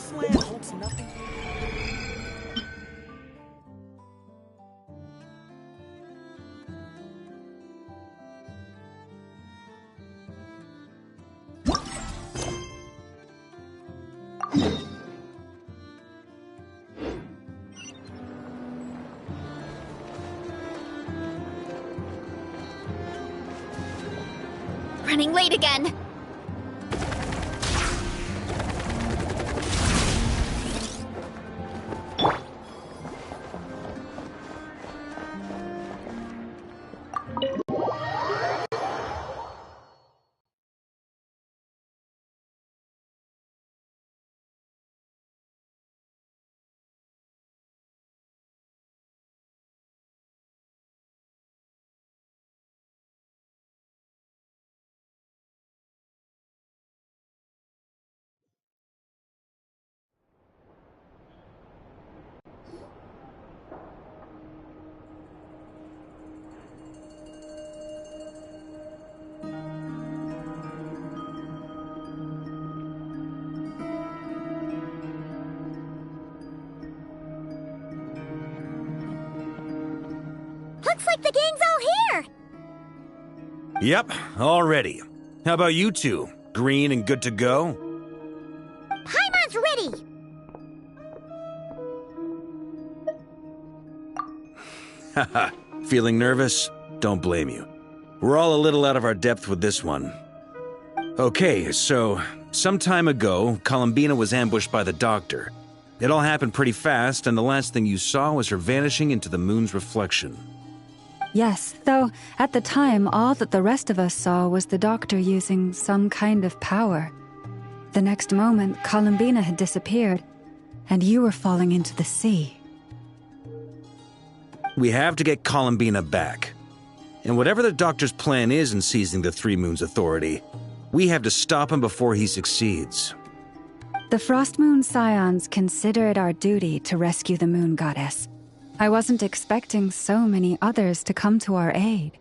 This land holds nothing. Running late again. Looks like the gang's all here! Yep, all ready. How about you two? Green and good to go? Paimon's ready! Haha, feeling nervous? Don't blame you. We're all a little out of our depth with this one. Okay, so, some time ago, Columbina was ambushed by the Doctor. It all happened pretty fast, and the last thing you saw was her vanishing into the moon's reflection. Yes, though at the time, all that the rest of us saw was the Doctor using some kind of power. The next moment, Columbina had disappeared, and you were falling into the sea. We have to get Columbina back. And whatever the Doctor's plan is in seizing the Three Moons Authority, we have to stop him before he succeeds. The Frost Moon Scions consider it our duty to rescue the Moon Goddess. I wasn't expecting so many others to come to our aid.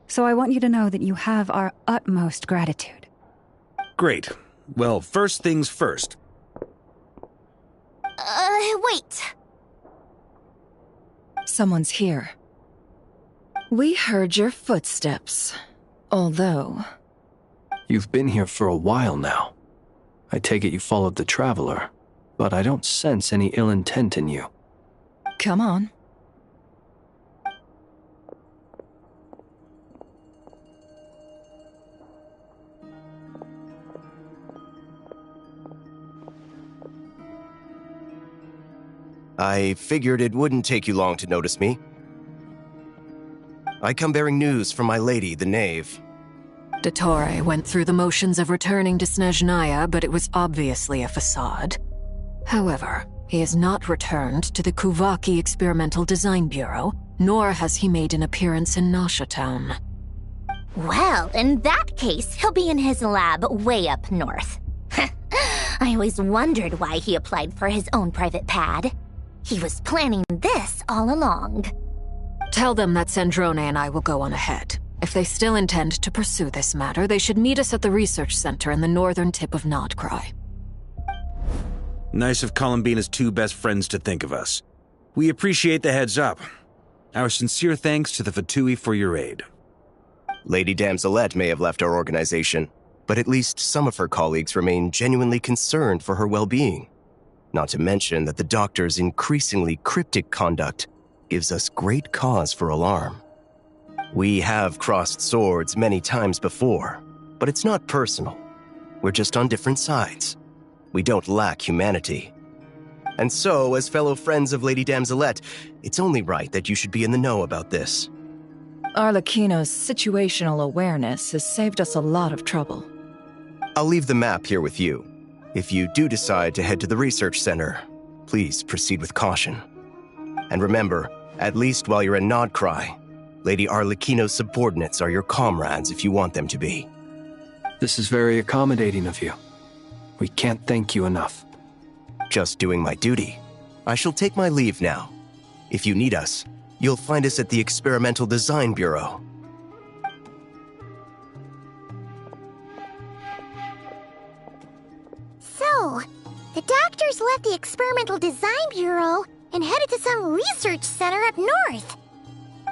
So I want you to know that you have our utmost gratitude. Great. Well, first things first. Wait. Someone's here. We heard your footsteps. Although... You've been here for a while now. I take it you followed the Traveler, but I don't sense any ill intent in you. Come on. I figured it wouldn't take you long to notice me. I come bearing news from my lady, the Knave. Dottore went through the motions of returning to Snezhnaya, but it was obviously a facade. However, he has not returned to the Kuvaki Experimental Design Bureau, nor has he made an appearance in Nasha Town. Well, in that case, he'll be in his lab way up north. I always wondered why he applied for his own private pad. He was planning this all along. Tell them that Sandrone and I will go on ahead. If they still intend to pursue this matter, they should meet us at the research center in the northern tip of Nod-Krai. Nice of Columbina's two best friends to think of us. We appreciate the heads up. Our sincere thanks to the Fatui for your aid. Lady Damselette may have left our organization, but at least some of her colleagues remain genuinely concerned for her well-being. Not to mention that the Doctor's increasingly cryptic conduct gives us great cause for alarm. We have crossed swords many times before, but it's not personal. We're just on different sides. We don't lack humanity. And so, as fellow friends of Lady Damselette, it's only right that you should be in the know about this. Arlecchino's situational awareness has saved us a lot of trouble. I'll leave the map here with you. If you do decide to head to the research center, please proceed with caution. And remember, at least while you're in Nod-Krai, Lady Arlecchino's subordinates are your comrades if you want them to be. This is very accommodating of you. We can't thank you enough. Just doing my duty. I shall take my leave now. If you need us, you'll find us at the Experimental Design Bureau. So, The doctors left the Experimental Design Bureau and headed to some research center up north.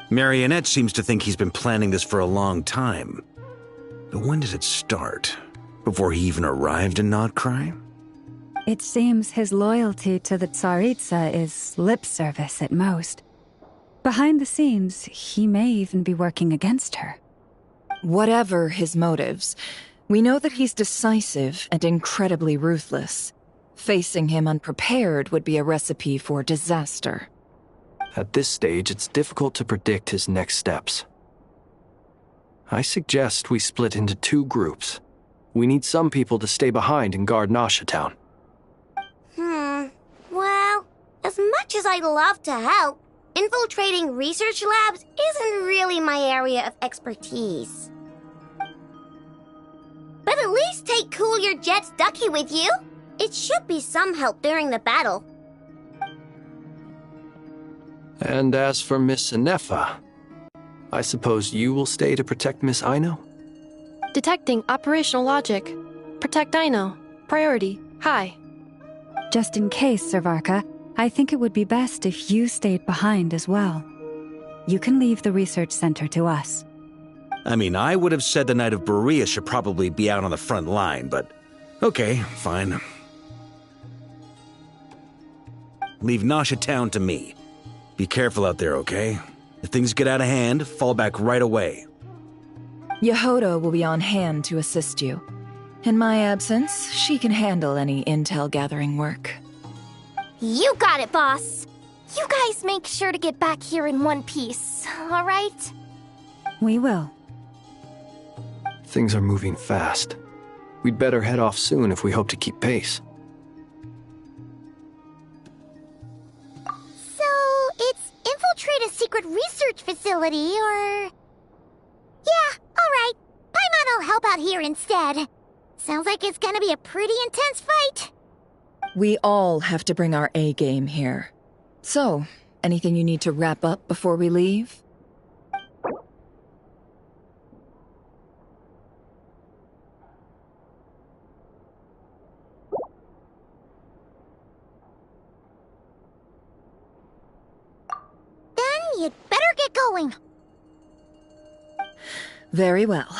Marionette seems to think he's been planning this for a long time. But when did it start? Before he even arrived in Nod-Krai? It seems his loyalty to the Tsaritsa is lip service at most. Behind the scenes, he may even be working against her. Whatever his motives, we know that he's decisive and incredibly ruthless. Facing him unprepared would be a recipe for disaster. At this stage, it's difficult to predict his next steps. I suggest we split into 2 groups. We need some people to stay behind and guard Nasha Town. Well, as much as I'd love to help, infiltrating research labs isn't really my area of expertise. But at least take Cool Your Jet's Ducky with you. It should be some help during the battle. And as for Miss Inefa, I suppose you will stay to protect Miss Aino? Detecting operational logic. Protect Aino. Priority. High. Just in case, Servarka, I think it would be best if you stayed behind as well. You can leave the research center to us. I mean, I would have said the Knight of Berea should probably be out on the front line, but okay, fine. Leave Nasha Town to me. Be careful out there, okay? If things get out of hand, fall back right away. Yehoda will be on hand to assist you. In my absence, she can handle any intel-gathering work. You got it, boss. You guys make sure to get back here in one piece, all right? We will. Things are moving fast. We'd better head off soon if we hope to keep pace. So, it's infiltrate a secret research facility, or... Yeah, alright. Paimon will help out here instead. Sounds like it's gonna be a pretty intense fight. We all have to bring our A-game here. So, anything you need to wrap up before we leave? Then you'd better get going. Very well.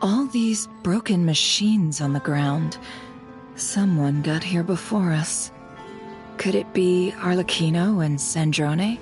All these broken machines on the ground. Someone got here before us. Could it be Arlecchino and Sandrone?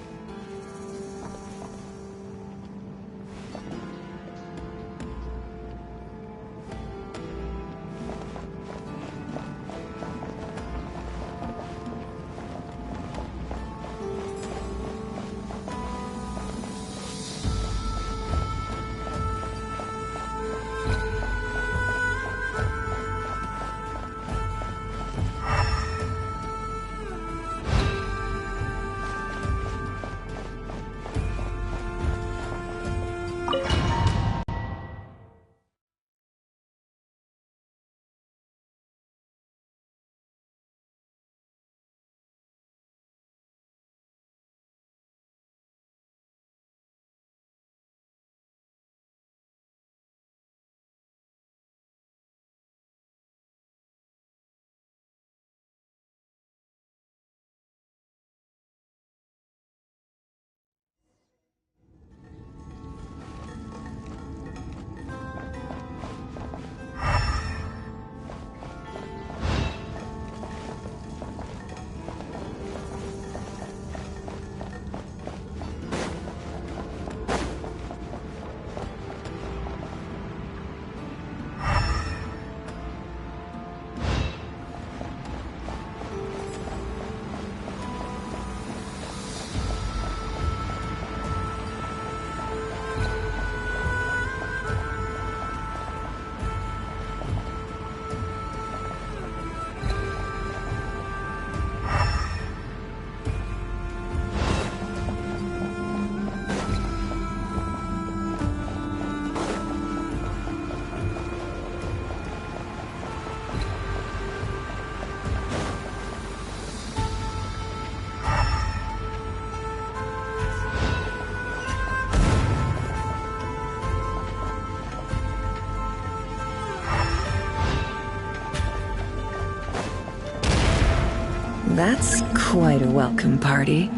That's quite a welcome party.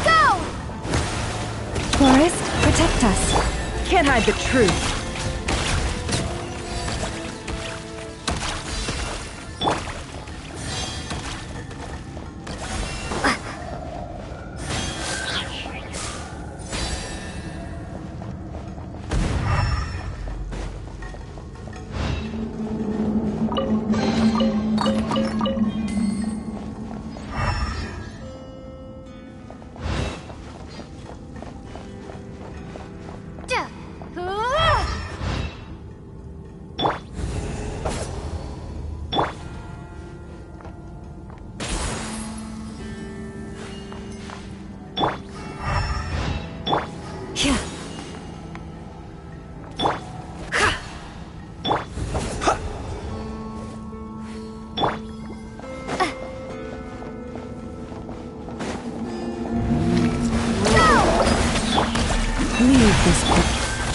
Go! Forest, protect us. Can't hide the truth.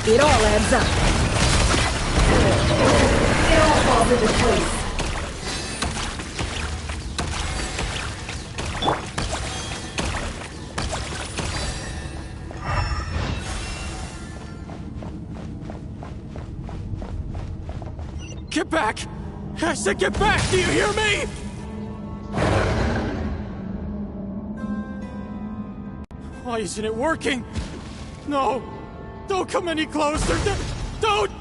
It all adds up. It all falls into place. Get back! I said get back! Do you hear me? Why isn't it working? No! Don't come any closer! Don't!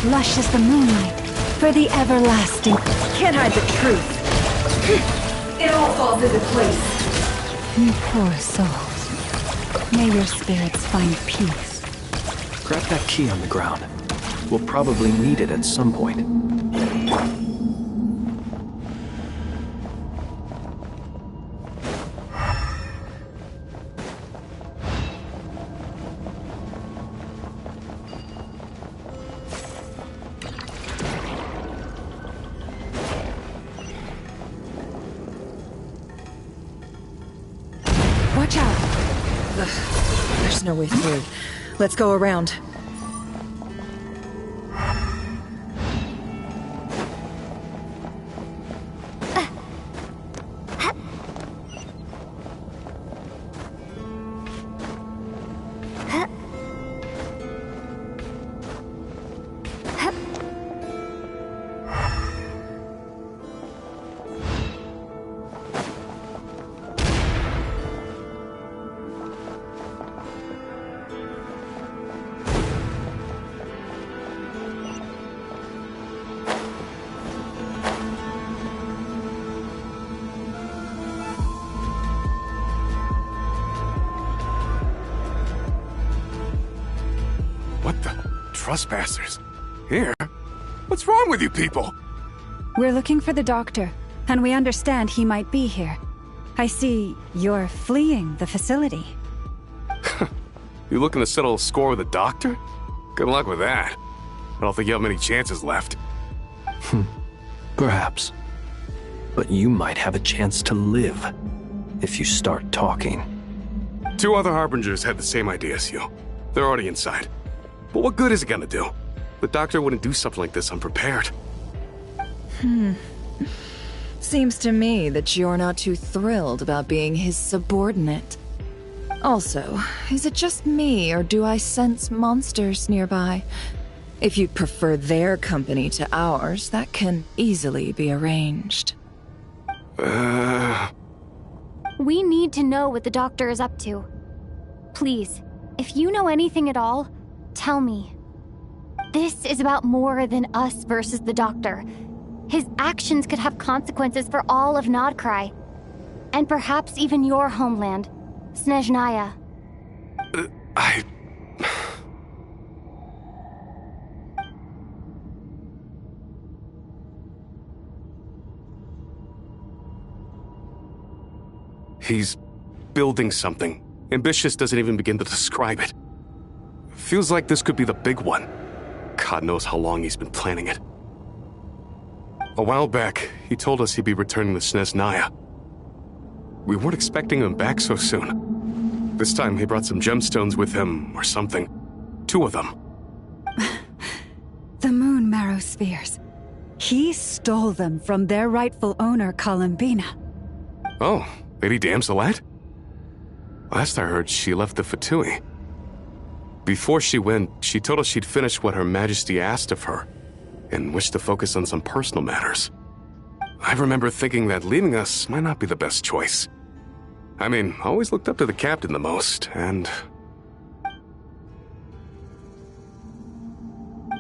Lush as the moonlight, for the everlasting. Can't hide the truth. It all falls into place. You poor souls. May your spirits find peace. Grab that key on the ground. We'll probably need it at some point. Watch out! Ugh, there's no way through. Let's go around. Trespassers? Here? What's wrong with you people? We're looking for the doctor, and we understand he might be here. I see you're fleeing the facility. You looking to settle a score with the doctor? Good luck with that. I don't think you have many chances left. Perhaps. But you might have a chance to live if you start talking. 2 other Harbingers had the same idea as you. They're already inside. But what good is it gonna do? The doctor wouldn't do something like this unprepared. Seems to me that you're not too thrilled about being his subordinate. Also, is it just me, or do I sense monsters nearby? If you'd prefer their company to ours, that can easily be arranged. We need to know what the doctor is up to. Please, if you know anything at all, tell me. This is about more than us versus the doctor. His actions could have consequences for all of Nod-Krai. And perhaps even your homeland, Snezhnaya. He's building something. Ambitious doesn't even begin to describe it. Feels like this could be the big one. God knows how long he's been planning it. A while back, he told us he'd be returning to Snezhnaya. We weren't expecting him back so soon. This time he brought some gemstones with him, or something. 2 of them. The moon marrow spheres. He stole them from their rightful owner, Columbina. Oh, Lady Damselette? Last I heard, she left the Fatui. Before she went, she told us she'd finished what Her Majesty asked of her, and wished to focus on some personal matters. I remember thinking that leaving us might not be the best choice. I mean, I always looked up to the captain the most, and...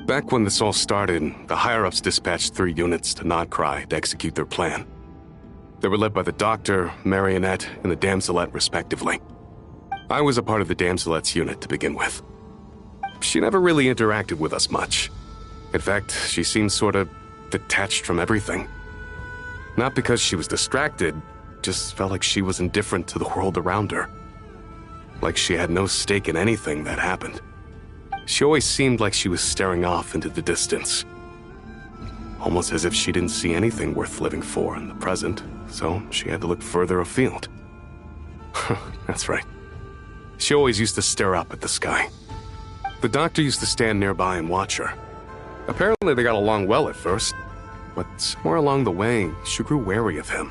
Back when this all started, the higher-ups dispatched 3 units to Nod-Krai to execute their plan. They were led by the Doctor, Marionette, and the Damselette, respectively. I was a part of the Damselette's unit to begin with. She never really interacted with us much. In fact, she seemed sort of detached from everything. Not because she was distracted, just felt like she was indifferent to the world around her. Like she had no stake in anything that happened. She always seemed like she was staring off into the distance. Almost as if she didn't see anything worth living for in the present, so she had to look further afield. That's right. She always used to stare up at the sky. The Doctor used to stand nearby and watch her. Apparently they got along well at first, but somewhere along the way, she grew wary of him,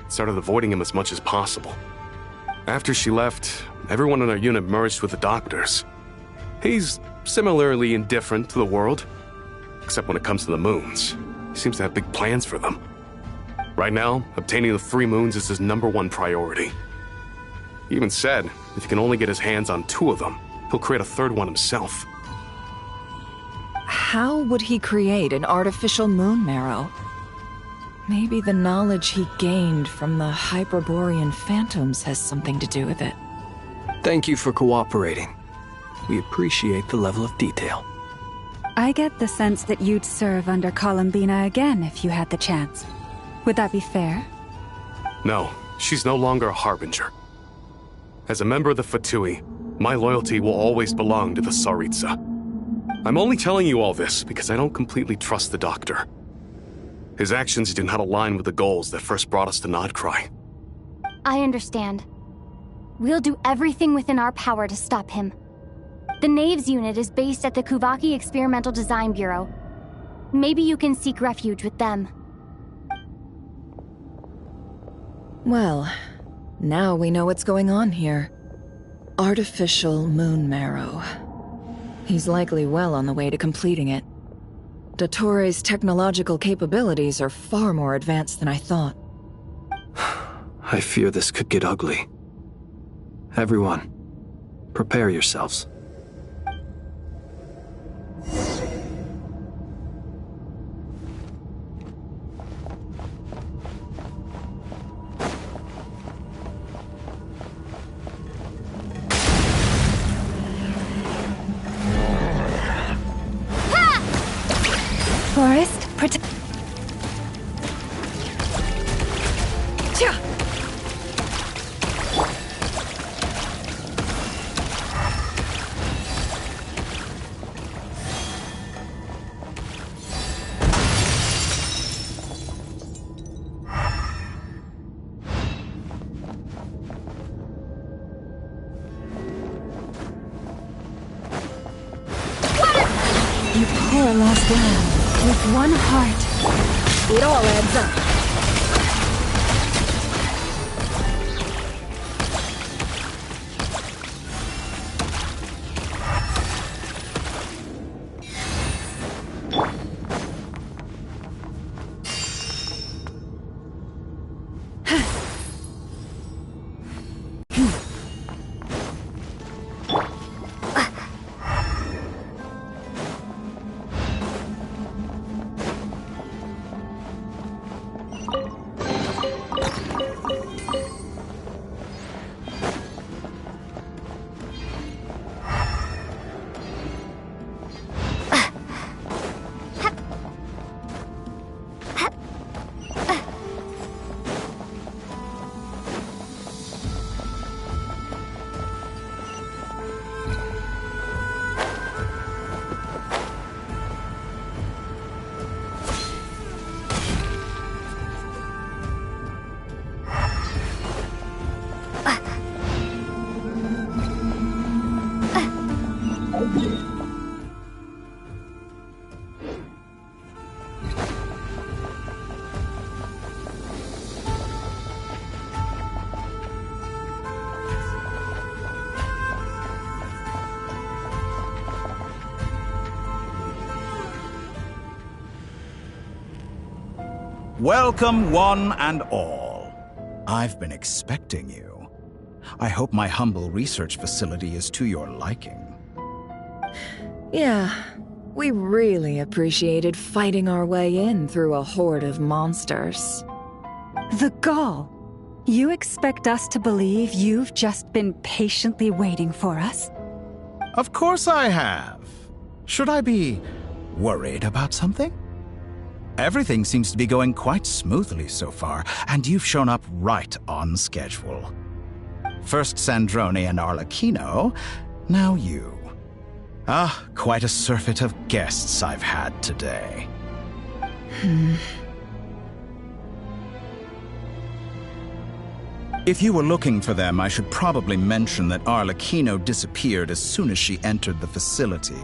started avoiding him as much as possible. After she left, everyone in our unit merged with the Doctor's. He's similarly indifferent to the world, except when it comes to the moons. He seems to have big plans for them. Right now, obtaining the 3 moons is his #1 priority. He even said, if he can only get his hands on 2 of them, he'll create a 3rd one himself. How would he create an artificial moon marrow? Maybe the knowledge he gained from the Hyperborean phantoms has something to do with it. Thank you for cooperating. We appreciate the level of detail. I get the sense that you'd serve under Columbina again if you had the chance. Would that be fair? No, she's no longer a harbinger. As a member of the Fatui, my loyalty will always belong to the Tsaritsa. I'm only telling you all this because I don't completely trust the Doctor. His actions do not align with the goals that first brought us to Nod-Krai. I understand. We'll do everything within our power to stop him. The Knaves unit is based at the Kuvaki Experimental Design Bureau. Maybe you can seek refuge with them. Well, now we know what's going on here. Artificial moon marrow. He's likely well on the way to completing it. Dottore's technological capabilities are far more advanced than I thought. I fear this could get ugly. Everyone, prepare yourselves. Forest, protect. You poor lost lamb. With one heart. It all adds up. Welcome, one and all. I've been expecting you. I hope my humble research facility is to your liking. Yeah, we really appreciated fighting our way in through a horde of monsters. The gall! You expect us to believe you've just been patiently waiting for us? Of course I have. Should I be worried about something? Everything seems to be going quite smoothly so far, and you've shown up right on schedule. First Sandrone and Arlecchino, now you. Quite a surfeit of guests I've had today. If you were looking for them, I should probably mention that Arlecchino disappeared as soon as she entered the facility.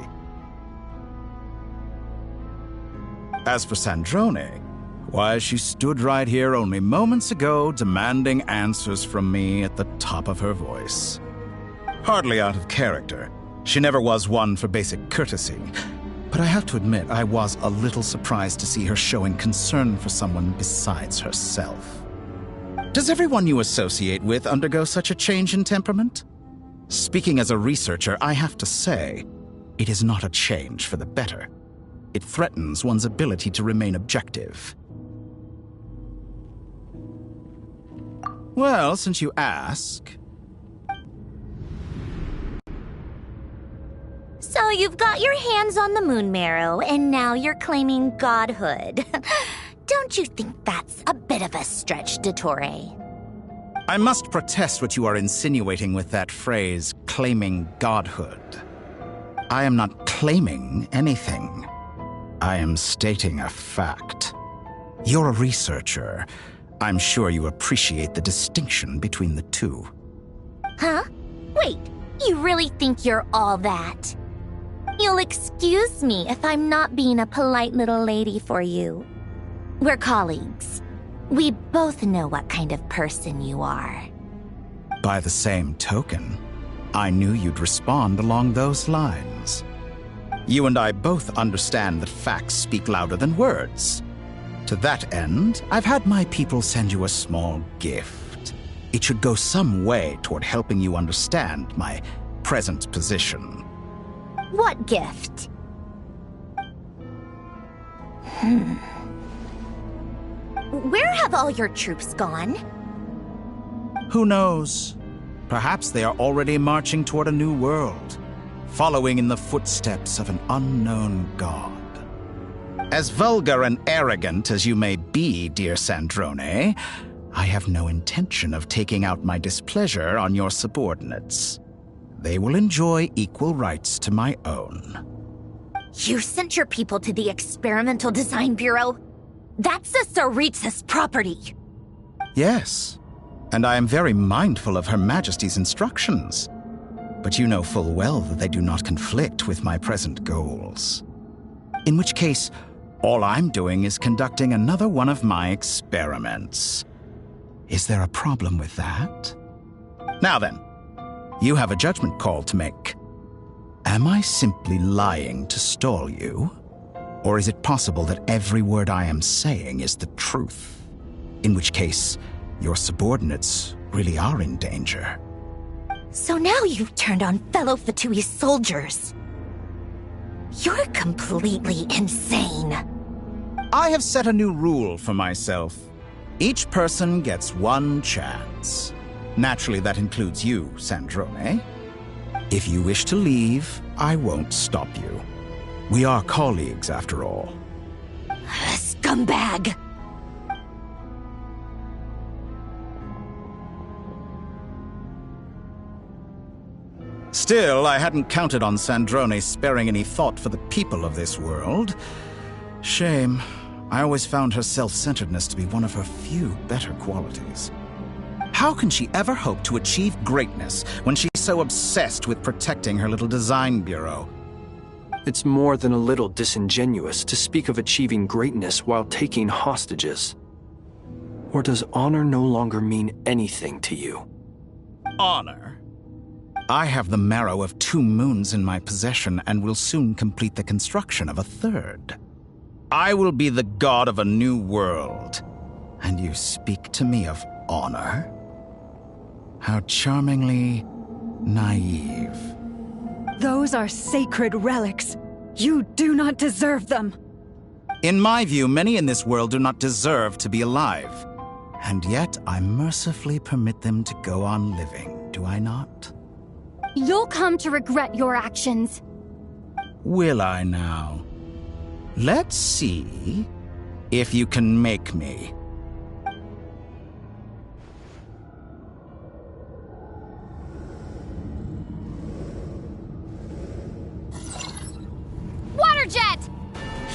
As for Sandrone, why, she stood right here only moments ago demanding answers from me at the top of her voice. Hardly out of character. She never was one for basic courtesy. But I have to admit, I was a little surprised to see her showing concern for someone besides herself. Does everyone you associate with undergo such a change in temperament? Speaking as a researcher, I have to say, it is not a change for the better. It threatens one's ability to remain objective. Well, since you ask... So you've got your hands on the moon marrow, and now you're claiming godhood. Don't you think that's a bit of a stretch, Dottore? I must protest what you are insinuating with that phrase, claiming godhood. I am not claiming anything. I am stating a fact. You're a researcher. I'm sure you appreciate the distinction between the two. Huh? Wait, you really think you're all that? You'll excuse me if I'm not being a polite little lady for you. We're colleagues. We both know what kind of person you are. By the same token, I knew you'd respond along those lines. You and I both understand that facts speak louder than words. To that end, I've had my people send you a small gift. It should go some way toward helping you understand my present position. What gift? Where have all your troops gone? Who knows? Perhaps they are already marching toward a new world, following in the footsteps of an unknown god. As vulgar and arrogant as you may be, dear Sandrone, I have no intention of taking out my displeasure on your subordinates. They will enjoy equal rights to my own. You sent your people to the Experimental Design Bureau? That's a Tsaritsa's property. Yes, and I am very mindful of Her Majesty's instructions. But you know full well that they do not conflict with my present goals. In which case, all I'm doing is conducting another one of my experiments. Is there a problem with that? Now then, you have a judgment call to make. Am I simply lying to stall you? Or is it possible that every word I am saying is the truth? In which case, your subordinates really are in danger. So now you've turned on fellow Fatui soldiers. You're completely insane. I have set a new rule for myself. Each person gets one chance. Naturally, that includes you, Sandrone. If you wish to leave, I won't stop you. We are colleagues, after all. Scumbag! Still, I hadn't counted on Sandrone sparing any thought for the people of this world. Shame. I always found her self-centeredness to be one of her few better qualities. How can she ever hope to achieve greatness when she's so obsessed with protecting her little design bureau? It's more than a little disingenuous to speak of achieving greatness while taking hostages. Or does honor no longer mean anything to you? Honor? I have the marrow of 2 moons in my possession and will soon complete the construction of a 3rd. I will be the god of a new world. And you speak to me of honor? How charmingly naive. Those are sacred relics. You do not deserve them. In my view, many in this world do not deserve to be alive. And yet, I mercifully permit them to go on living, do I not? You'll come to regret your actions. Will I now? Let's see if you can make me. Water jet!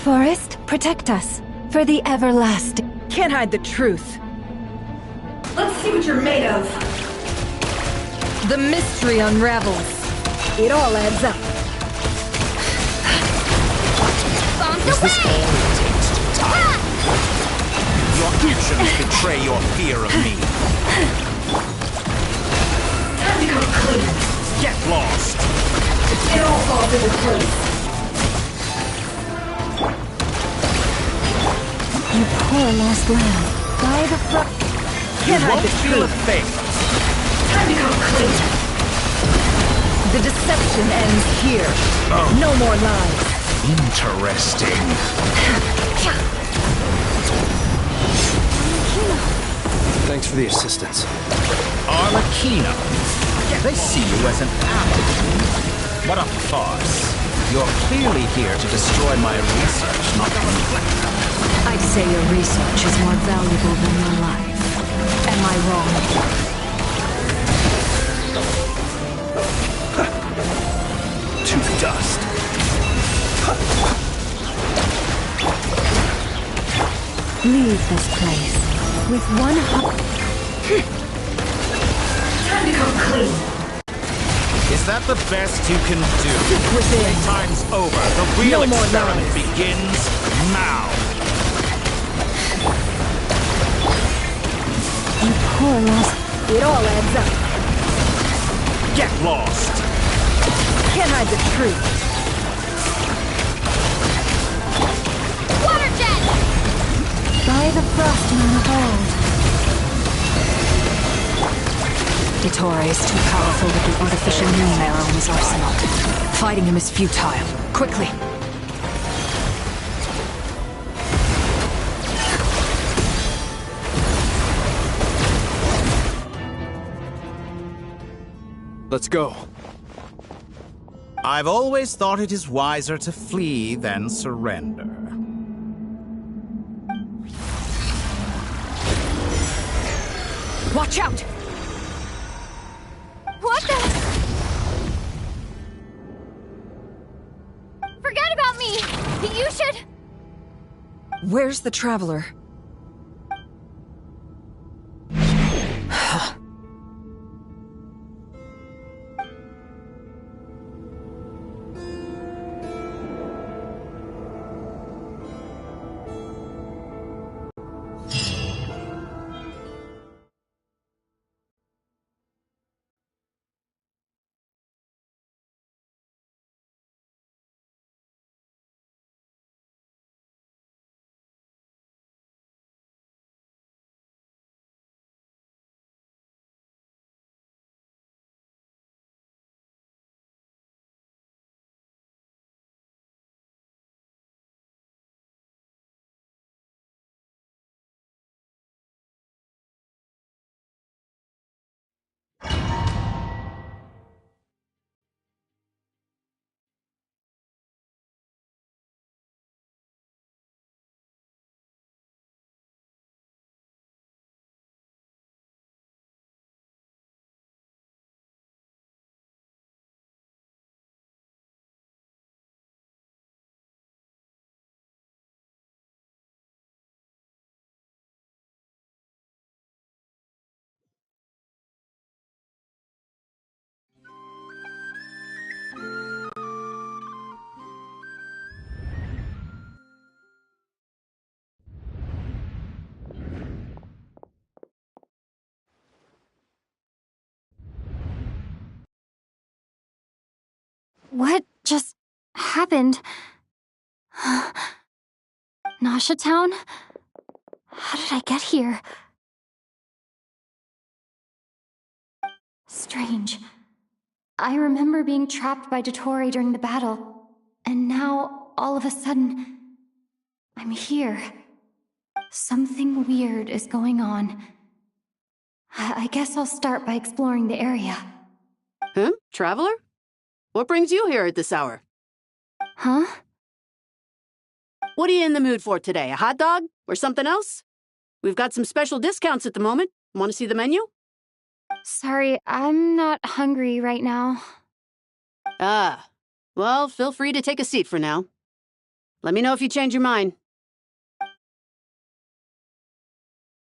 Forest, protect us. For the everlasting. Can't hide the truth. Let's see what you're made of. The mystery unravels. It all adds up. Bombs Is this away! all it takes to tie? Your actions betray your fear of me. Time to go clean. Get lost! It all falls into place. You poor lost lamb. By the front. Can't hide Won't the feel a truth. thing. Time to go clean. The deception ends here. Oh. No more lies. Interesting. Thanks for the assistance. Arlecchino. They see you as an ally. What a farce. You're clearly here to destroy my research, not conflict. I'd say your research is more valuable than your life. Am I wrong? To dust. Leave this place. With one hop. Time to go clean. Is that the best you can do? Within. Time's over. The real No more experiment lies. begins now. You poor lost. It all adds up. Get lost. Can't hide the truth. Water jet! By the frost moon of old. Ettore is too powerful with the artificial moon marrow in his arsenal. Fighting him is futile. Quickly! Let's go. I've always thought it is wiser to flee than surrender. Watch out! What the? Forget about me! You should... Where's the traveler? What just happened? Nasha Town? How did I get here? Strange. I remember being trapped by Dottore during the battle, and now, all of a sudden, I'm here. Something weird is going on. I guess I'll start by exploring the area. Traveler? What brings you here at this hour? Huh? What are you in the mood for today? A hot dog? Or something else? We've got some special discounts at the moment. Want to see the menu? Sorry, I'm not hungry right now. Ah. Well, feel free to take a seat for now. Let me know if you change your mind.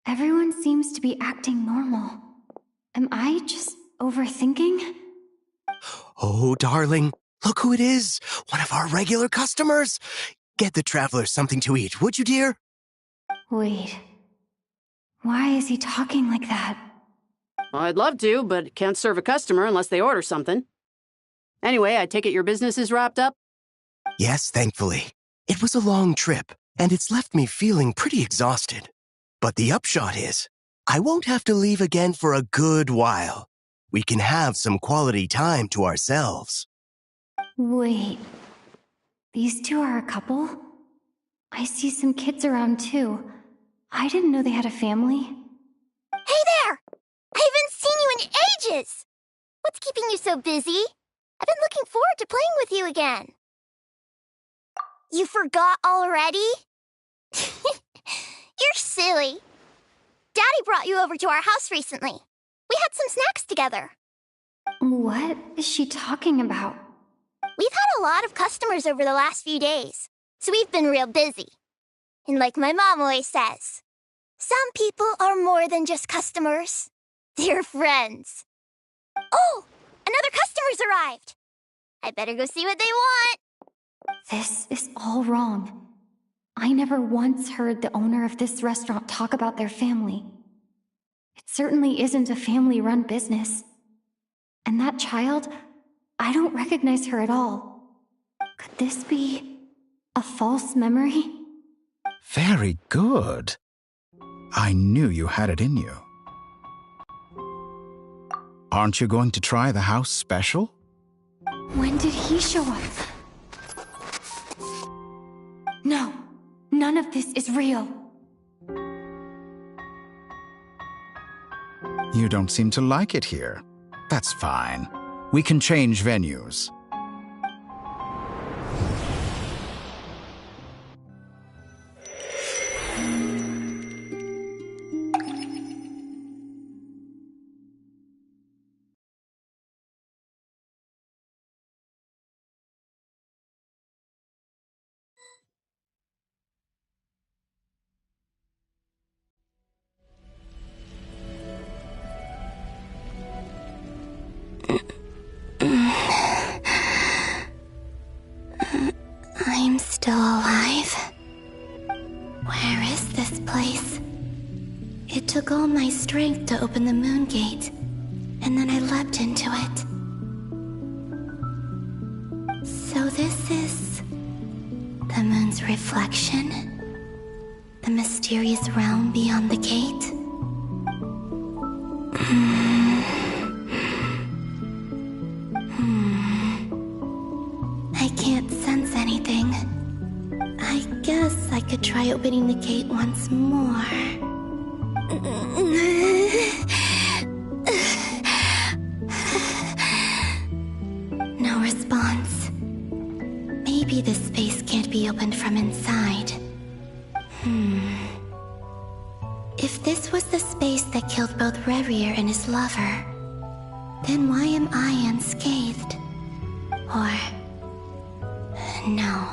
Everyone seems to be acting normal. Am I just overthinking? Oh, darling, look who it is. One of our regular customers. Get the traveler something to eat, would you, dear? Wait. Why is he talking like that? Well, I'd love to, but can't serve a customer unless they order something. Anyway, I take it your business is wrapped up? Yes, thankfully. It was a long trip, and it's left me feeling pretty exhausted. But the upshot is, I won't have to leave again for a good while. We can have some quality time to ourselves. Wait. These two are a couple? I see some kids around too. I didn't know they had a family. Hey there! I haven't seen you in ages! What's keeping you so busy? I've been looking forward to playing with you again. You forgot already? You're silly. Daddy brought you over to our house recently. We had some snacks together. What is she talking about? We've had a lot of customers over the last few days, so we've been real busy. And like my mom always says, some people are more than just customers. They're friends. Oh, another customer's arrived. I better go see what they want. This is all wrong. I never once heard the owner of this restaurant talk about their family. It certainly isn't a family-run business. And that child, I don't recognize her at all. Could this be a false memory? Very good. I knew you had it in you. Aren't you going to try the house special? When did he show up? No, none of this is real. You don't seem to like it here. That's fine. We can change venues. I'm still alive. Where is this place? It took all my strength to open the moon gate, and then I leapt into it. So this is the moon's reflection? The mysterious realm beyond the gate? I can't sense anything. I guess I could try opening the gate once more. No response. Maybe this space can't be opened from inside. If this was the space that killed both Revier and his lover, then why am I unscathed? Or... no,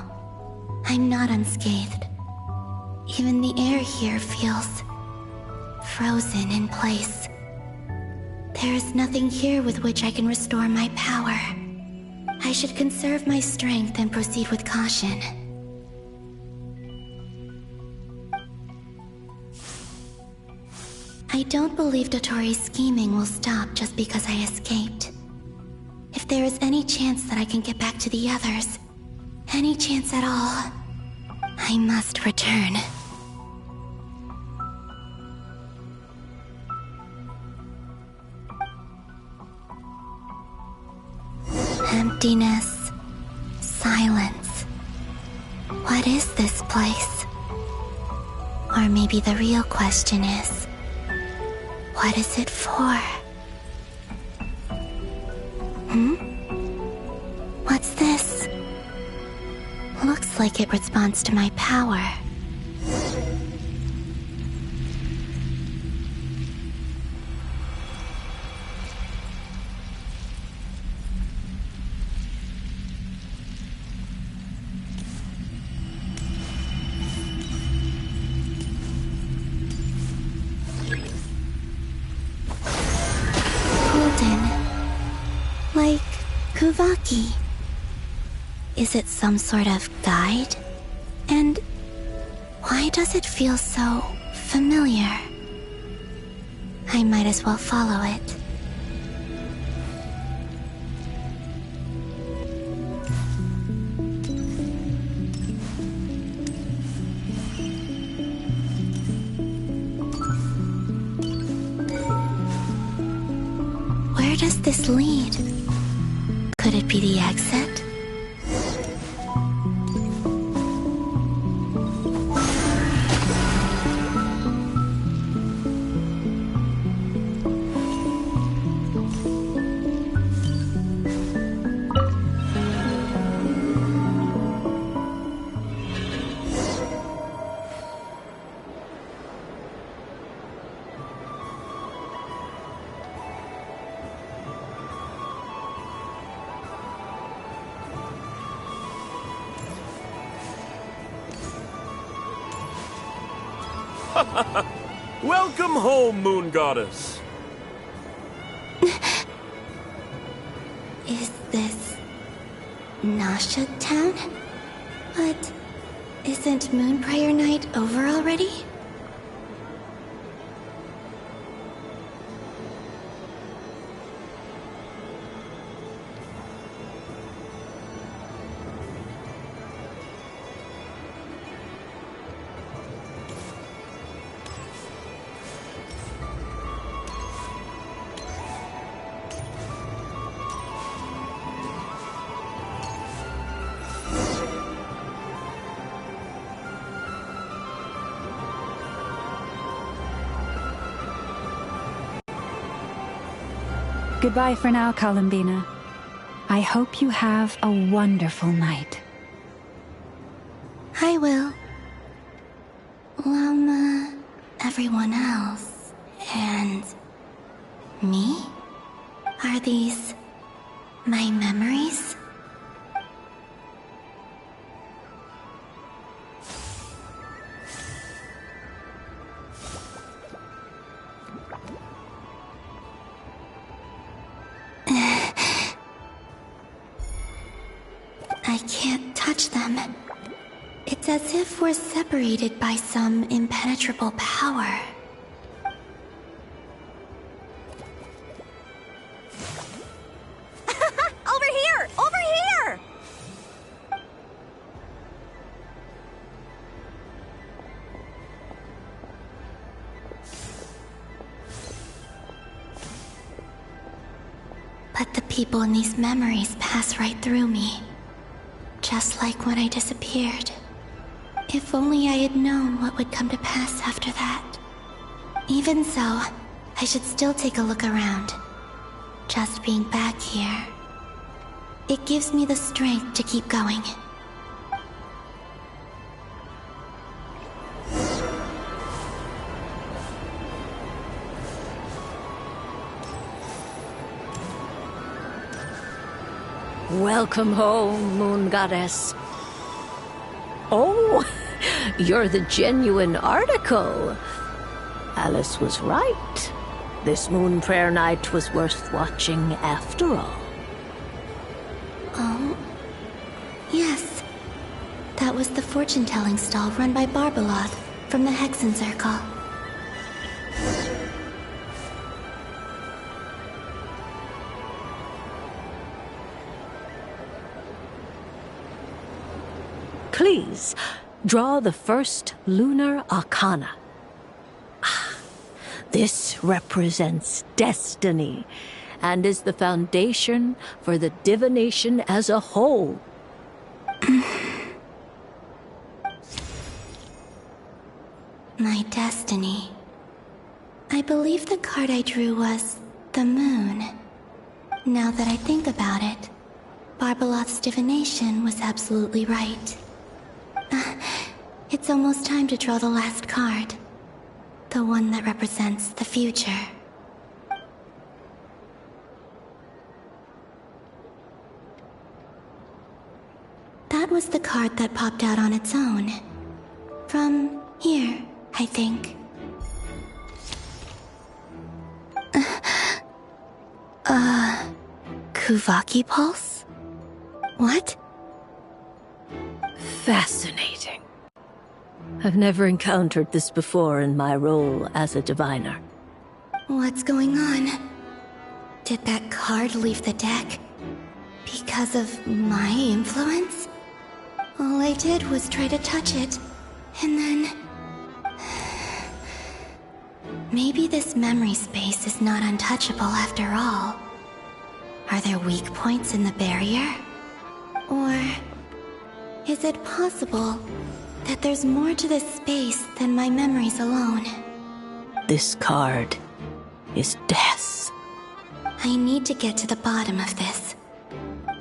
I'm not unscathed. Even the air here feels frozen in place. There is nothing here with which I can restore my power. I should conserve my strength and proceed with caution. I don't believe Dottori's scheming will stop just because I escaped. If there is any chance that I can get back to the others, any chance at all, I must return. Emptiness. Silence. What is this place? Or maybe the real question is, what is it for? What's this? Looks like it responds to my power. Like Kuvaki. Is it some sort of guide? And why does it feel so familiar? I might as well follow it. Where does this lead? Could it be the exit? Welcome home, Moon Goddess. Is this Nasha Town? But isn't Moon Prayer Night over already? Goodbye for now, Columbina. I hope you have a wonderful night. I will. Everyone else. And me? Are these my memories? I can't touch them. It's as if we're separated by some impenetrable power. Over here! Over here! But the people in these memories pass right through me. Just like when I disappeared. If only I had known what would come to pass after that. Even so, I should still take a look around. Just being back here, it gives me the strength to keep going. Welcome home, Moon Goddess. Oh, you're the genuine article. Alice was right. This Moon Prayer Night was worth watching after all. Oh, yes. That was the fortune-telling stall run by Barbalot from the Hexen Circle. Please, draw the first lunar arcana. This represents destiny and is the foundation for the divination as a whole. My destiny. I believe the card I drew was the moon. Now that I think about it, Barbalot's divination was absolutely right. It's almost time to draw the last card. The one that represents the future. That was the card that popped out on its own. From here, I think. Kuvaki Pulse? What? Fascinating. I've never encountered this before in my role as a diviner. What's going on? Did that card leave the deck? Because of my influence? All I did was try to touch it, and then... Maybe this memory space is not untouchable after all. Are there weak points in the barrier? Or... is it possible that there's more to this space than my memories alone? This card is death. I need to get to the bottom of this.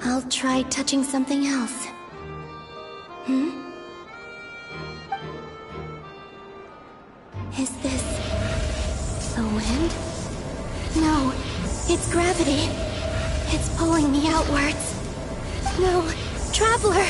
I'll try touching something else. Is this... the wind? No, it's gravity. It's pulling me outwards. No, Traveler!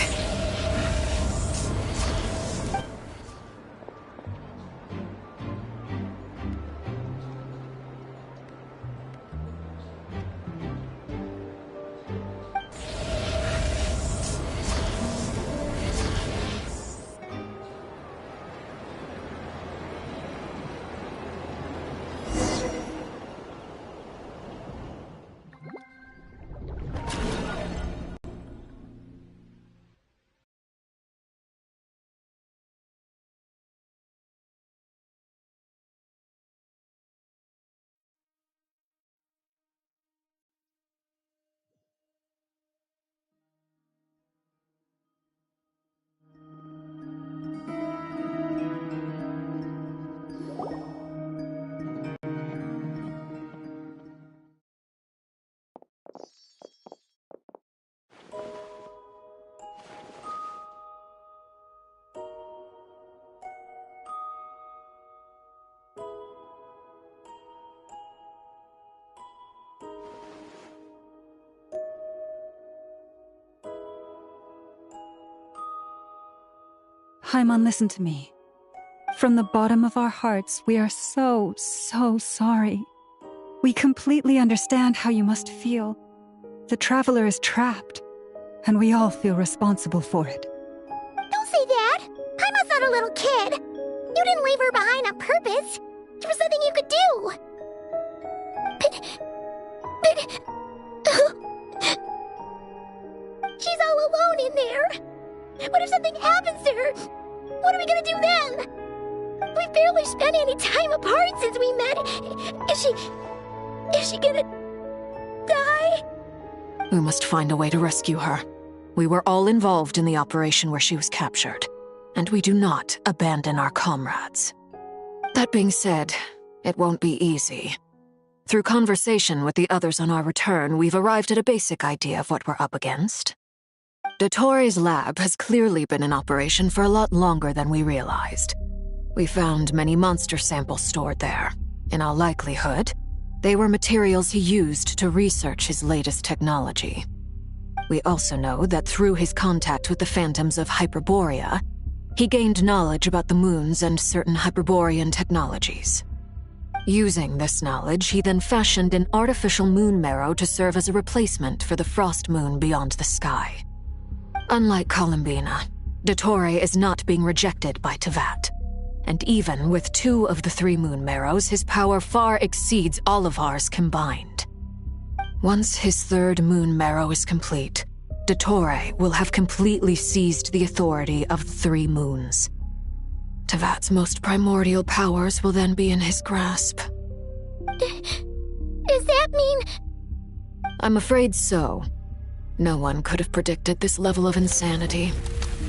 Haimon, listen to me. From the bottom of our hearts, we are so sorry. We completely understand how you must feel. The Traveler is trapped, and we all feel responsible for it. Don't say that! Haimon's not a little kid! You didn't leave her behind on purpose! There was nothing you could do! She's all alone in there! What if something happens to her? What are we gonna do then? We've barely spent any time apart since we met. Is she gonna die? We must find a way to rescue her. We were all involved in the operation where she was captured, and we do not abandon our comrades. That being said, it won't be easy. Through conversation with the others on our return, we've arrived at a basic idea of what we're up against. Dottore's lab has clearly been in operation for a lot longer than we realized. We found many monster samples stored there. In all likelihood, they were materials he used to research his latest technology. We also know that through his contact with the phantoms of Hyperborea, he gained knowledge about the moons and certain Hyperborean technologies. Using this knowledge, he then fashioned an artificial moon marrow to serve as a replacement for the frost moon beyond the sky. Unlike Columbina, Dottore is not being rejected by Tevat. And even with 2 of the 3 moon marrows, his power far exceeds all of ours combined. Once his 3rd moon marrow is complete, Dottore will have completely seized the authority of the Three Moons. Tevat's most primordial powers will then be in his grasp. Does that mean... I'm afraid so. No one could have predicted this level of insanity.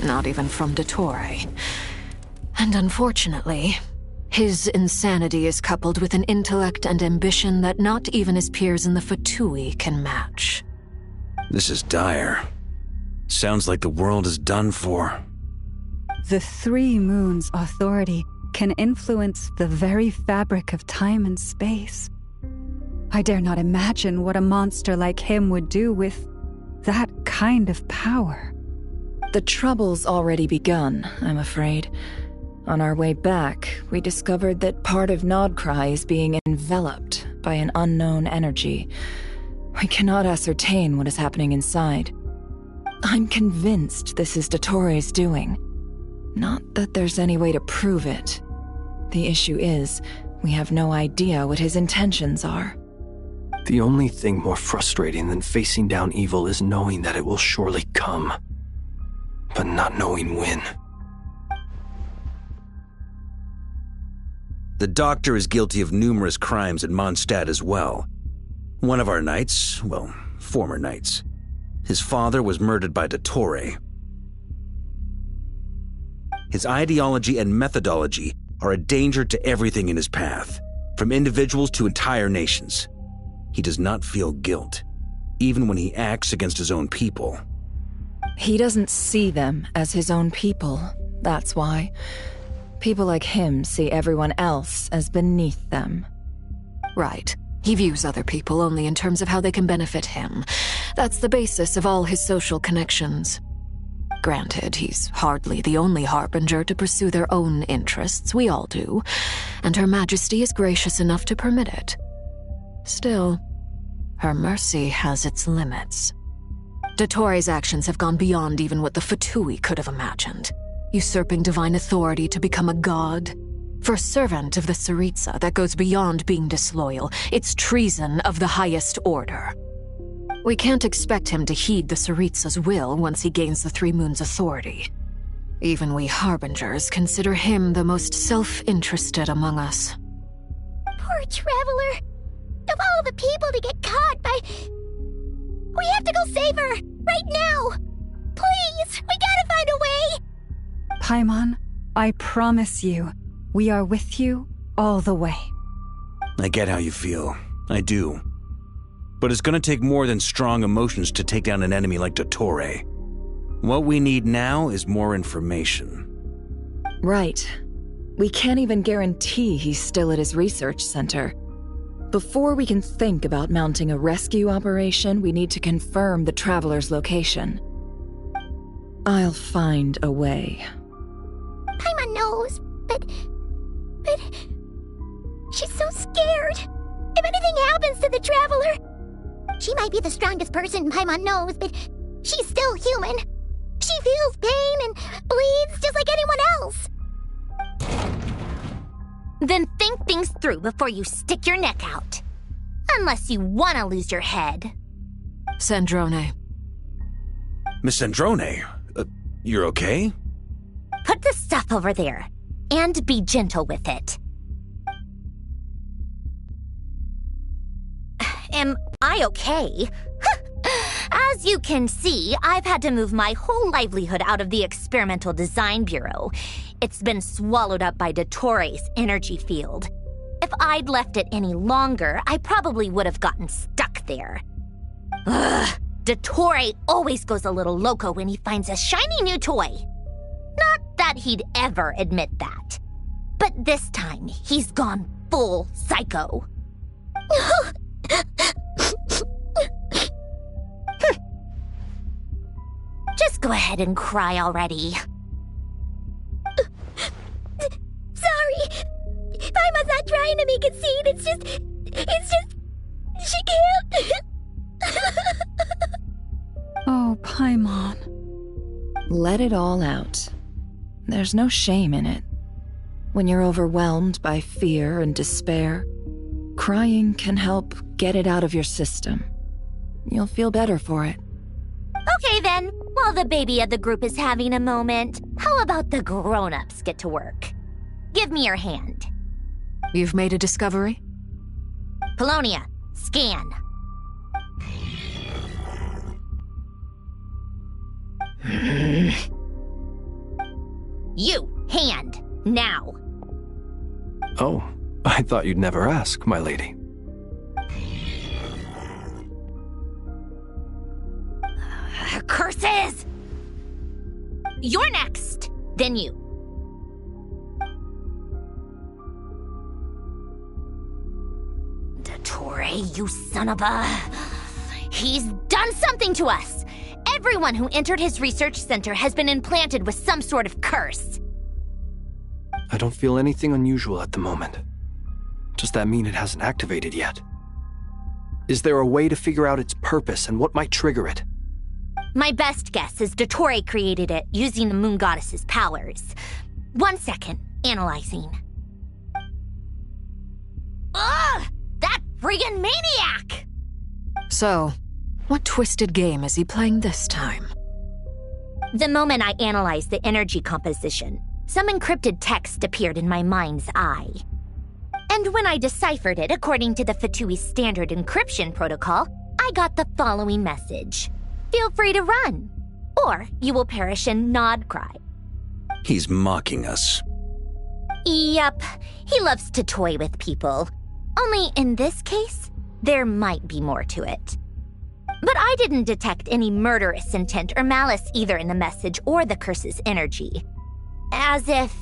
Not even from Dottore. And unfortunately, his insanity is coupled with an intellect and ambition that not even his peers in the Fatui can match. This is dire. Sounds like the world is done for. The Three Moons' authority can influence the very fabric of time and space. I dare not imagine what a monster like him would do with that kind of power. The trouble's already begun, I'm afraid. On our way back, we discovered that part of Nod-Krai is being enveloped by an unknown energy. We cannot ascertain what is happening inside. I'm convinced this is Dottore's doing. Not that there's any way to prove it. The issue is, we have no idea what his intentions are. The only thing more frustrating than facing down evil is knowing that it will surely come, but not knowing when. The Doctor is guilty of numerous crimes at Mondstadt as well. One of our knights, well, former knights, his father was murdered by Dottore. His ideology and methodology are a danger to everything in his path, from individuals to entire nations. He does not feel guilt, even when he acts against his own people. He doesn't see them as his own people, that's why. People like him see everyone else as beneath them. Right. He views other people only in terms of how they can benefit him. That's the basis of all his social connections. Granted, he's hardly the only harbinger to pursue their own interests. We all do. And Her Majesty is gracious enough to permit it. Still, her mercy has its limits. Dottore's actions have gone beyond even what the Fatui could have imagined. Usurping divine authority to become a god. For a servant of the Tsaritsa, that goes beyond being disloyal. It's treason of the highest order. We can't expect him to heed the Tsaritsa's will once he gains the Three Moons' authority. Even we harbingers consider him the most self-interested among us. Poor Traveler. Of all the people to get caught by... We have to go save her! Right now! Please! We gotta find a way! Paimon, I promise you, we are with you all the way. I get how you feel. I do. But it's gonna take more than strong emotions to take down an enemy like Dottore. What we need now is more information. Right. We can't even guarantee he's still at his research center. Before we can think about mounting a rescue operation, we need to confirm the Traveler's location. I'll find a way. Paimon knows, but... She's so scared. If anything happens to the Traveler... She might be the strongest person Paimon knows, but she's still human. She feels pain and bleeds just like anyone else. Then think things through before you stick your neck out. Unless you want to lose your head. Sandrone. Miss Sandrone, you're okay? Put the stuff over there, and be gentle with it. Am I okay? As you can see, I've had to move my whole livelihood out of the Experimental Design Bureau. It's been swallowed up by Dottore's energy field. If I'd left it any longer, I probably would have gotten stuck there. Ugh, Dottore always goes a little loco when he finds a shiny new toy. Not that he'd ever admit that. But this time, he's gone full psycho. Just go ahead and cry already. Sorry. Paimon's not trying to make it seem. It's just... She can't. Oh, Paimon. Let it all out. There's no shame in it. When you're overwhelmed by fear and despair, crying can help get it out of your system. You'll feel better for it. Okay then, while the baby of the group is having a moment, how about the grown-ups get to work? Give me your hand. You've made a discovery? Polonia, scan. You, hand, now. Oh, I thought you'd never ask, my lady. Curses! You're next, then you. Dottore, you son of a... He's done something to us! Everyone who entered his research center has been implanted with some sort of curse. I don't feel anything unusual at the moment. Does that mean it hasn't activated yet? Is there a way to figure out its purpose and what might trigger it? My best guess is Dottore created it using the Moon Goddess's powers. 1 second, analyzing. Ugh! That friggin' maniac! So, what twisted game is he playing this time? The moment I analyzed the energy composition, some encrypted text appeared in my mind's eye. And when I deciphered it according to the Fatui standard encryption protocol, I got the following message. Feel free to run, or you will perish in Nod-Krai. He's mocking us. Yep, he loves to toy with people. Only in this case, there might be more to it. But I didn't detect any murderous intent or malice either in the message or the curse's energy. As if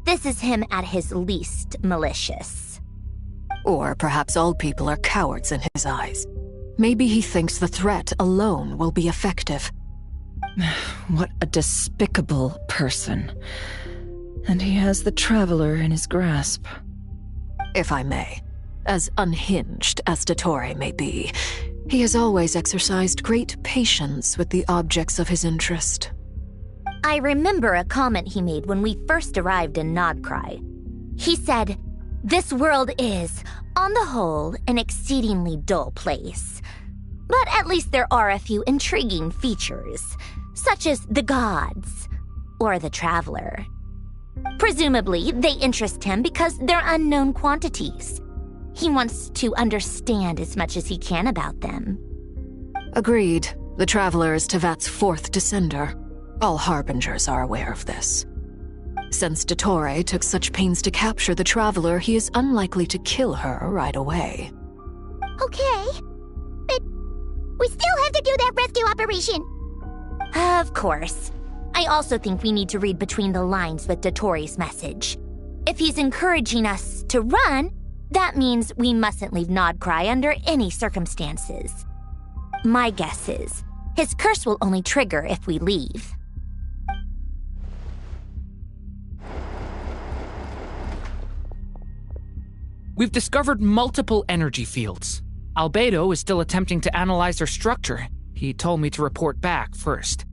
this is him at his least malicious. Or perhaps all people are cowards in his eyes. Maybe he thinks the threat alone will be effective. What a despicable person. And he has the Traveler in his grasp. If I may, as unhinged as Dottore may be, he has always exercised great patience with the objects of his interest. I remember a comment he made when we first arrived in Nod-Krai. He said, "This world is, on the whole, an exceedingly dull place. But at least there are a few intriguing features, such as the gods, or the Traveler. Presumably, they interest him because they're unknown quantities. He wants to understand as much as he can about them." Agreed. The Traveler is Tevat's fourth descender. All Harbingers are aware of this. Since Dottore took such pains to capture the Traveler, he is unlikely to kill her right away. Okay, but we still have to do that rescue operation. Of course. I also think we need to read between the lines with Dottore's message. If he's encouraging us to run, that means we mustn't leave Nod-Krai under any circumstances. My guess is, his curse will only trigger if we leave. We've discovered multiple energy fields. Albedo is still attempting to analyze their structure. He told me to report back first.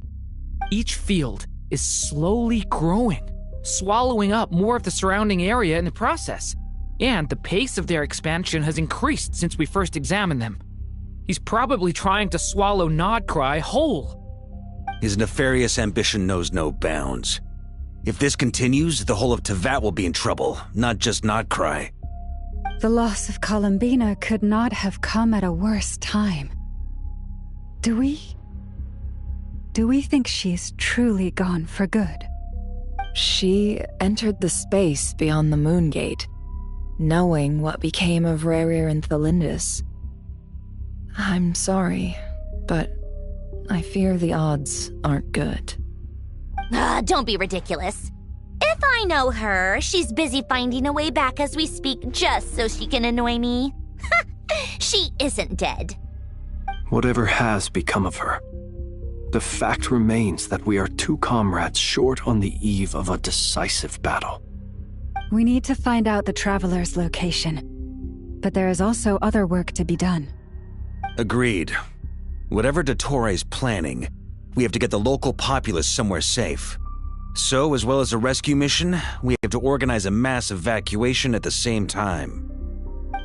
Each field is slowly growing, swallowing up more of the surrounding area in the process. And the pace of their expansion has increased since we first examined them. He's probably trying to swallow Nod-Krai whole. His nefarious ambition knows no bounds. If this continues, the whole of Tevat will be in trouble, not just Nod-Krai. The loss of Columbina could not have come at a worse time. Do we think she's truly gone for good? She entered the space beyond the Moon Gate, knowing what became of Rerir and Thalindis. I'm sorry, but I fear the odds aren't good. Don't be ridiculous. If I know her, she's busy finding a way back as we speak just so she can annoy me. She isn't dead. Whatever has become of her, the fact remains that we are two comrades short on the eve of a decisive battle. We need to find out the Traveler's location, but there is also other work to be done. Agreed. Whatever Dottore's planning, we have to get the local populace somewhere safe. So, as well as a rescue mission, we have to organize a mass evacuation at the same time.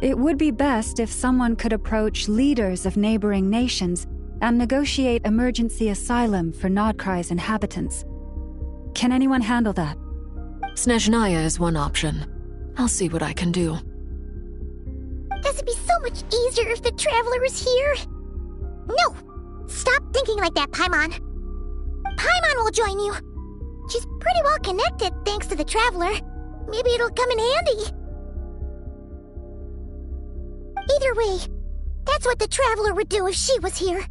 It would be best if someone could approach leaders of neighboring nations and negotiate emergency asylum for Nod-Krai's inhabitants. Can anyone handle that? Snezhnaya is one option. I'll see what I can do. This would be so much easier if the Traveler was here. No! Stop thinking like that, Paimon. Paimon will join you. She's pretty well connected thanks to the Traveler. Maybe it'll come in handy. Either way, that's what the Traveler would do if she was here.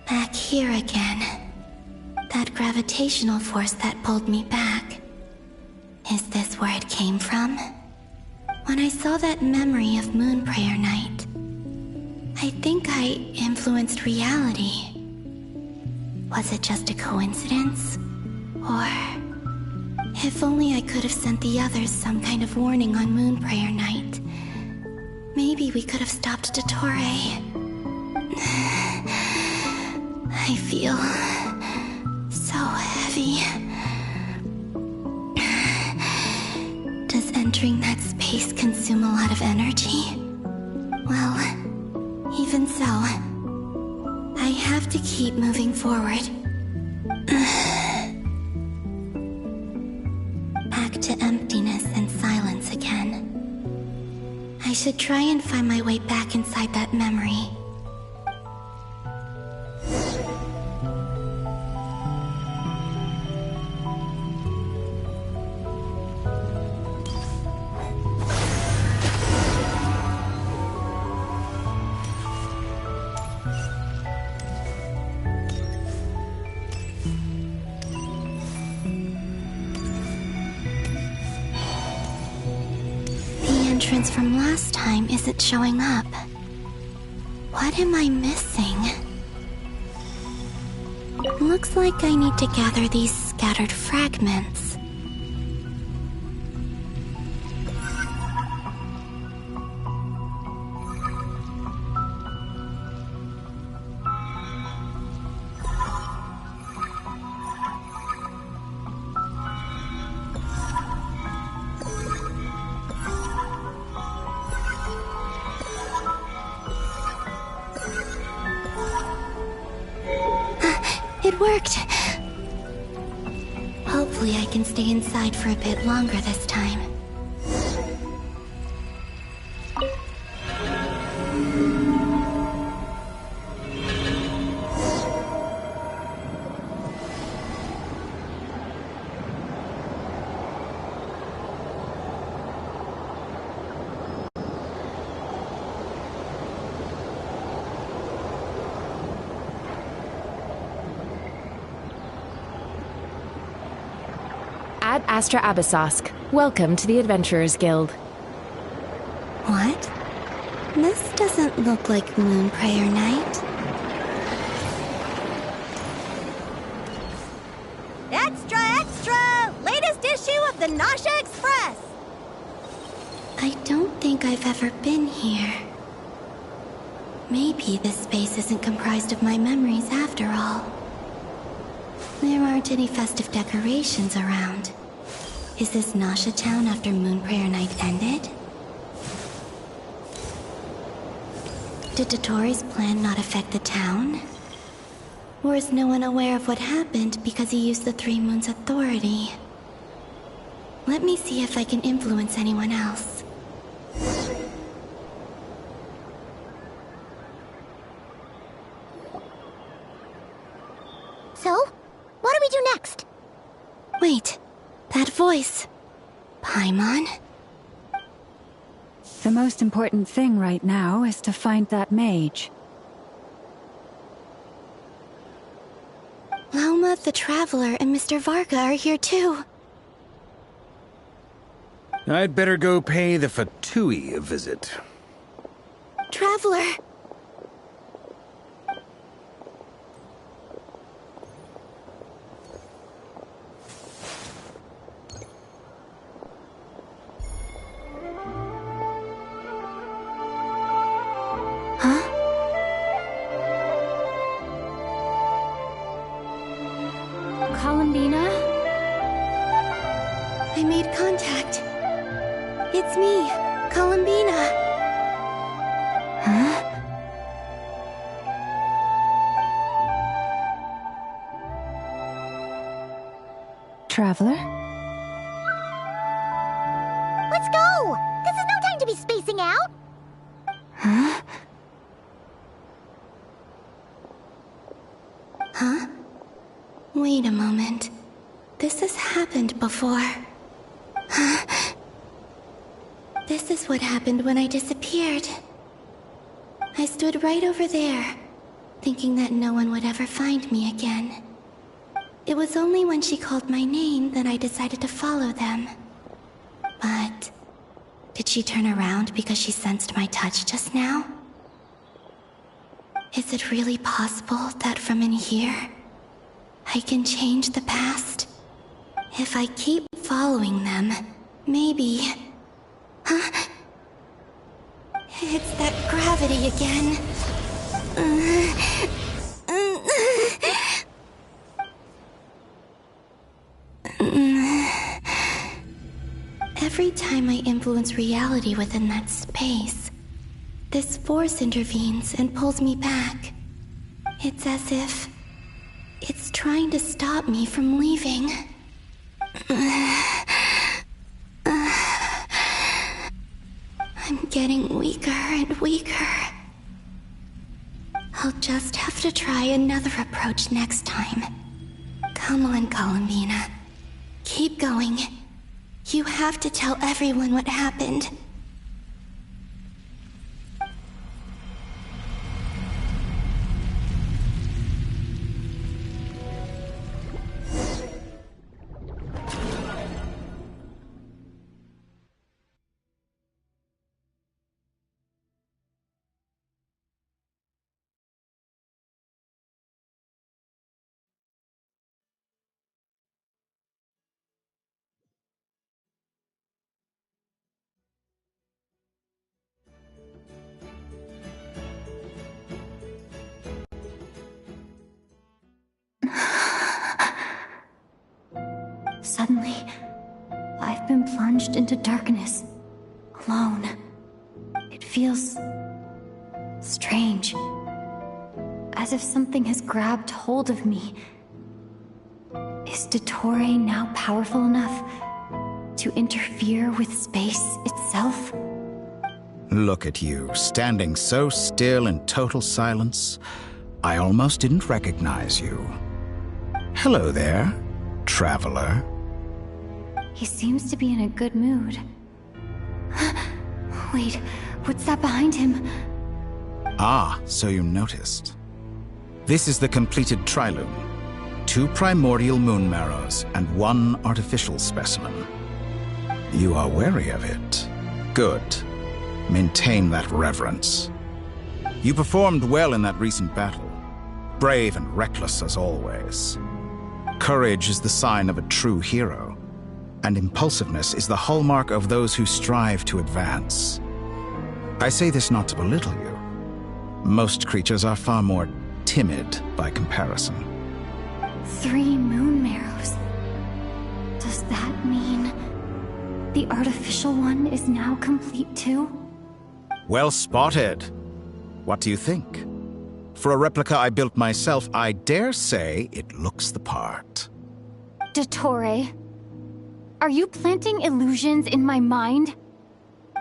Back here again. That gravitational force that pulled me back. Is this where it came from? When I saw that memory of Moon Prayer Night, I think I influenced reality. Was it just a coincidence? Or... if only I could have sent the others some kind of warning on Moon Prayer Night. Maybe we could have stopped Dottore. I feel so heavy. Does entering that space consume a lot of energy? Well, even so, I have to keep moving forward. Back to emptiness and silence again. I should try and find my way back inside that memory. From last time isn't showing up. What am I missing? Looks like I need to gather these scattered fragments. It worked! Hopefully I can stay inside for a bit longer this time. Ad Astra Abyssosque. Welcome to the Adventurers Guild. What? This doesn't look like Moon Prayer Night. Extra, extra! Latest issue of the Nausea Express! I don't think I've ever been here. Maybe this space isn't comprised of my memories after all. There aren't any festive decorations around. Is this Nausea Town after Moon Prayer Night ended? Did Dottore's plan not affect the town? Or is no one aware of what happened because he used the Three Moons' authority? Let me see if I can influence anyone else. So, what do we do next? Wait, that voice. Paimon? The most important thing right now is to find that mage. Lauma, the Traveler, and Mr. Varga are here too. I'd better go pay the Fatui a visit. Traveler! I made contact. It's me, Columbina. Huh? Traveler? Let's go! This is no time to be spacing out! Huh? Huh? Wait a moment. This has happened before. Huh? This is what happened when I disappeared. I stood right over there, thinking that no one would ever find me again. It was only when she called my name that I decided to follow them. But did she turn around because she sensed my touch just now? Is it really possible that from in here, I can change the past? If I keep following them, maybe... Huh? It's that gravity again. Every time I influence reality within that space, this force intervenes and pulls me back. It's as if it's trying to stop me from leaving. I'm getting weaker and weaker. I'll just have to try another approach next time. Come on, Columbina. Keep going. You have to tell everyone what happened. Suddenly, I've been plunged into darkness, alone. It feels strange, as if something has grabbed hold of me. Is Dottore now powerful enough to interfere with space itself? Look at you, standing so still in total silence. I almost didn't recognize you. Hello there, traveler. He seems to be in a good mood. Wait, what's that behind him? Ah, so you noticed. This is the completed triloom. 2 primordial moon marrows and 1 artificial specimen. You are wary of it. Good. Maintain that reverence. You performed well in that recent battle. Brave and reckless as always. Courage is the sign of a true hero, and impulsiveness is the hallmark of those who strive to advance. I say this not to belittle you. Most creatures are far more timid by comparison. 3 moon marrows. Does that mean the artificial one is now complete too? Well spotted. What do you think? For a replica I built myself, I dare say it looks the part. Dottore, are you planting illusions in my mind?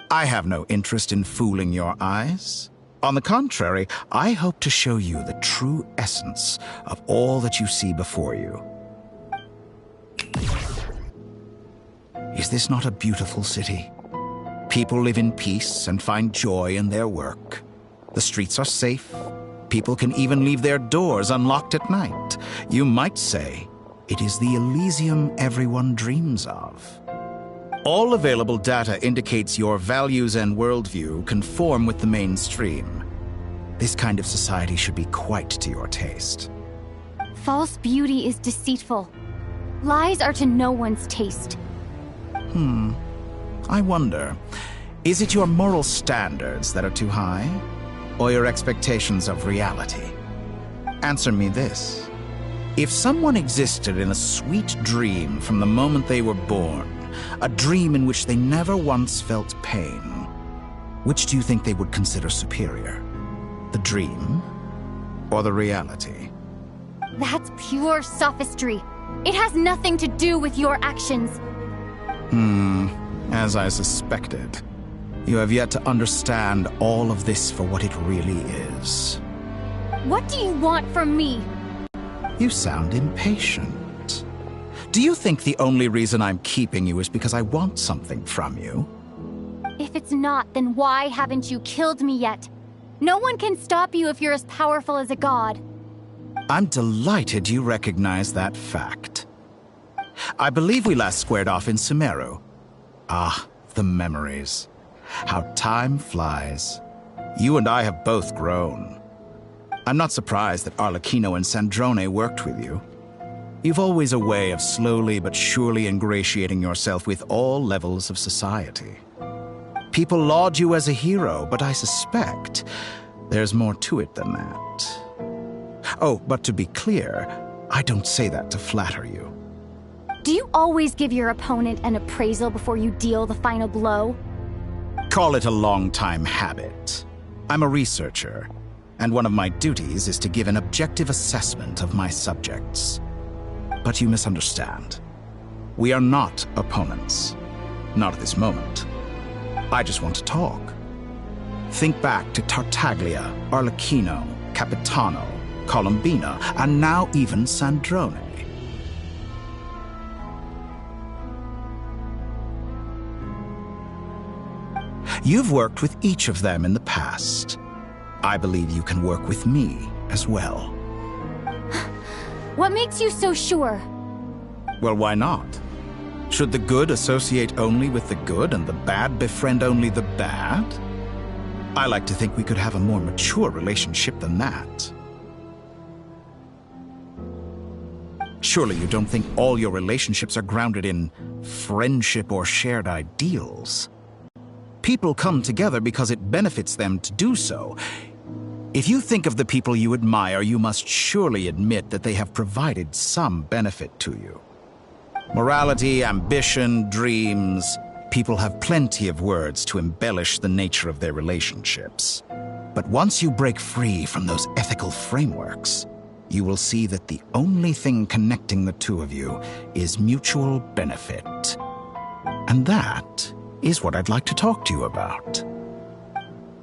I have no interest in fooling your eyes. On the contrary, I hope to show you the true essence of all that you see before you. Is this not a beautiful city? People live in peace and find joy in their work. The streets are safe. People can even leave their doors unlocked at night. You might say it is the Elysium everyone dreams of. All available data indicates your values and worldview conform with the mainstream. This kind of society should be quite to your taste. False beauty is deceitful. Lies are to no one's taste. I wonder, is it your moral standards that are too high? Or your expectations of reality? Answer me this. If someone existed in a sweet dream from the moment they were born, a dream in which they never once felt pain. Which do you think they would consider superior? The dream or the reality? That's pure sophistry. It has nothing to do with your actions. As I suspected. You have yet to understand all of this for what it really is. What do you want from me? You sound impatient. Do you think the only reason I'm keeping you is because I want something from you? If it's not, then why haven't you killed me yet? No one can stop you if you're as powerful as a god. I'm delighted you recognize that fact. I believe we last squared off in Sumeru. Ah, the memories. How time flies. You and I have both grown. I'm not surprised that Arlecchino and Sandrone worked with you. You've always a way of slowly but surely ingratiating yourself with all levels of society. People laud you as a hero, but I suspect there's more to it than that. Oh, but to be clear, I don't say that to flatter you. Do you always give your opponent an appraisal before you deal the final blow? Call it a long-time habit. I'm a researcher, and one of my duties is to give an objective assessment of my subjects. But you misunderstand. We are not opponents. Not at this moment. I just want to talk. Think back to Tartaglia, Arlecchino, Capitano, Colombina, and now even Sandrone. You've worked with each of them in the past. I believe you can work with me as well. What makes you so sure? Well, why not? Should the good associate only with the good and the bad befriend only the bad? I like to think we could have a more mature relationship than that. Surely you don't think all your relationships are grounded in friendship or shared ideals? People come together because it benefits them to do so. If you think of the people you admire, you must surely admit that they have provided some benefit to you. Morality, ambition, dreams. People have plenty of words to embellish the nature of their relationships. But once you break free from those ethical frameworks, you will see that the only thing connecting the two of you is mutual benefit. And that is what I'd like to talk to you about.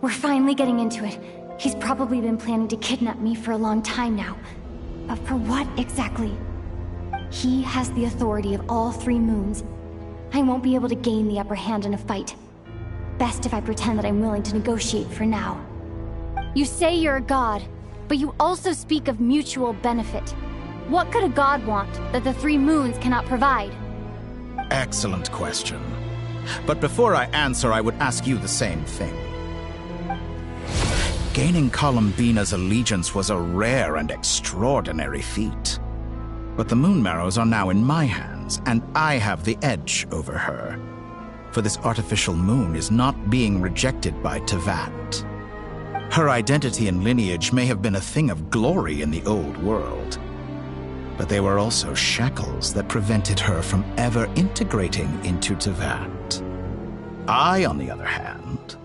We're finally getting into it. He's probably been planning to kidnap me for a long time now. But for what exactly? He has the authority of all three moons. I won't be able to gain the upper hand in a fight. Best if I pretend that I'm willing to negotiate for now. You say you're a god, but you also speak of mutual benefit. What could a god want that the three moons cannot provide? Excellent question. But before I answer, I would ask you the same thing. Gaining Colombina's allegiance was a rare and extraordinary feat. But the Moon Marrows are now in my hands, and I have the edge over her. For this artificial moon is not being rejected by Tevat. Her identity and lineage may have been a thing of glory in the old world, but they were also shackles that prevented her from ever integrating into Tevat. I, on the other hand,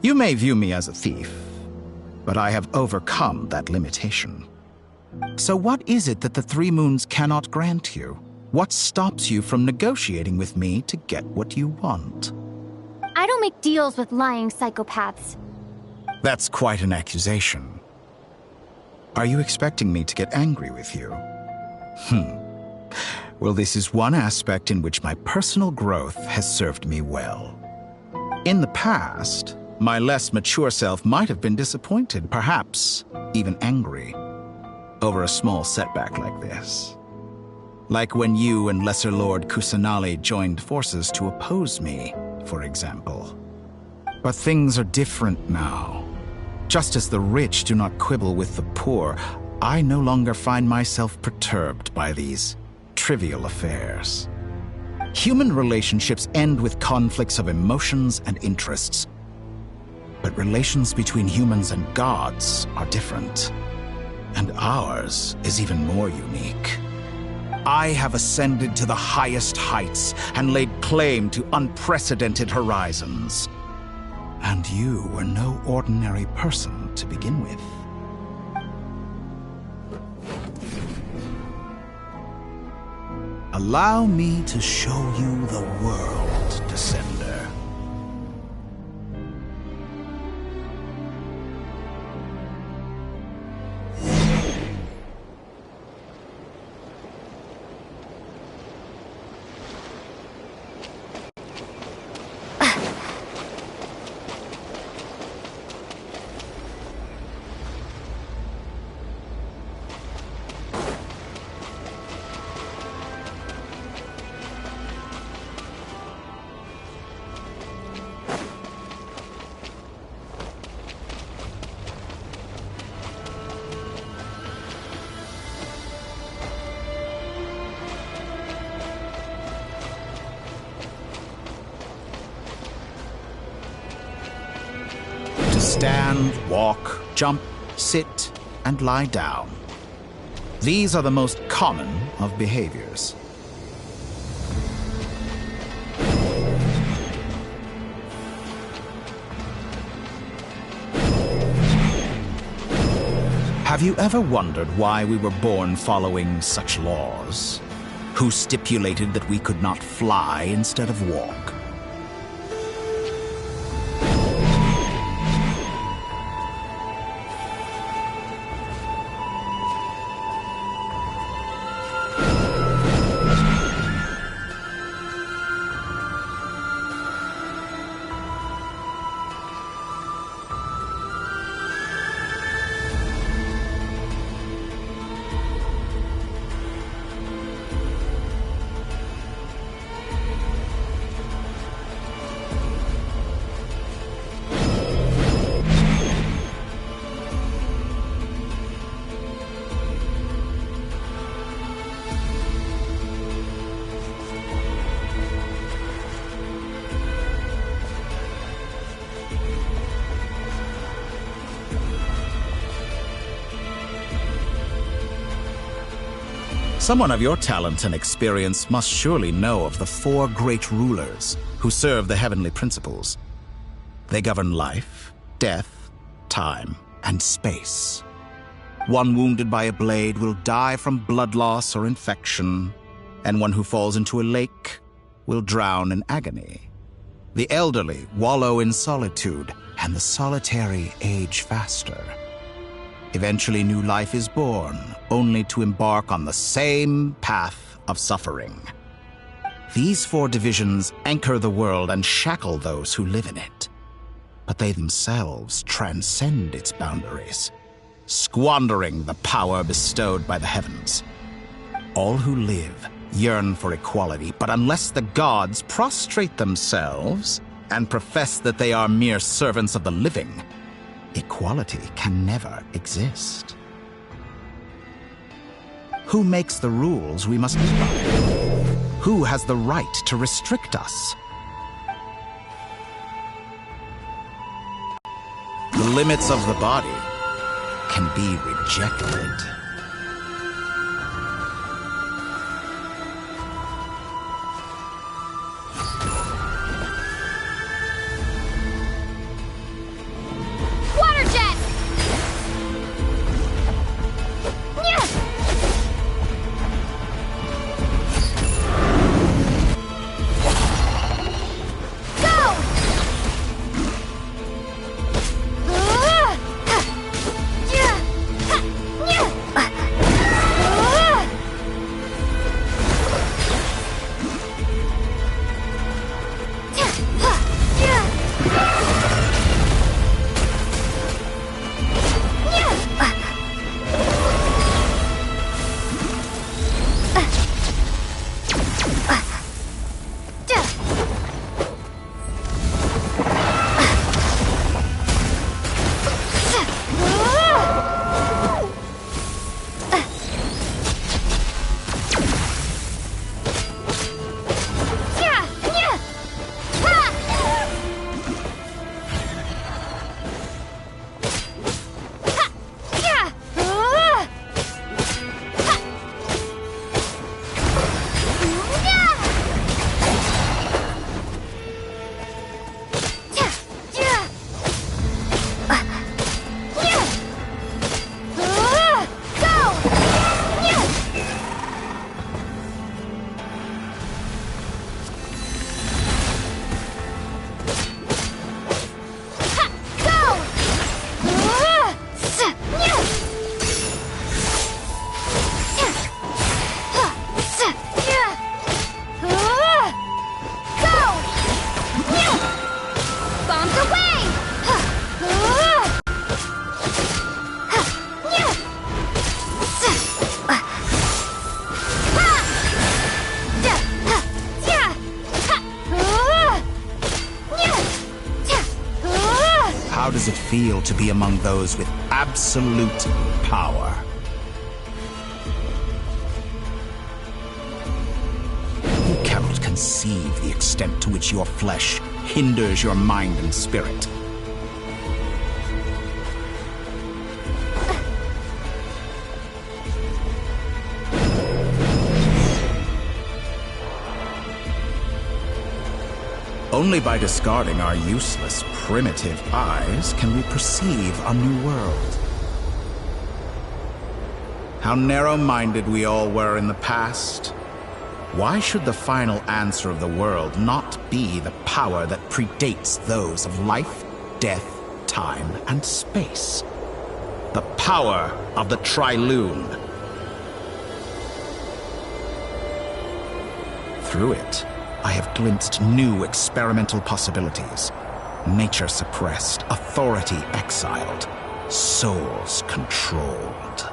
you may view me as a thief, but I have overcome that limitation. So what is it that the three moons cannot grant you? What stops you from negotiating with me to get what you want? I don't make deals with lying psychopaths. That's quite an accusation. Are you expecting me to get angry with you? Well, this is one aspect in which my personal growth has served me well. In the past, my less mature self might have been disappointed, perhaps even angry, over a small setback like this. Like when you and Lesser Lord Kusanali joined forces to oppose me, for example. But things are different now. Just as the rich do not quibble with the poor, I no longer find myself perturbed by these trivial affairs. Human relationships end with conflicts of emotions and interests. But relations between humans and gods are different. And ours is even more unique. I have ascended to the highest heights and laid claim to unprecedented horizons. And you were no ordinary person to begin with. Allow me to show you the world, Descender. Stand, walk, jump, sit, and lie down. These are the most common of behaviors. Have you ever wondered why we were born following such laws? Who stipulated that we could not fly instead of walk? Someone of your talent and experience must surely know of the 4 great rulers who serve the heavenly principles. They govern life, death, time, and space. One wounded by a blade will die from blood loss or infection, and one who falls into a lake will drown in agony. The elderly wallow in solitude, and the solitary age faster. Eventually, new life is born, only to embark on the same path of suffering. These 4 divisions anchor the world and shackle those who live in it. But they themselves transcend its boundaries, squandering the power bestowed by the heavens. All who live yearn for equality, but unless the gods prostrate themselves and profess that they are mere servants of the living, equality can never exist. Who makes the rules we must live by? Who has the right to restrict us? The limits of the body can be rejected. does it feel to be among those with absolute power? You cannot conceive the extent to which your flesh hinders your mind and spirit. Only by discarding our useless, primitive eyes can we perceive a new world. How narrow-minded we all were in the past. Why should the final answer of the world not be the power that predates those of life, death, time, and space? The power of the Trilune. Through it, I have glimpsed new experimental possibilities. Nature suppressed, authority exiled, souls controlled.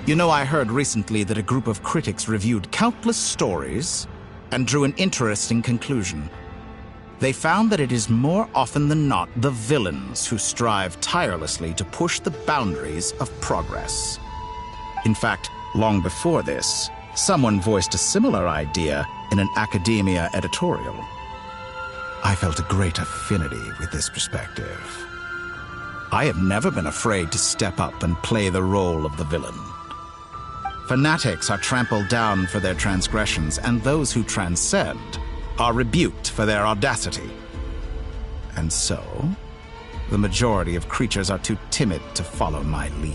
You know, I heard recently that a group of critics reviewed countless stories and drew an interesting conclusion. They found that it is more often than not the villains who strive tirelessly to push the boundaries of progress. In fact, long before this, someone voiced a similar idea in an academia editorial. I felt a great affinity with this perspective. I have never been afraid to step up and play the role of the villain. Fanatics are trampled down for their transgressions, and those who transcend are rebuked for their audacity. And so, the majority of creatures are too timid to follow my lead.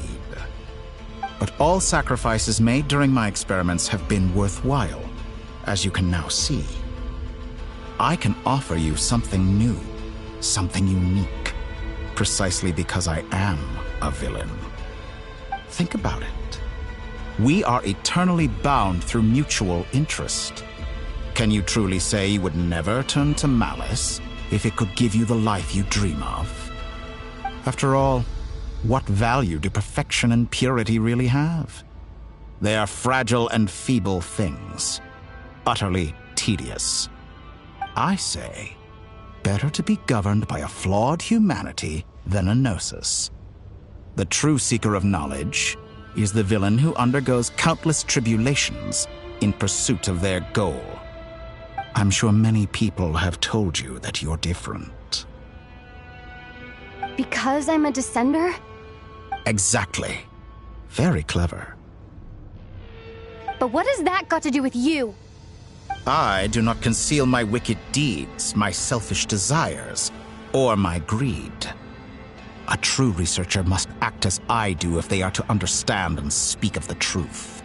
But all sacrifices made during my experiments have been worthwhile, as you can now see. I can offer you something new, something unique, precisely because I am a villain. Think about it. We are eternally bound through mutual interest. Can you truly say you would never turn to malice if it could give you the life you dream of? After all, what value do perfection and purity really have? They are fragile and feeble things, utterly tedious. I say, better to be governed by a flawed humanity than a gnosis. The true seeker of knowledge is the villain who undergoes countless tribulations in pursuit of their goal. I'm sure many people have told you that you're different. Because I'm a descender? Exactly. Very clever. But what has that got to do with you? I do not conceal my wicked deeds, my selfish desires, or my greed. A true researcher must act as I do if they are to understand and speak of the truth.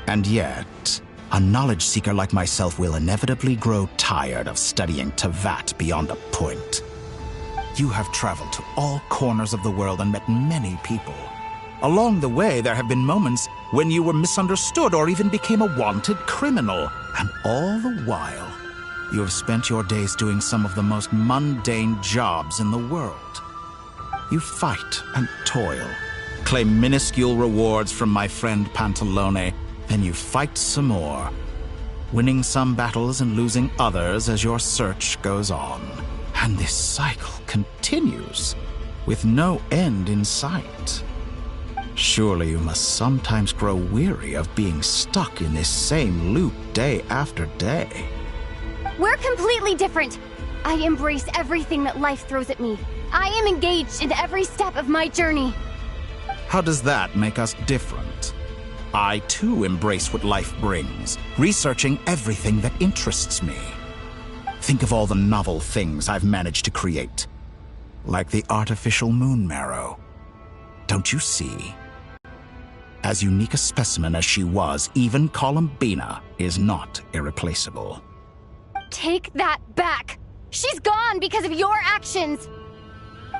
And yet, a knowledge seeker like myself will inevitably grow tired of studying Tevat beyond a point. You have traveled to all corners of the world and met many people. Along the way, there have been moments when you were misunderstood or even became a wanted criminal. And all the while, you have spent your days doing some of the most mundane jobs in the world. You fight and toil, claim minuscule rewards from my friend Pantalone, then you fight some more, winning some battles and losing others as your search goes on. And this cycle continues, with no end in sight. Surely you must sometimes grow weary of being stuck in this same loop day after day. We're completely different. I embrace everything that life throws at me. I am engaged in every step of my journey. How does that make us different? I too embrace what life brings, researching everything that interests me. Think of all the novel things I've managed to create, like the artificial moon marrow. Don't you see? As unique a specimen as she was, even Columbina is not irreplaceable. Take that back! She's gone because of your actions!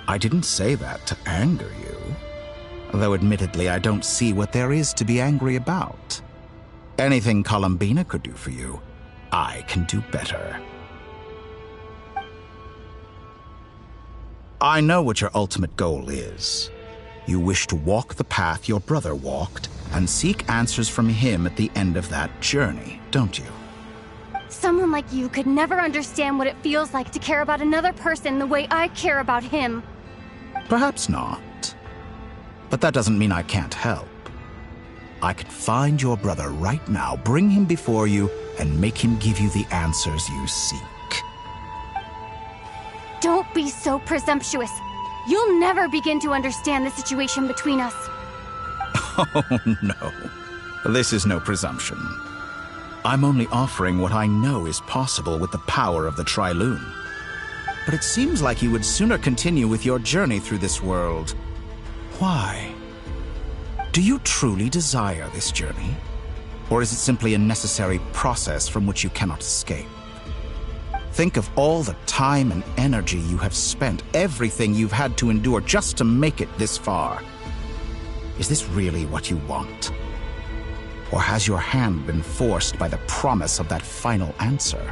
I didn't say that to anger you. Though admittedly, I don't see what there is to be angry about. Anything Columbina could do for you, I can do better. I know what your ultimate goal is. You wish to walk the path your brother walked and seek answers from him at the end of that journey, don't you? Someone like you could never understand what it feels like to care about another person the way I care about him. Perhaps not. But that doesn't mean I can't help. I could find your brother right now, bring him before you, and make him give you the answers you seek. Don't be so presumptuous. You'll never begin to understand the situation between us. Oh, no. This is no presumption. I'm only offering what I know is possible with the power of the Tri-Lune. But it seems like you would sooner continue with your journey through this world. Why? Do you truly desire this journey? Or is it simply a necessary process from which you cannot escape? Think of all the time and energy you have spent, everything you've had to endure just to make it this far. Is this really what you want? Or has your hand been forced by the promise of that final answer?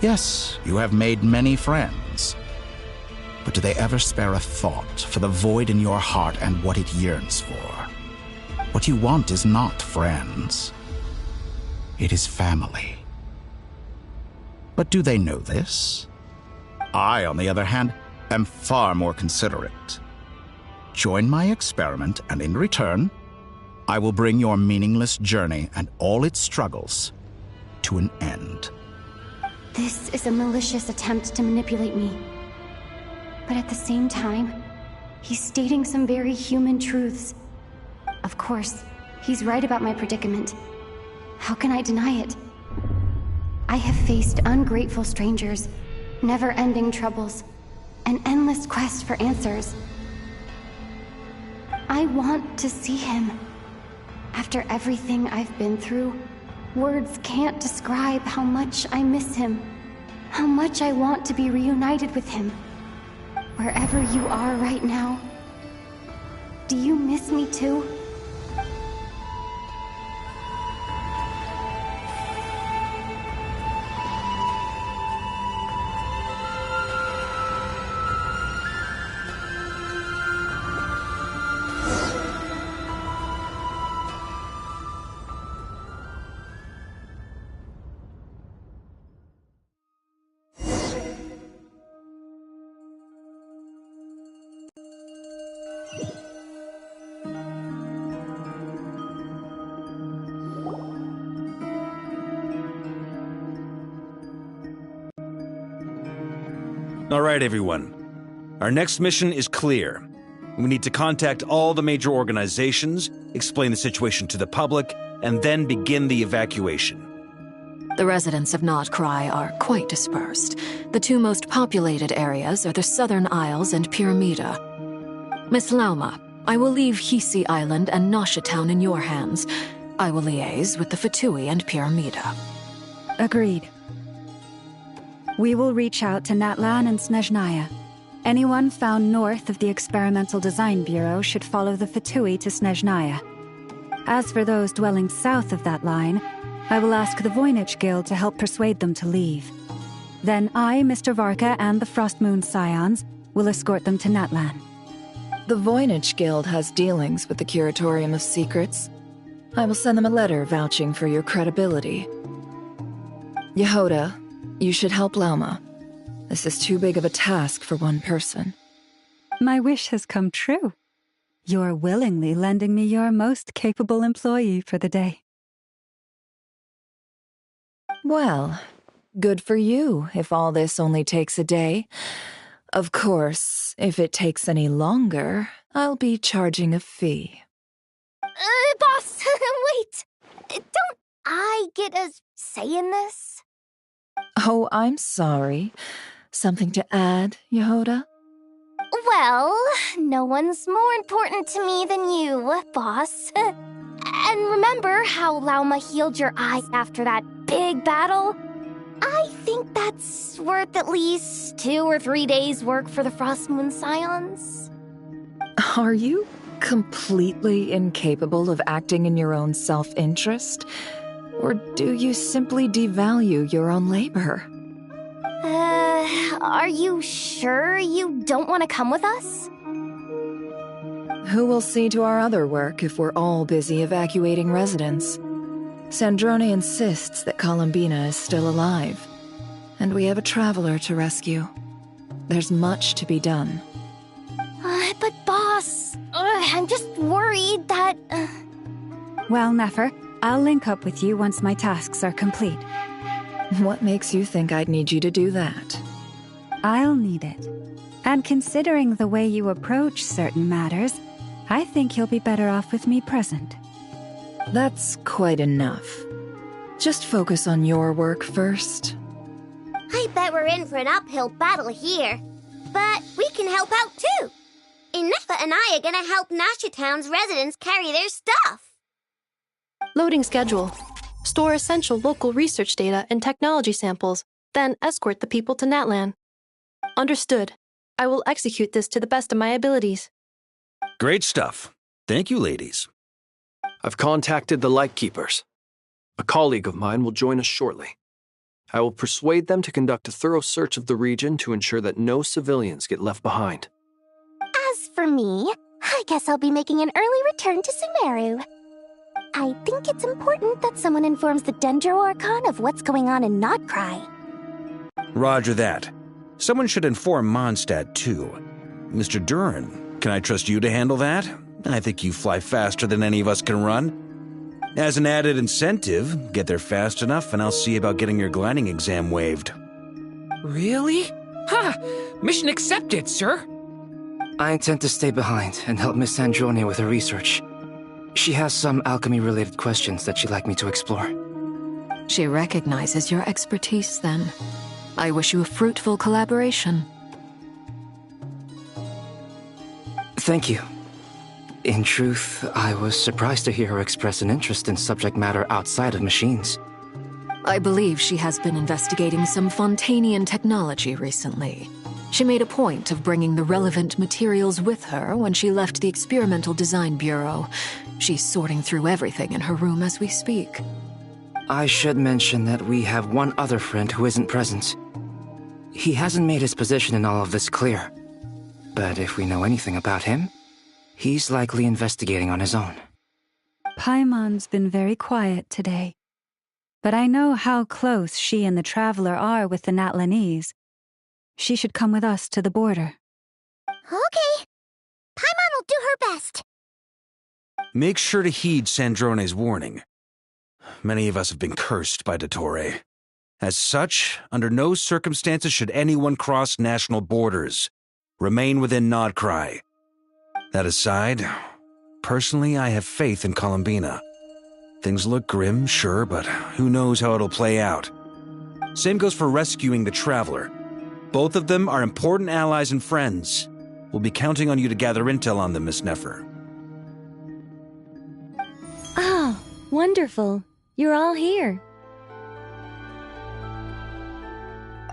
Yes, you have made many friends. But do they ever spare a thought for the void in your heart and what it yearns for? What you want is not friends. It is family. But do they know this? I, on the other hand, am far more considerate. Join my experiment, and in return, I will bring your meaningless journey and all its struggles to an end. This is a malicious attempt to manipulate me. But at the same time, he's stating some very human truths. Of course, he's right about my predicament. How can I deny it? I have faced ungrateful strangers, never-ending troubles, an endless quest for answers. I want to see him. After everything I've been through, words can't describe how much I miss him, how much I want to be reunited with him. Wherever you are right now, do you miss me too? All right, everyone. Our next mission is clear. We need to contact all the major organizations, explain the situation to the public, and then begin the evacuation. The residents of Nod-Krai are quite dispersed. The two most populated areas are the Southern Isles and Pyramida. Miss Lauma, I will leave Hisi Island and Nasha Town in your hands. I will liaise with the Fatui and Pyramida. Agreed. We will reach out to Natlan and Snezhnaya. Anyone found north of the Experimental Design Bureau should follow the Fatui to Snezhnaya. As for those dwelling south of that line, I will ask the Voynich Guild to help persuade them to leave. Then I, Mr. Varka, and the Frostmoon Scions will escort them to Natlan. The Voynich Guild has dealings with the Curatorium of Secrets. I will send them a letter vouching for your credibility. Yehoda, you should help Lauma. This is too big of a task for one person. My wish has come true. You're willingly lending me your most capable employee for the day. Well, good for you if all this only takes a day. Of course, if it takes any longer, I'll be charging a fee. Boss, wait! Don't I get a say in this? Oh, I'm sorry. Something to add, Yehoda? Well, no one's more important to me than you, boss. And remember how Lauma healed your eyes after that big battle? I think that's worth at least 2 or 3 days' work for the Frostmoon Scions. Are you completely incapable of acting in your own self-interest? Or do you simply devalue your own labor? Are you sure you don't want to come with us? Who will see to our other work if we're all busy evacuating residents? Sandrone insists that Columbina is still alive, and we have a traveler to rescue. There's much to be done. But boss, I'm just worried that... Well, Nefer, I'll link up with you once my tasks are complete. What makes you think I'd need you to do that? I'll need it. And considering the way you approach certain matters, I think you'll be better off with me present. That's quite enough. Just focus on your work first. I bet we're in for an uphill battle here. But we can help out too. Inefa and I are gonna help Nasha Town's residents carry their stuff. Loading schedule. Store essential local research data and technology samples, then escort the people to Natlan. Understood. I will execute this to the best of my abilities. Great stuff. Thank you, ladies. I've contacted the Lightkeepers. A colleague of mine will join us shortly. I will persuade them to conduct a thorough search of the region to ensure that no civilians get left behind. As for me, I guess I'll be making an early return to Sumeru. I think it's important that someone informs the Dendro Archon of what's going on in Nod-Krai. Roger that. Someone should inform Mondstadt, too. Mr. Duran, can I trust you to handle that? I think you fly faster than any of us can run. As an added incentive, get there fast enough and I'll see about getting your gliding exam waived. Really? Ha! Mission accepted, sir. I intend to stay behind and help Miss Sandrone with her research. She has some alchemy-related questions that she'd like me to explore. She recognizes your expertise, then. I wish you a fruitful collaboration. Thank you. In truth, I was surprised to hear her express an interest in subject matter outside of machines. I believe she has been investigating some Fontanian technology recently. She made a point of bringing the relevant materials with her when she left the Experimental Design Bureau. She's sorting through everything in her room as we speak. I should mention that we have one other friend who isn't present. He hasn't made his position in all of this clear. But if we know anything about him, he's likely investigating on his own. Paimon's been very quiet today. But I know how close she and the Traveler are with the Natlanese. She should come with us to the border. Okay. Paimon will do her best. Make sure to heed Sandrone's warning. Many of us have been cursed by Dottore. As such, under no circumstances should anyone cross national borders. Remain within Nod-Krai. That aside, personally I have faith in Columbina. Things look grim, sure, but who knows how it'll play out. Same goes for rescuing the Traveler. Both of them are important allies and friends. We'll be counting on you to gather intel on them, Miss Nefer. Oh, wonderful. You're all here.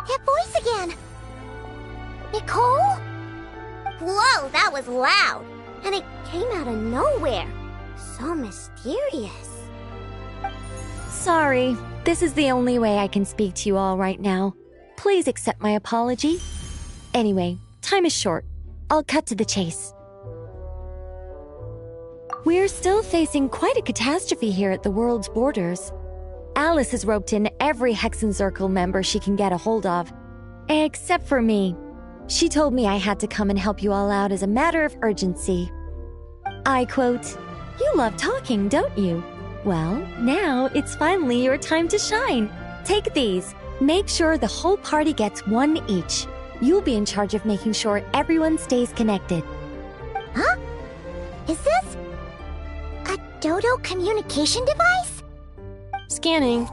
That voice again! Nicole? Whoa, that was loud! And it came out of nowhere. So mysterious. Sorry, this is the only way I can speak to you all right now. Please accept my apology. Anyway, time is short. I'll cut to the chase. We're still facing quite a catastrophe here at the world's borders. Alice has roped in every Hexen Circle member she can get a hold of. Except for me. She told me I had to come and help you all out as a matter of urgency. I quote, "You love talking, don't you? Well, now it's finally your time to shine. Take these. Make sure the whole party gets one each. You'll be in charge of making sure everyone stays connected." Huh? Is this a Dodo communication device? Scanning.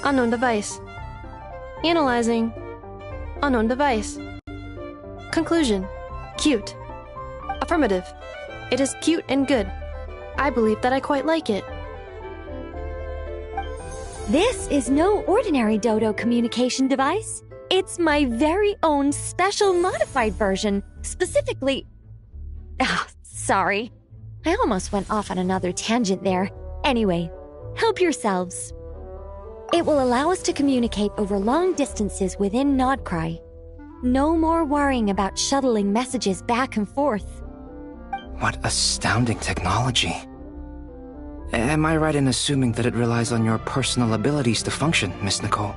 Unknown device. Analyzing. Unknown device. Conclusion. Cute. Affirmative. It is cute and good. I believe that I quite like it. This is no ordinary Dodo communication device. It's my very own special modified version, specifically... sorry. I almost went off on another tangent there. Anyway, help yourselves. It will allow us to communicate over long distances within Nod-Krai. No more worrying about shuttling messages back and forth. What astounding technology. Am I right in assuming that it relies on your personal abilities to function, Miss Nicole?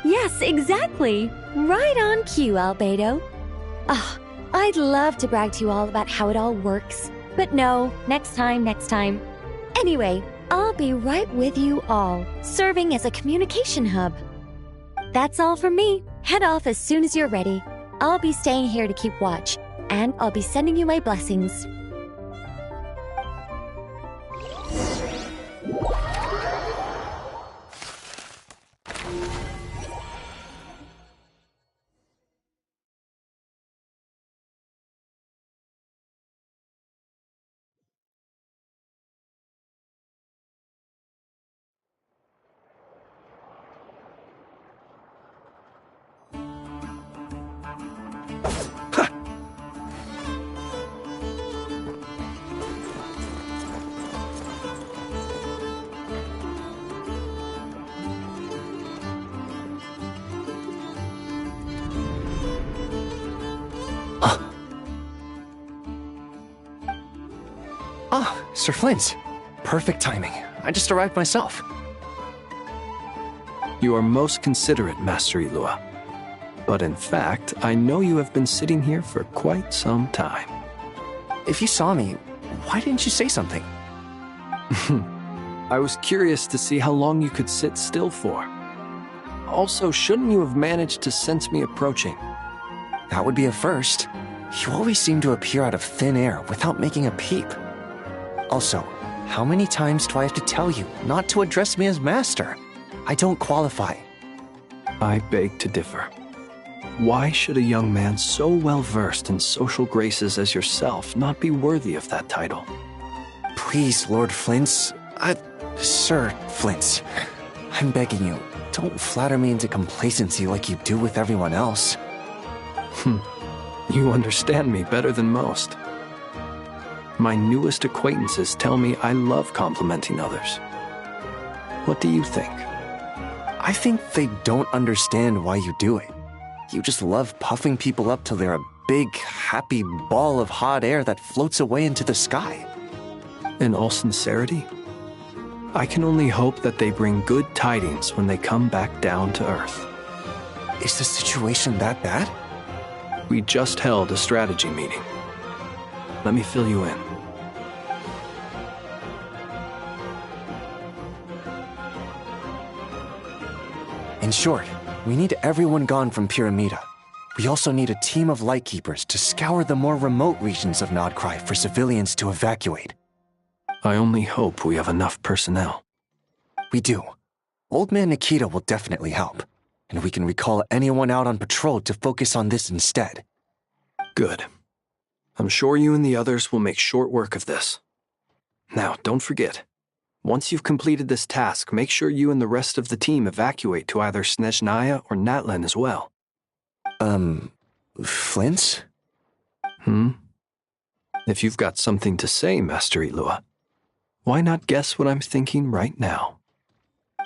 Yes, exactly. Right on cue, Albedo. Ah, I'd love to brag to you all about how it all works. But no, next time. Anyway, I'll be right with you all, serving as a communication hub. That's all from me. Head off as soon as you're ready. I'll be staying here to keep watch, and I'll be sending you my blessings. Sir Flint. Perfect timing. I just arrived myself. You are most considerate, Master Eilua. But in fact, I know you have been sitting here for quite some time. If you saw me, why didn't you say something? I was curious to see how long you could sit still for. Also, shouldn't you have managed to sense me approaching? That would be a first. You always seem to appear out of thin air without making a peep. Also, how many times do I have to tell you not to address me as master? I don't qualify. I beg to differ. Why should a young man so well-versed in social graces as yourself not be worthy of that title? Please, Lord Flint. Sir Flint. I'm begging you, don't flatter me into complacency like you do with everyone else. You understand me better than most. My newest acquaintances tell me I love complimenting others. What do you think? I think they don't understand why you do it. You just love puffing people up till they're a big, happy ball of hot air that floats away into the sky. In all sincerity, I can only hope that they bring good tidings when they come back down to Earth. Is the situation that bad? We just held a strategy meeting. Let me fill you in. In short, we need everyone gone from Pyramida. We also need a team of lightkeepers to scour the more remote regions of Nod-Krai for civilians to evacuate. I only hope we have enough personnel. We do. Old Man Nikita will definitely help, and we can recall anyone out on patrol to focus on this instead. Good. I'm sure you and the others will make short work of this. Now, don't forget, once you've completed this task, make sure you and the rest of the team evacuate to either Snezhnaya or Natlan as well. Flint? If you've got something to say, Master Eilua, why not guess what I'm thinking right now?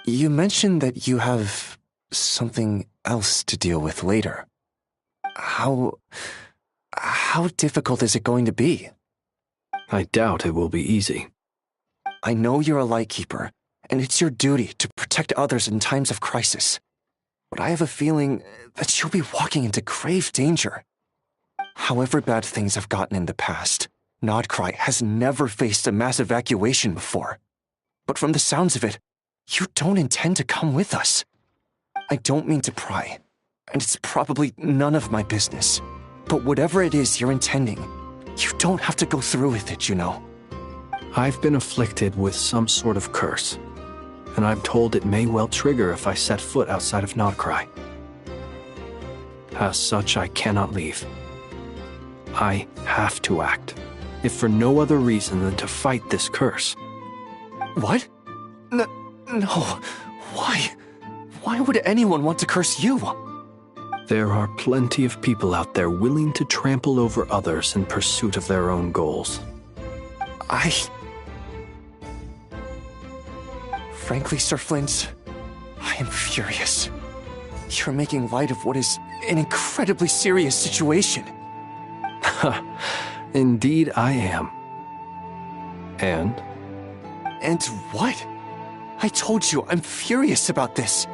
You mentioned that you have something else to deal with later. How difficult is it going to be? I doubt it will be easy. I know you're a lightkeeper, and it's your duty to protect others in times of crisis. But I have a feeling that you'll be walking into grave danger. However bad things have gotten in the past, Nod-Krai has never faced a mass evacuation before. But from the sounds of it, you don't intend to come with us. I don't mean to pry, and it's probably none of my business. But whatever it is you're intending, you don't have to go through with it, you know. I've been afflicted with some sort of curse, and I'm told it may well trigger if I set foot outside of Nod-Krai. As such, I cannot leave. I have to act, if for no other reason than to fight this curse. What? No. Why? Why would anyone want to curse you? There are plenty of people out there willing to trample over others in pursuit of their own goals. Frankly, Sir Flint, I am furious. You're making light of what is an incredibly serious situation. Indeed I am. And? And what? I told you, I'm furious about this.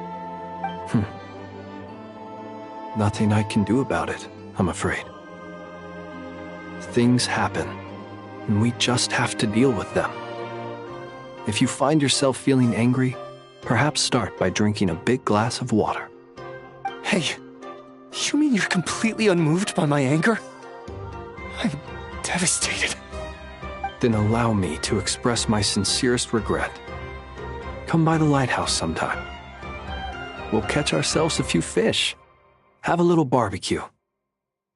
Nothing I can do about it, I'm afraid. Things happen, and we just have to deal with them. If you find yourself feeling angry, perhaps start by drinking a big glass of water. Hey, you mean you're completely unmoved by my anger? I'm devastated. Then allow me to express my sincerest regret. Come by the lighthouse sometime. We'll catch ourselves a few fish, have a little barbecue,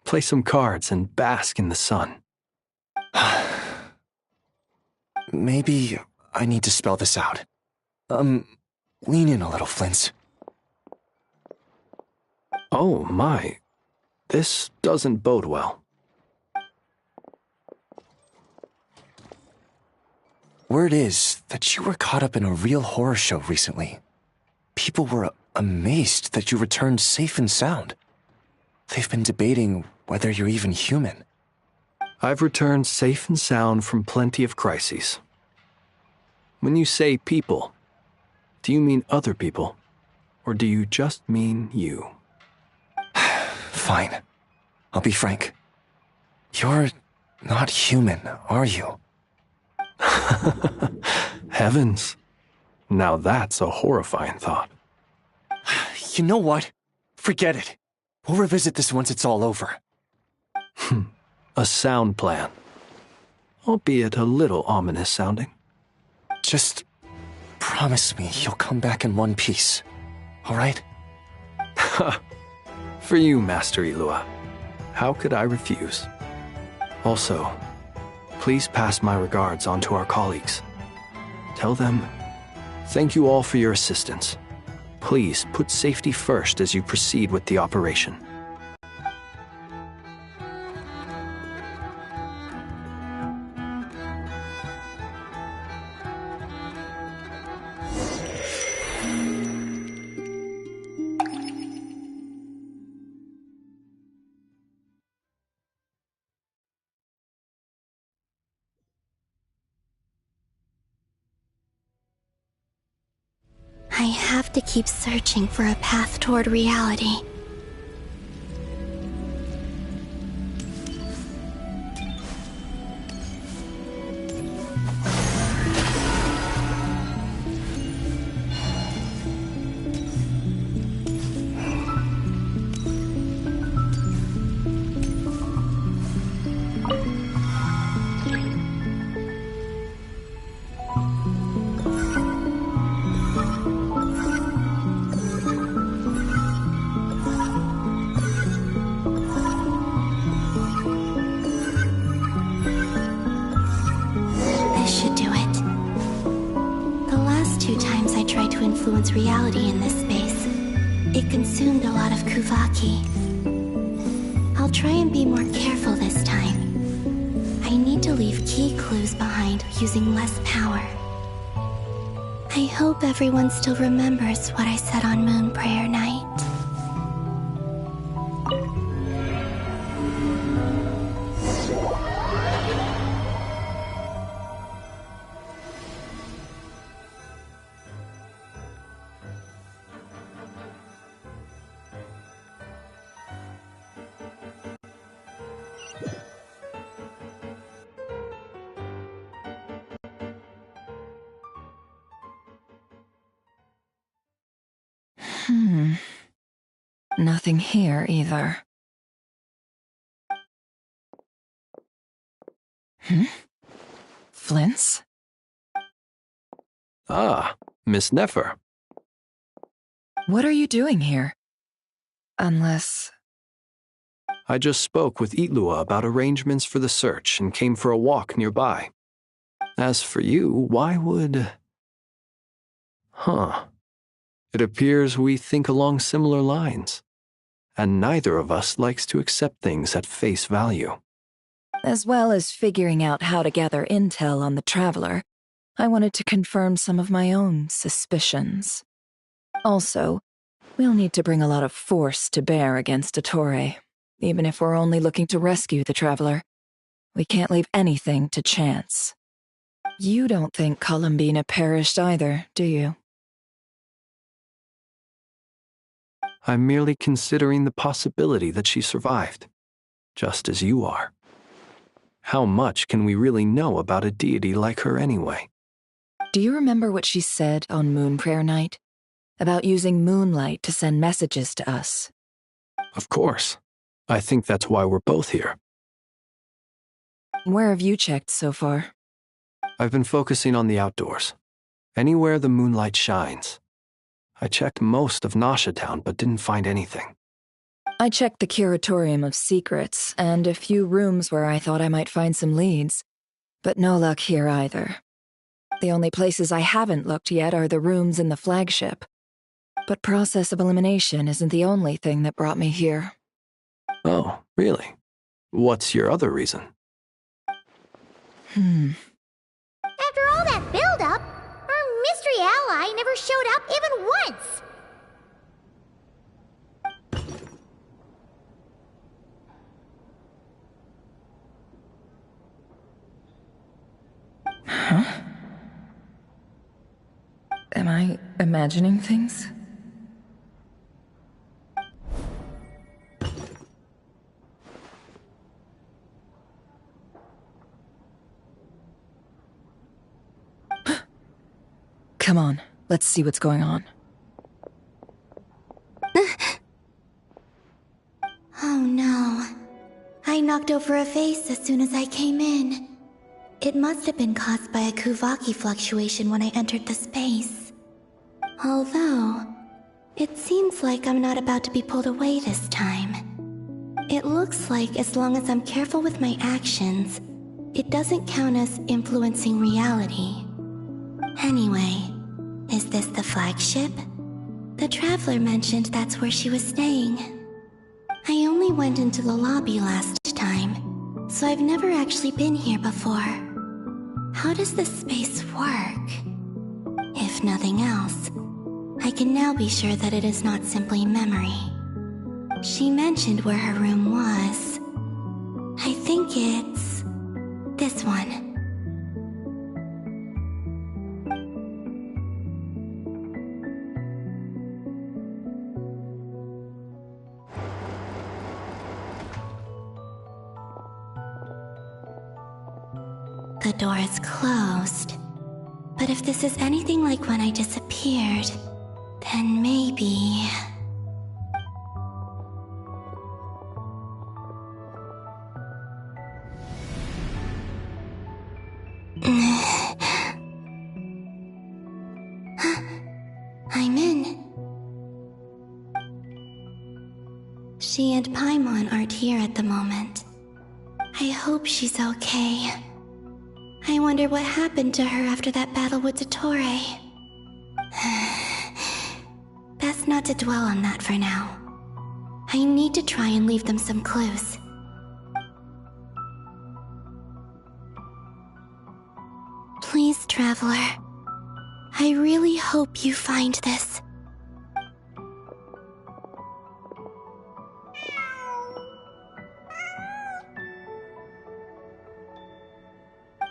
play some cards, and bask in the sun. Maybe I need to spell this out. Lean in a little, Flint. Oh my, this doesn't bode well. Word is that you were caught up in a real horror show recently. People were amazed that you returned safe and sound. They've been debating whether you're even human. I've returned safe and sound from plenty of crises. When you say people, do you mean other people, or do you just mean you? Fine. I'll be frank. You're not human, are you? Heavens. Now that's a horrifying thought. You know what? Forget it. We'll revisit this once it's all over. A sound plan. Albeit a little ominous sounding. Just promise me you'll come back in one piece, all right? For you, Master Ilua. How could I refuse? Also, please pass my regards on to our colleagues. Tell them, thank you all for your assistance. Please put safety first as you proceed with the operation. I have to keep searching for a path toward reality. Reality in this space. It consumed a lot of Kuvaki. I'll try and be more careful this time. I need to leave key clues behind using less power. I hope everyone still remembers what I said on Moon Prayer Night. Nothing here either. Flint's? Ah, Miss Nefer. What are you doing here? Unless... I just spoke with Itlua about arrangements for the search and came for a walk nearby. As for you, why would... It appears we think along similar lines, and neither of us likes to accept things at face value. As well as figuring out how to gather intel on the Traveler, I wanted to confirm some of my own suspicions. Also, we'll need to bring a lot of force to bear against Ettore, even if we're only looking to rescue the Traveler. We can't leave anything to chance. You don't think Columbina perished either, do you? I'm merely considering the possibility that she survived, just as you are. How much can we really know about a deity like her anyway? Do you remember what she said on Moon Prayer Night? About using moonlight to send messages to us? Of course. I think that's why we're both here. Where have you checked so far? I've been focusing on the outdoors. Anywhere the moonlight shines. I checked most of Nasha Town, but didn't find anything. I checked the Curatorium of Secrets, and a few rooms where I thought I might find some leads. But no luck here either. The only places I haven't looked yet are the rooms in the flagship. But process of elimination isn't the only thing that brought me here. Oh, really? What's your other reason? After all that build-up, our mystery ally never showed up even once! Huh? Am I imagining things? Come on, let's see what's going on. Oh no. I knocked over a vase as soon as I came in. It must have been caused by a Kuvaki fluctuation when I entered the space. Although, it seems like I'm not about to be pulled away this time. It looks like as long as I'm careful with my actions, it doesn't count as influencing reality. Anyway, is this the flagship? The Traveler mentioned that's where she was staying. I only went into the lobby last time, so I've never actually been here before. How does this space work? If nothing else, I can now be sure that it is not simply memory. She mentioned where her room was. I think it's this one. The door is closed. But if this is anything like when I disappeared, then maybe... I'm in. She and Paimon aren't here at the moment. I hope she's okay. I wonder what happened to her after that battle with Dottore. Best not to dwell on that for now. I need to try and leave them some clues. Please, Traveler. I really hope you find this.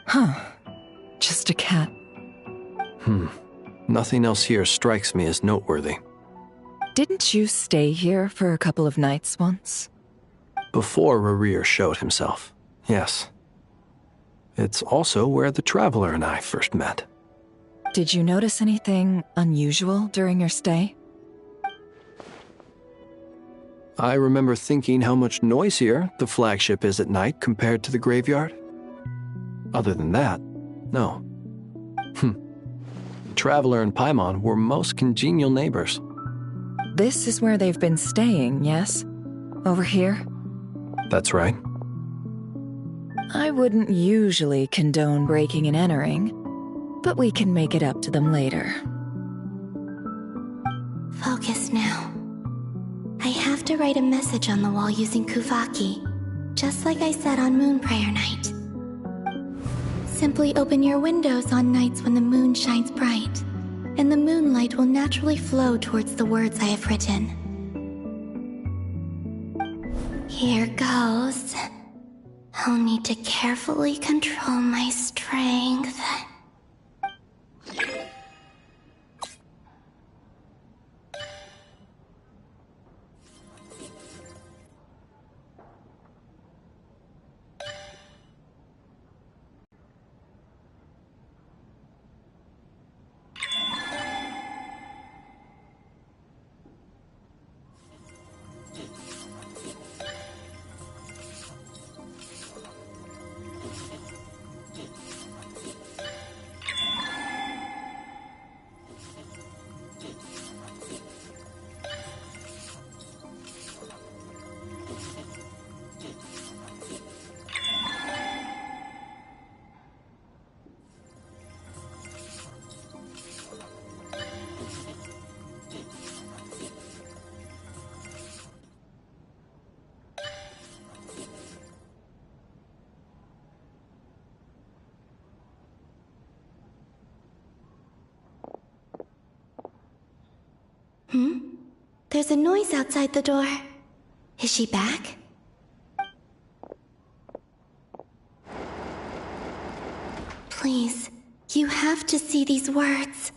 Huh. Just a cat. Nothing else here strikes me as noteworthy. Didn't you stay here for a couple of nights once? Before Rerir showed himself, yes. It's also where the Traveler and I first met. Did you notice anything unusual during your stay? I remember thinking how much noisier the flagship is at night compared to the graveyard. Other than that, no. Traveler and Paimon were most congenial neighbors. This is where they've been staying, yes? Over here? That's right. I wouldn't usually condone breaking and entering, but we can make it up to them later. Focus now. I have to write a message on the wall using Kuvaki, just like I said on Moon Prayer Night. Simply open your windows on nights when the moon shines bright, and the moonlight will naturally flow towards the words I have written. Here goes. I'll need to carefully control my strength. There's a noise outside the door. Is she back? Please, you have to see these words.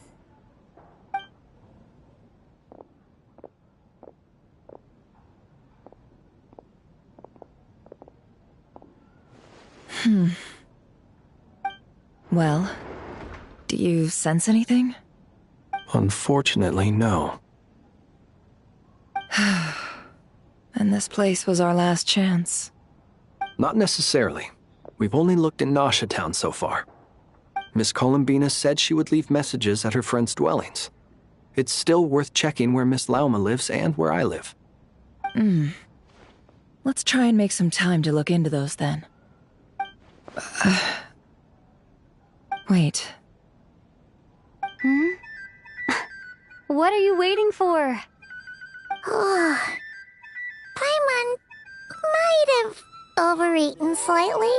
Well, do you sense anything? Unfortunately, no. And this place was our last chance. Not necessarily. We've only looked in Nasha Town so far. Miss Columbina said she would leave messages at her friends' dwellings. It's still worth checking where Miss Lauma lives and where I live. Let's try and make some time to look into those then. Wait. What are you waiting for? Paimon might have overeaten slightly.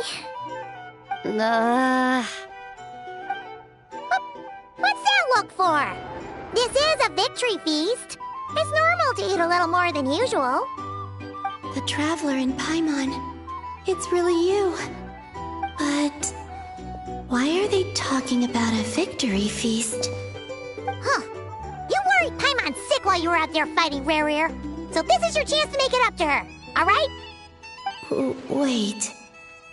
What's that look for? This is a victory feast. It's normal to eat a little more than usual. The Traveler in Paimon. It's really you. But why are they talking about a victory feast? Huh. You worried Paimon sick while you were out there fighting Rare. So this is your chance to make it up to her, alright? Wait.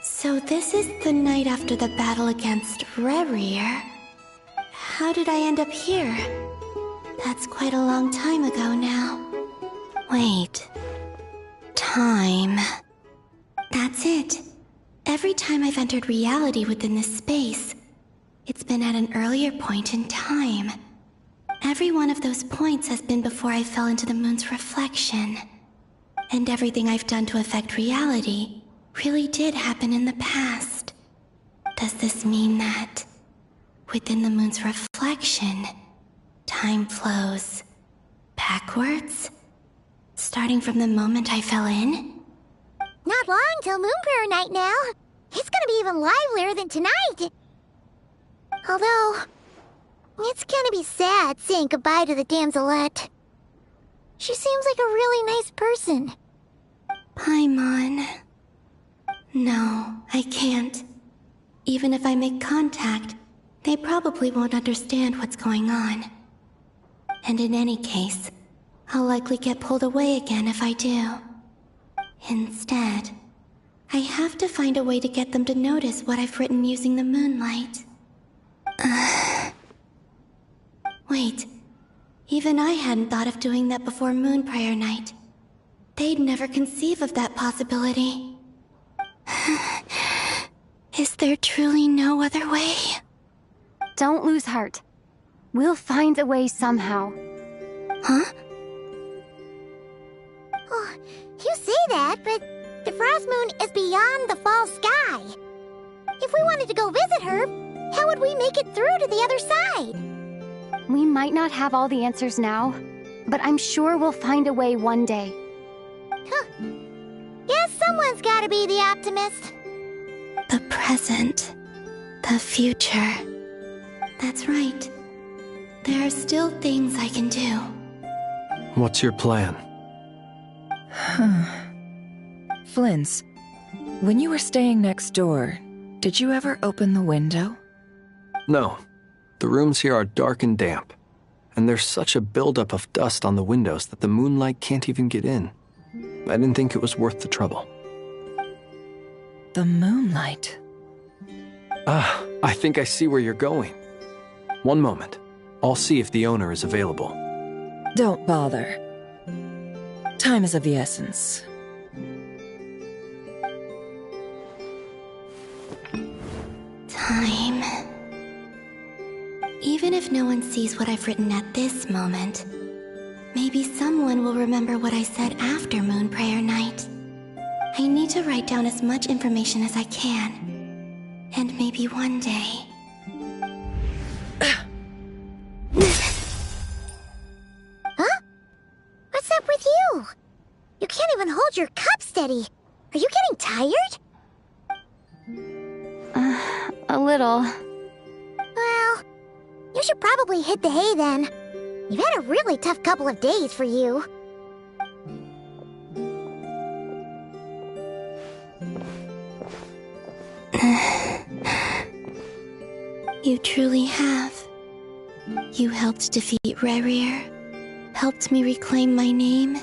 So this is the night after the battle against Rare. How did I end up here? That's quite a long time ago now. Wait. Time. That's it. Every time I've entered reality within this space, it's been at an earlier point in time. Every one of those points has been before I fell into the moon's reflection. And everything I've done to affect reality really did happen in the past. Does this mean that within the moon's reflection, time flows backwards? Starting from the moment I fell in? Not long till Moon Prayer Night now. It's gonna be even livelier than tonight. Although, it's gonna be sad saying goodbye to the damselette. She seems like a really nice person. Paimon. No, I can't. Even if I make contact, they probably won't understand what's going on. And in any case, I'll likely get pulled away again if I do. Instead, I have to find a way to get them to notice what I've written using the moonlight. Wait, even I hadn't thought of doing that before Moon Prayer Night. They'd never conceive of that possibility. Is there truly no other way? Don't lose heart. We'll find a way somehow. Huh? Oh, you say that, but the Frost Moon is beyond the fall sky. If we wanted to go visit her, how would we make it through to the other side? We might not have all the answers now, but I'm sure we'll find a way one day. Huh. Guess someone's gotta be the optimist. The present. The future. That's right. There are still things I can do. What's your plan? Flint's. When you were staying next door, did you ever open the window? No. The rooms here are dark and damp, and there's such a buildup of dust on the windows that the moonlight can't even get in. I didn't think it was worth the trouble. The moonlight? Ah, I think I see where you're going. One moment. I'll see if the owner is available. Don't bother. Time is of the essence. Time. Even if no one sees what I've written at this moment, maybe someone will remember what I said after Moon Prayer Night. I need to write down as much information as I can. And maybe one day... Huh? What's up with you? You can't even hold your cup steady. Are you getting tired? A little. Well, you should probably hit the hay then. You've had a really tough couple of days for you. You truly have. You helped defeat Rerir, helped me reclaim my name,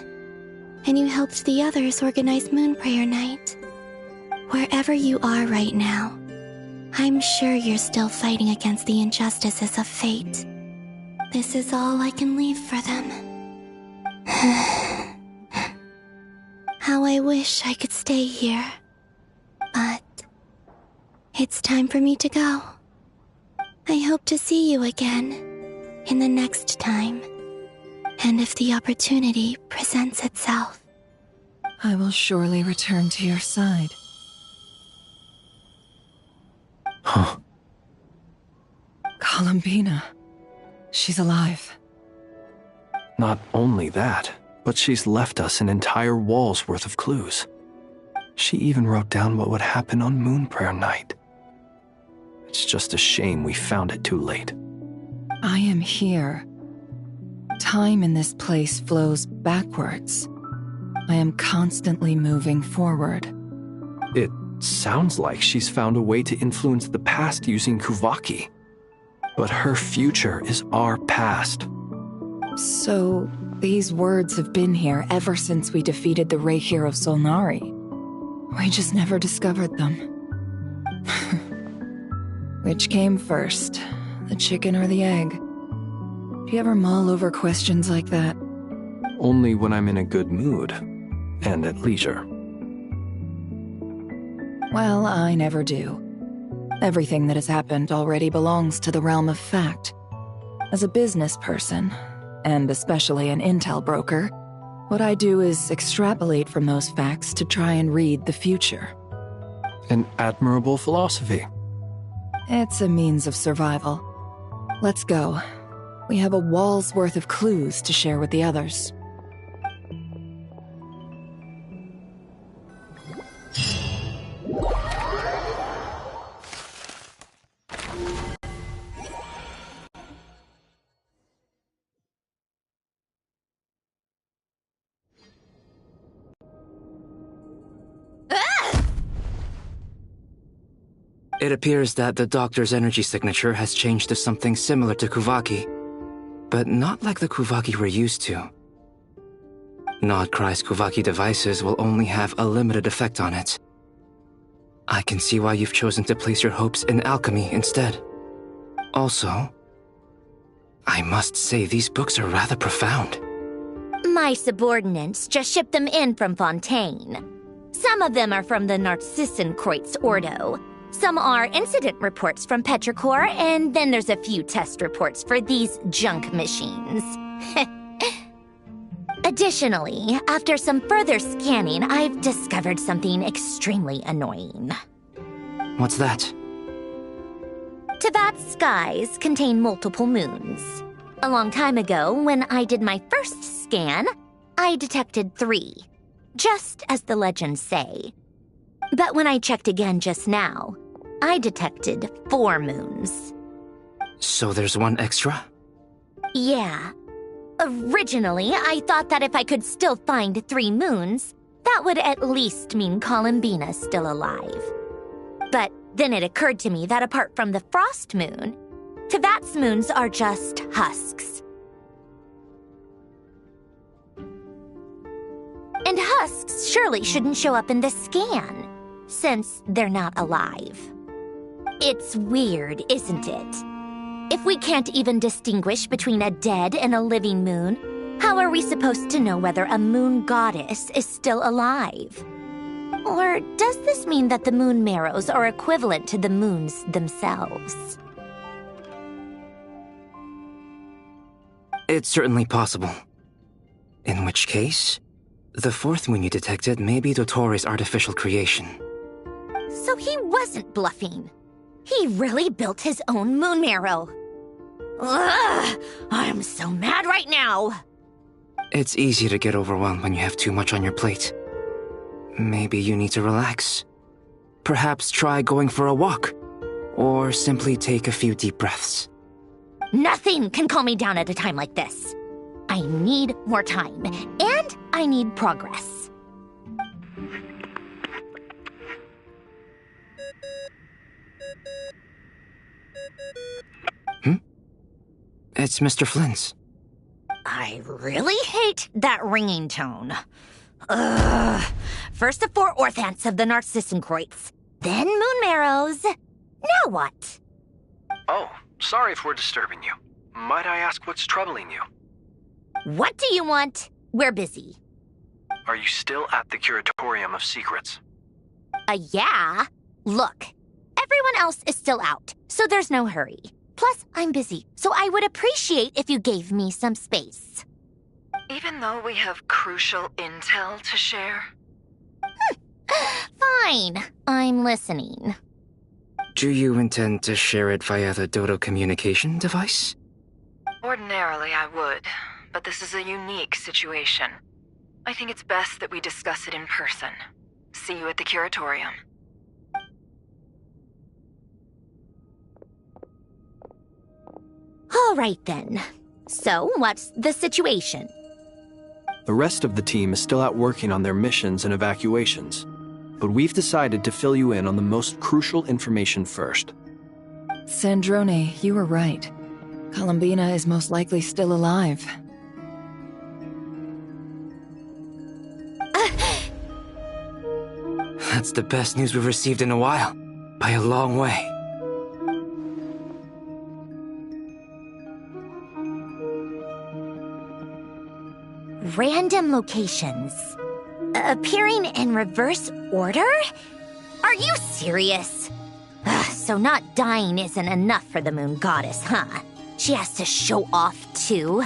and you helped the others organize Moon Prayer Night. Wherever you are right now, I'm sure you're still fighting against the injustices of fate. This is all I can leave for them. How I wish I could stay here. But it's time for me to go. I hope to see you again in the next time. And if the opportunity presents itself. I will surely return to your side. Huh. Columbina. She's alive. Not only that, but she's left us an entire wall's worth of clues. She even wrote down what would happen on Moon Prayer Night. It's just a shame we found it too late. I am here. Time in this place flows backwards. I am constantly moving forward. It sounds like she's found a way to influence the past using Kuvaki. But her future is our past. So, these words have been here ever since we defeated the Reikir of Solnari. We just never discovered them. Which came first, the chicken or the egg? Do you ever mull over questions like that? Only when I'm in a good mood, and at leisure. Well, I never do. Everything that has happened already belongs to the realm of fact. As a business person, and especially an intel broker, what I do is extrapolate from those facts to try and read the future. An admirable philosophy. It's a means of survival. Let's go. We have a wall's worth of clues to share with the others. It appears that the doctor's energy signature has changed to something similar to Kuvaki, but not like the Kuvaki we're used to. Nod-Krai's Kuvaki devices will only have a limited effect on it. I can see why you've chosen to place your hopes in alchemy instead. Also, I must say these books are rather profound. My subordinates just shipped them in from Fontaine. Some of them are from the Narcissenkreuz Ordo. Some are incident reports from Petrichor, and then there's a few test reports for these junk machines. Additionally, after some further scanning, I've discovered something extremely annoying. What's that? Teyvat's skies contain multiple moons. A long time ago, when I did my first scan, I detected 3, just as the legends say. But when I checked again just now, I detected 4 moons. So there's one extra? Yeah. Originally, I thought that if I could still find 3 moons, That would at least mean Columbina's still alive. But then it occurred to me that apart from the Frost Moon, Tevat's moons are just husks. And husks surely shouldn't show up in the scan, since they're not alive. It's weird, isn't it? If we can't even distinguish between a dead and a living moon, how are we supposed to know whether a moon goddess is still alive? Or does this mean that the moon marrows are equivalent to the moons themselves? It's certainly possible. In which case, the fourth moon you detected may be Dottore artificial creation. So he wasn't bluffing. He really built his own moon marrow. Ugh! I'm so mad right now! It's easy to get overwhelmed when you have too much on your plate. Maybe you need to relax. Perhaps try going for a walk, or simply take a few deep breaths. Nothing can calm me down at a time like this. I need more time, and I need progress. It's Mr. Flynn's. I really hate that ringing tone. Ugh. First the 4 orthants of the Narcissenkreuz, then moon marrows. Now what? Oh, sorry if we're disturbing you. Might I ask what's troubling you? What do you want? We're busy. Are you still at the Curatorium of Secrets? Yeah. Look, everyone else is still out, so there's no hurry. Plus, I'm busy, so I would appreciate if you gave me some space. Even though we have crucial intel to share? Fine, I'm listening. Do you intend to share it via the Dodo communication device? Ordinarily, I would, but this is a unique situation. I think it's best that we discuss it in person. See you at the Curatorium. All right then. So, what's the situation? The rest of the team is still out working on their missions and evacuations, but we've decided to fill you in on the most crucial information first. Sandrone, you were right. Columbina is most likely still alive. That's the best news we've received in a while, by a long way. Random locations. Appearing in reverse order? Are you serious? So not dying isn't enough for the moon goddess, huh? She has to show off too.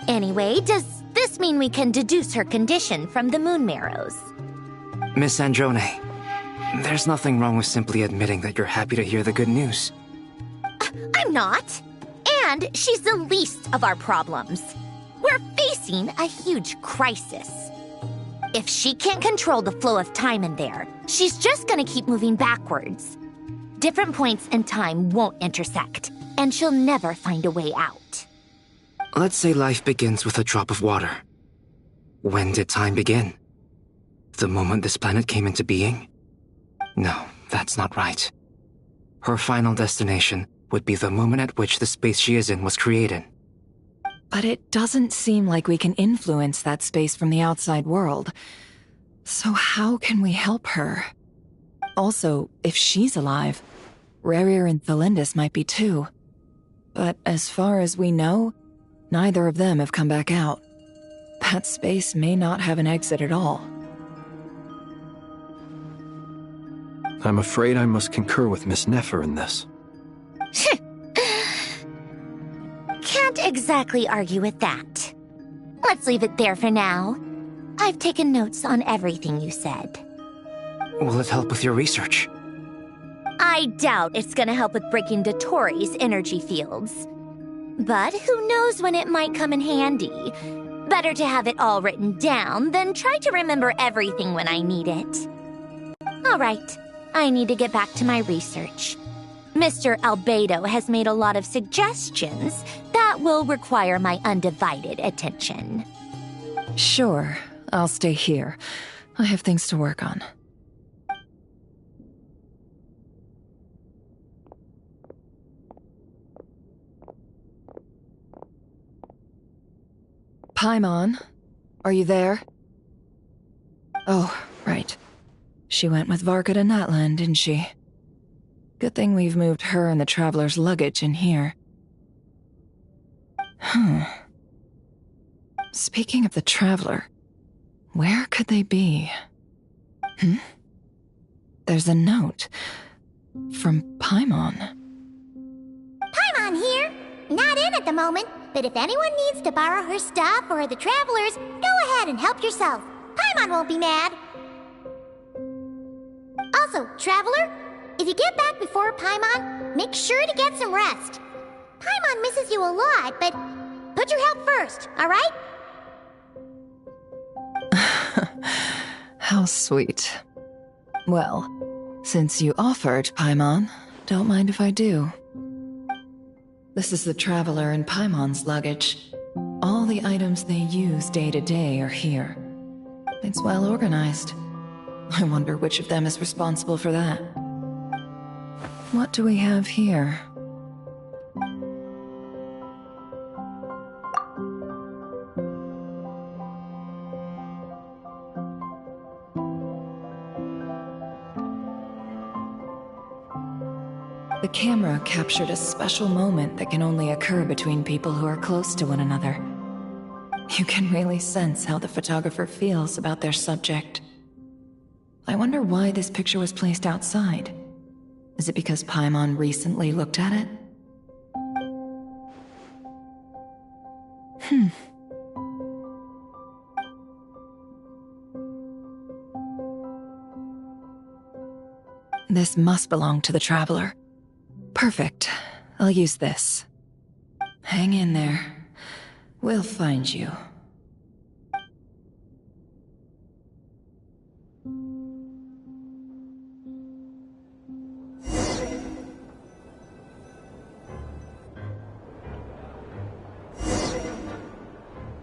Anyway, does this mean we can deduce her condition from the moon marrows? Miss Sandrone, there's nothing wrong with simply admitting that you're happy to hear the good news. I'm not. And she's the least of our problems. We're facing a huge crisis. If she can't control the flow of time in there, she's just gonna keep moving backwards. Different points in time won't intersect, and she'll never find a way out. Let's say life begins with a drop of water. When did time begin? The moment this planet came into being? No, that's not right. Her final destination would be the moment at which the space she is in was created. But it doesn't seem like we can influence that space from the outside world. So how can we help her? Also, if she's alive, Rerir and Thelindis might be too. But as far as we know, neither of them have come back out. That space may not have an exit at all. I'm afraid I must concur with Miss Nefer in this. Can't exactly argue with that. Let's leave it there for now. I've taken notes on everything you said. Will it help with your research? I doubt it's gonna help with breaking Dottori's energy fields. But who knows when it might come in handy. Better to have it all written down than try to remember everything when I need it. All right, I need to get back to my research. Mr. Albedo has made a lot of suggestions that will require my undivided attention. Sure, I'll stay here. I have things to work on. Paimon, are you there? Oh, right. She went with Varka to Natlan, didn't she? Good thing we've moved her and the Traveler's luggage in here. Speaking of the Traveler, where could they be? There's a note from Paimon. Paimon here. Not in at the moment, but if anyone needs to borrow her stuff or the Travelers, go ahead and help yourself. Paimon won't be mad. Also, Traveler, if you get back before Paimon, make sure to get some rest. Paimon misses you a lot, but put your health first, alright? How sweet. Well, since you offered, Paimon, don't mind if I do. This is the Traveler and Paimon's luggage. All the items they use day to day are here. It's well organized. I wonder which of them is responsible for that. What do we have here? The camera captured a special moment that can only occur between people who are close to one another. You can really sense how the photographer feels about their subject. I wonder why this picture was placed outside. Is it because Paimon recently looked at it? This must belong to the Traveler. Perfect. I'll use this. Hang in there. We'll find you.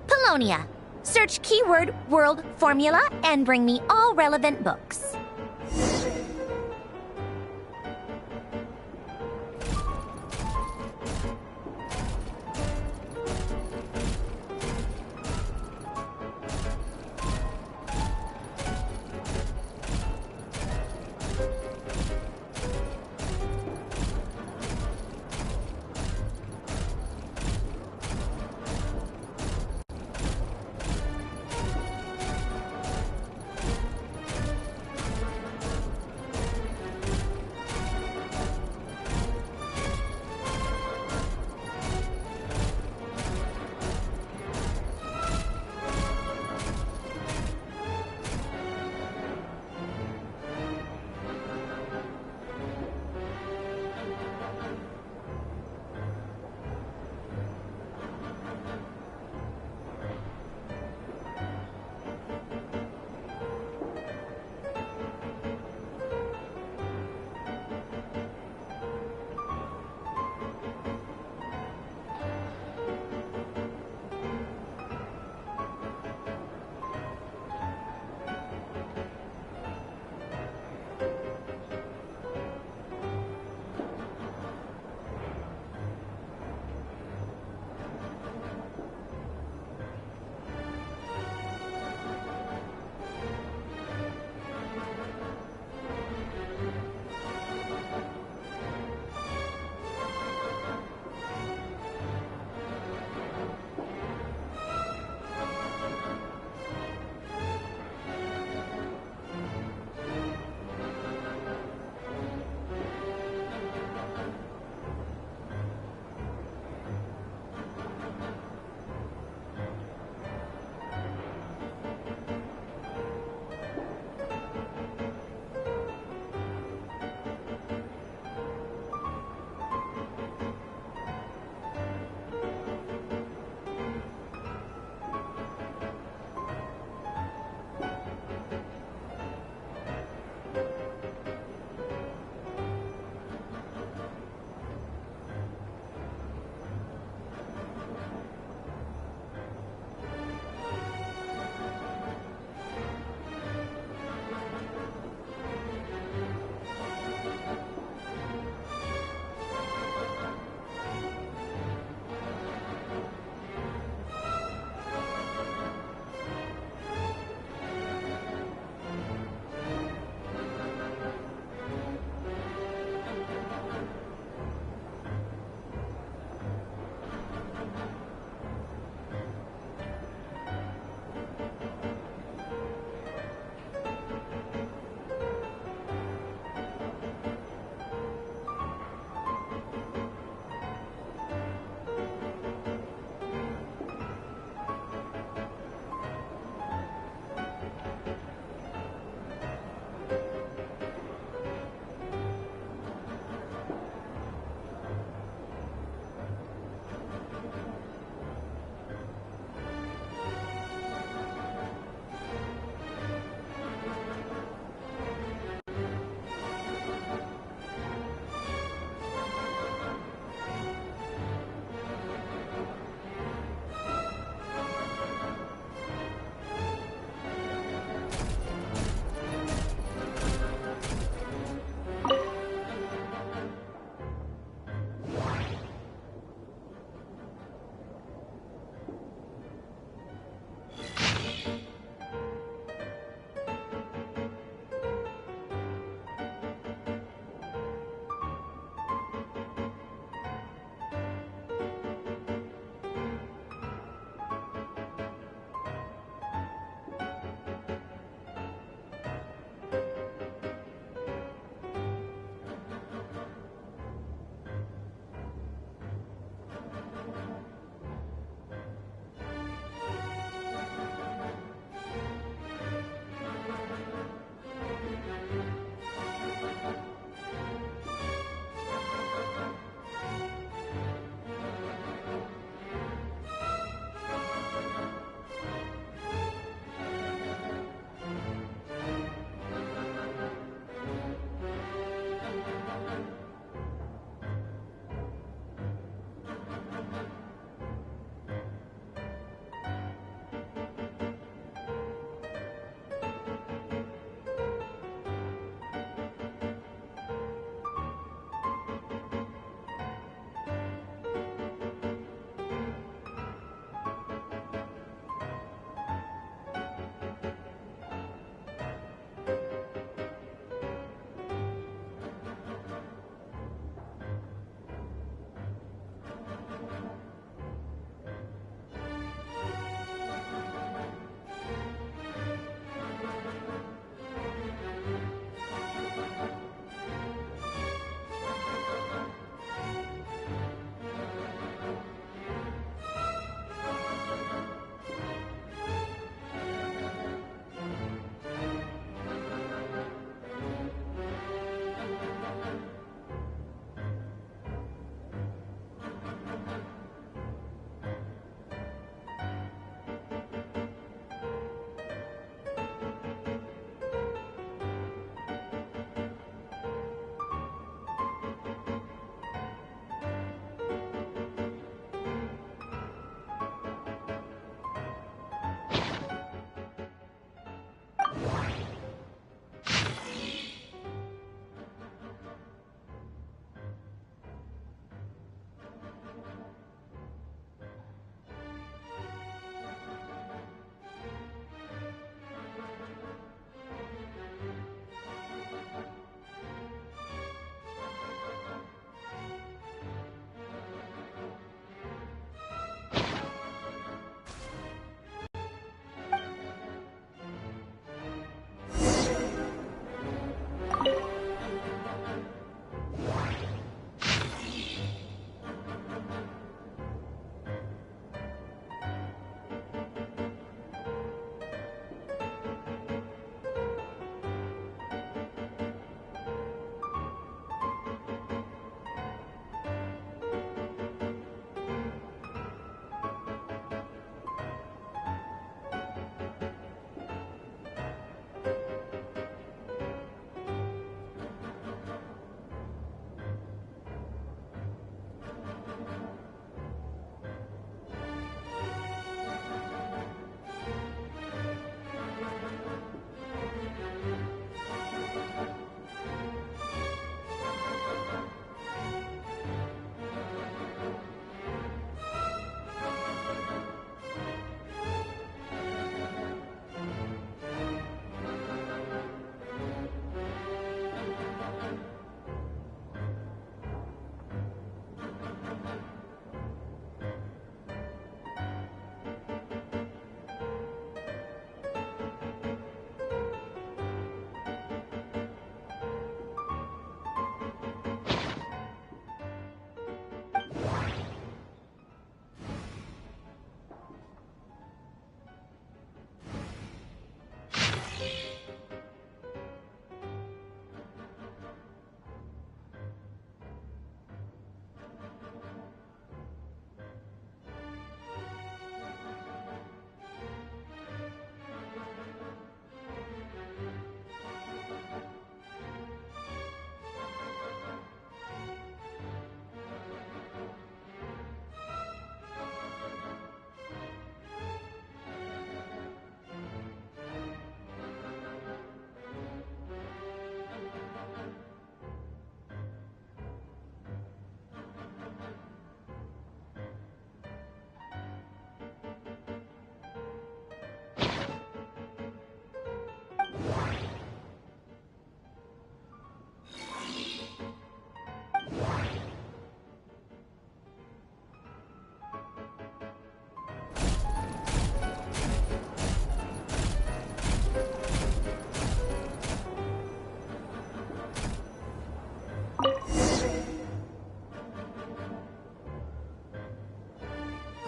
Polonia. Search keyword world formula and bring me all relevant books.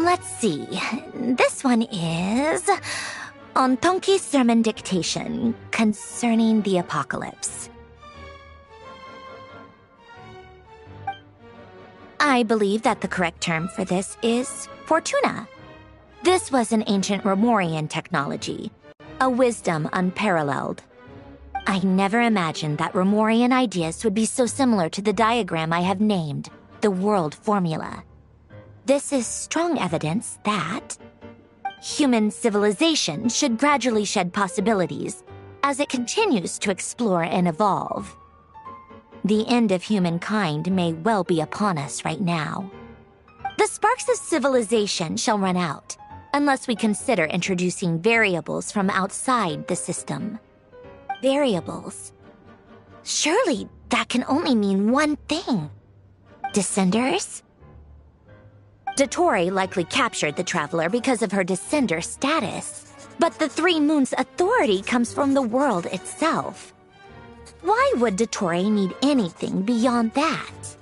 Let's see. This one is on Tonki's sermon dictation concerning the apocalypse. I believe that the correct term for this is Fortuna. This was an ancient Romorian technology, a wisdom unparalleled. I never imagined that Romorian ideas would be so similar to the diagram I have named, the World Formula. This is strong evidence that human civilization should gradually shed possibilities as it continues to explore and evolve. The end of humankind may well be upon us right now. The sparks of civilization shall run out, unless we consider introducing variables from outside the system. Variables? Surely that can only mean one thing. Descenders? Dottore likely captured the Traveler because of her descender status, but the Three Moons' authority comes from the world itself. Why would Dottore need anything beyond that?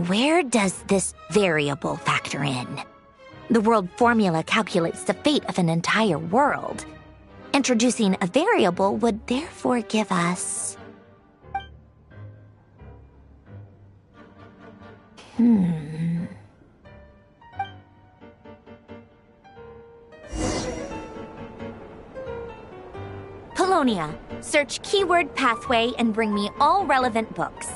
Where does this variable factor in? The world formula calculates the fate of an entire world. Introducing a variable would therefore give us... Polonia, search keyword pathway and bring me all relevant books.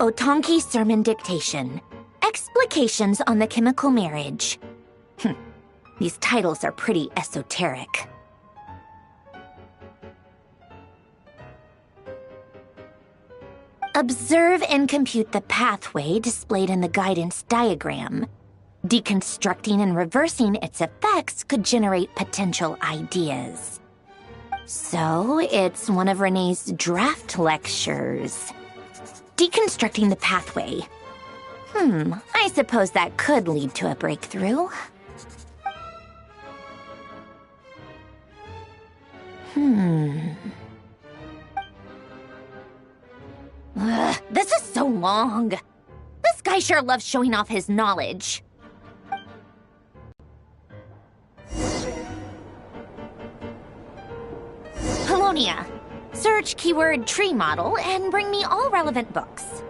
Otonki Sermon Dictation. Explications on the Chemical Marriage. These titles are pretty esoteric. Observe and compute the pathway displayed in the guidance diagram. Deconstructing and reversing its effects could generate potential ideas. So, it's one of Renee's draft lectures. Deconstructing the pathway. I suppose that could lead to a breakthrough. Ugh, this is so long. This guy sure loves showing off his knowledge. Polonia. Search keyword tree model and bring me all relevant books.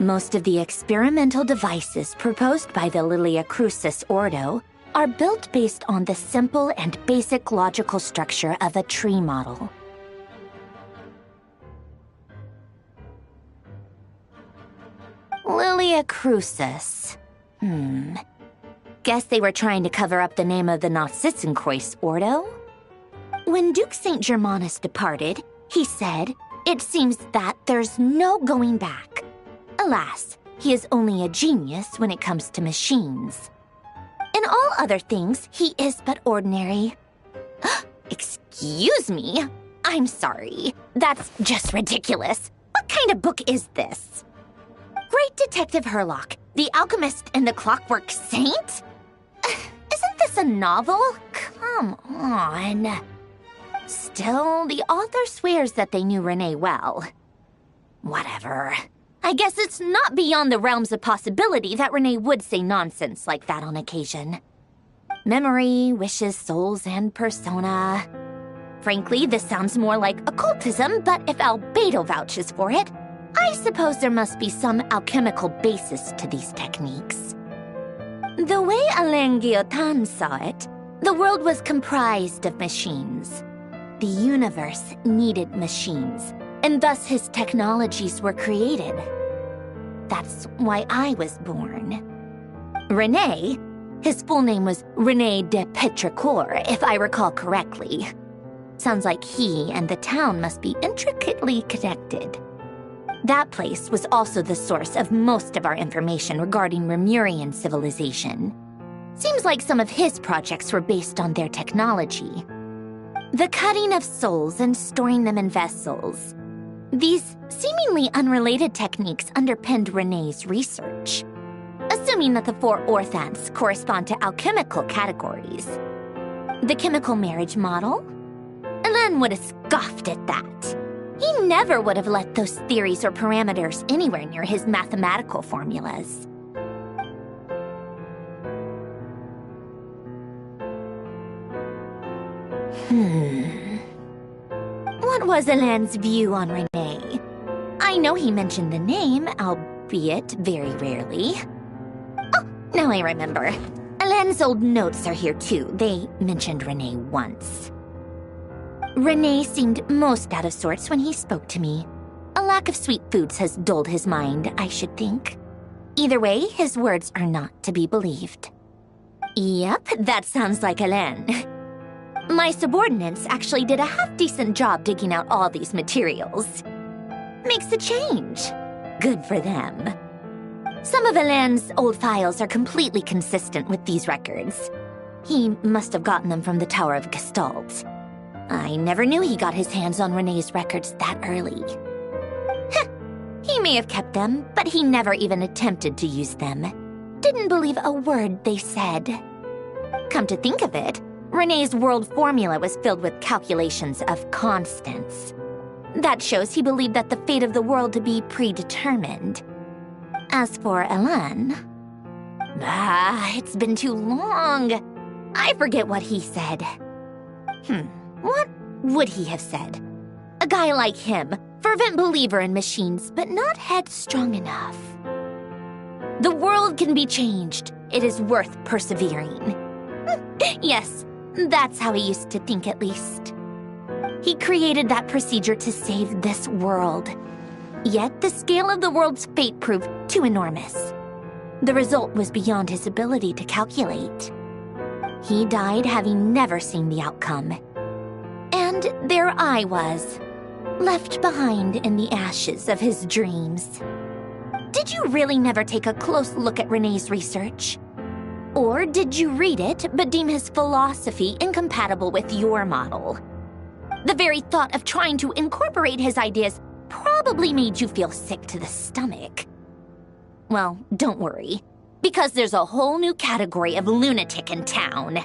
Most of the experimental devices proposed by the Lilia Crucis Ordo are built based on the simple and basic logical structure of a tree model. Lilia Crucis. Guess they were trying to cover up the name of the Nod-Krai Ordo? When Duke St. Germanus departed, he said, "It seems that there's no going back." Alas, he is only a genius when it comes to machines. In all other things, he is but ordinary. Excuse me? I'm sorry. That's just ridiculous. What kind of book is this? Great Detective Herlock, the Alchemist and the Clockwork Saint? Isn't this a novel? Come on. Still, the author swears that they knew Renee well. Whatever. I guess it's not beyond the realms of possibility that Renee would say nonsense like that on occasion. Memory, wishes, souls, and persona. Frankly, this sounds more like occultism, but if Albedo vouches for it, I suppose there must be some alchemical basis to these techniques. The way Alain Guillotin saw it, the world was comprised of machines. The universe needed machines, and thus his technologies were created. That's why I was born. René, his full name was René de Petrichor, if I recall correctly. Sounds like he and the town must be intricately connected. That place was also the source of most of our information regarding Remurian civilization. Seems like some of his projects were based on their technology. The cutting of souls and storing them in vessels. These seemingly unrelated techniques underpinned René's research. Assuming that the four orthants correspond to alchemical categories. The chemical marriage model? Alain would have scoffed at that. He never would have let those theories or parameters anywhere near his mathematical formulas. What was Alain's view on René? I know he mentioned the name, albeit very rarely. Oh, now I remember. Alain's old notes are here too. They mentioned René once. René seemed most out of sorts when he spoke to me. A lack of sweet foods has dulled his mind, I should think. Either way, his words are not to be believed. Yep, that sounds like Alain. My subordinates actually did a half-decent job digging out all these materials. Makes a change. Good for them. Some of Alain's old files are completely consistent with these records. He must have gotten them from the Tower of Gestalt. I never knew he got his hands on René's records that early. He may have kept them, but he never even attempted to use them. Didn't believe a word they said. Come to think of it, René's world formula was filled with calculations of constants. That shows he believed that the fate of the world to be predetermined. As for Alain... it's been too long. I forget what he said. What would he have said? A guy like him, fervent believer in machines, but not headstrong enough. The world can be changed. It is worth persevering. Yes, that's how he used to think at least. He created that procedure to save this world. Yet the scale of the world's fate proved too enormous. The result was beyond his ability to calculate. He died having never seen the outcome. And there I was, left behind in the ashes of his dreams. Did you really never take a close look at René's research? Or did you read it but deem his philosophy incompatible with your model? The very thought of trying to incorporate his ideas probably made you feel sick to the stomach. Well, don't worry, because there's a whole new category of lunatic in town.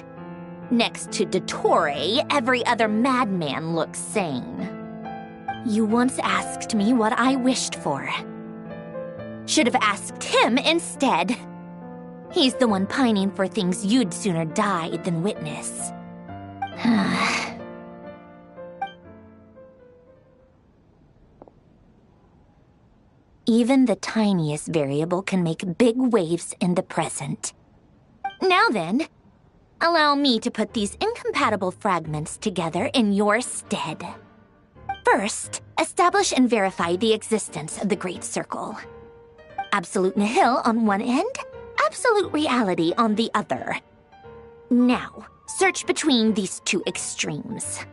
Next to Dottore, every other madman looks sane. You once asked me what I wished for. Should have asked him instead. He's the one pining for things you'd sooner die than witness. Even the tiniest variable can make big waves in the present. Now then, allow me to put these incompatible fragments together in your stead. First, establish and verify the existence of the Great Circle. Absolute nihil on one end, absolute reality on the other. Now, search between these two extremes.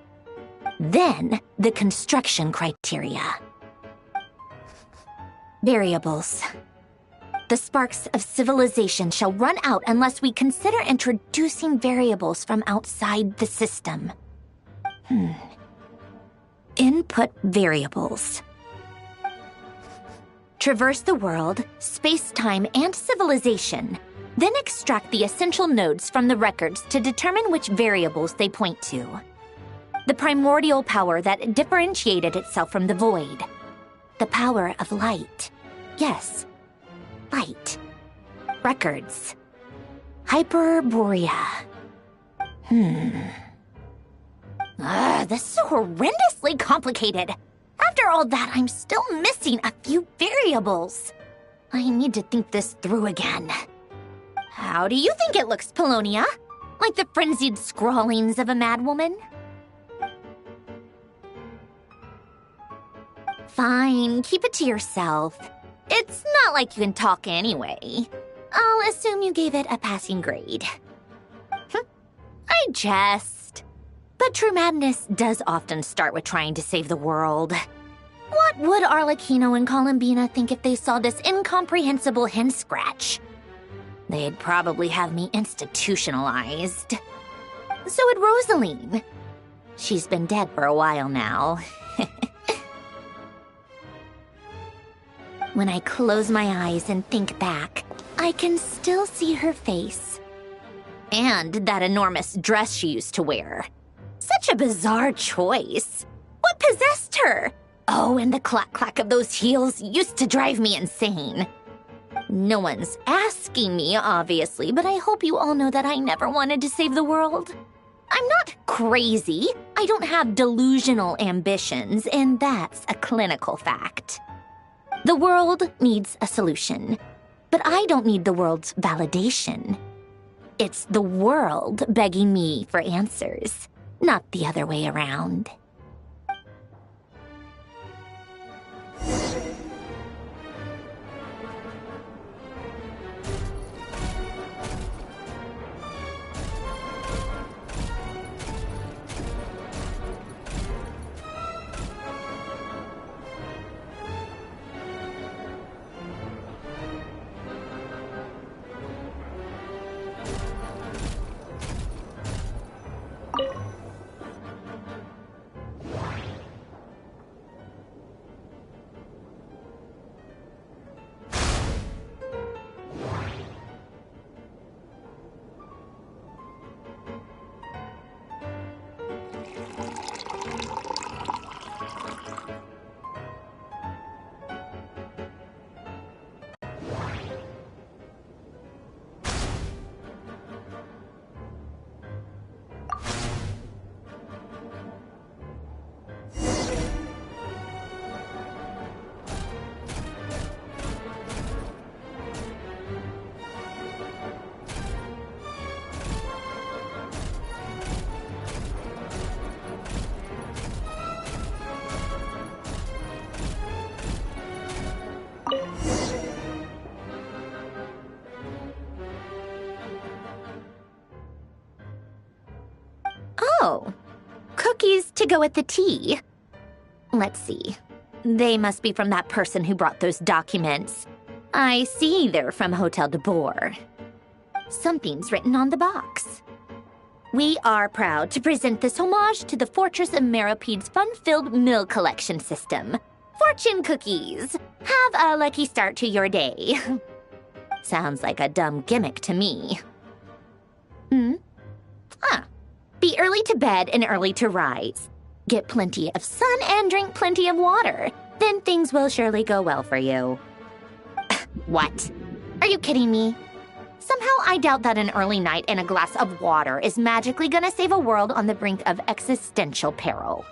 Then, the construction criteria. Variables. The sparks of civilization shall run out unless we consider introducing variables from outside the system. Input variables. Traverse the world, space-time, and civilization. Then extract the essential nodes from the records to determine which variables they point to. The primordial power that differentiated itself from the void. The power of light. Yes, light. Records. Hyperborea. This is so horrendously complicated. After all that, I'm still missing a few variables. I need to think this through again. How do you think it looks, Polonia? Like the frenzied scrawlings of a madwoman? Fine, keep it to yourself. It's not like you can talk anyway. I'll assume you gave it a passing grade. I jest. But true madness does often start with trying to save the world. What would Arlecchino and Columbina think if they saw this incomprehensible hen scratch? They'd probably have me institutionalized. So would Rosaline. She's been dead for a while now. When I close my eyes and think back, I can still see her face. And that enormous dress she used to wear. Such a bizarre choice. What possessed her? Oh, and the clack-clack of those heels used to drive me insane. No one's asking me, obviously, but I hope you all know that I never wanted to save the world. I'm not crazy. I don't have delusional ambitions, and that's a clinical fact. The world needs a solution, but I don't need the world's validation. It's the world begging me for answers, not the other way around. Oh, cookies to go with the tea. Let's see. They must be from that person who brought those documents. I see they're from Hotel de Boer. Something's written on the box. We are proud to present this homage to the Fortress of Meropede's fun-filled mill collection system. Fortune cookies. Have a lucky start to your day. Sounds like a dumb gimmick to me. Be early to bed and early to rise. Get plenty of sun and drink plenty of water. Then things will surely go well for you. What? Are you kidding me? Somehow I doubt that an early night and a glass of water is magically gonna save a world on the brink of existential peril.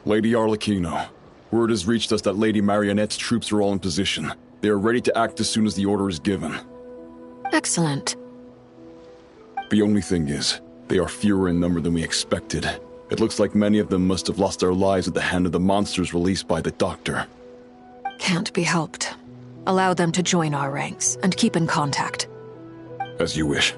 Lady Arlecchino, word has reached us that Lady Marionette's troops are all in position. They are ready to act as soon as the order is given. Excellent. The only thing is, they are fewer in number than we expected. It looks like many of them must have lost their lives at the hand of the monsters released by the Doctor. Can't be helped. Allow them to join our ranks, and keep in contact. As you wish.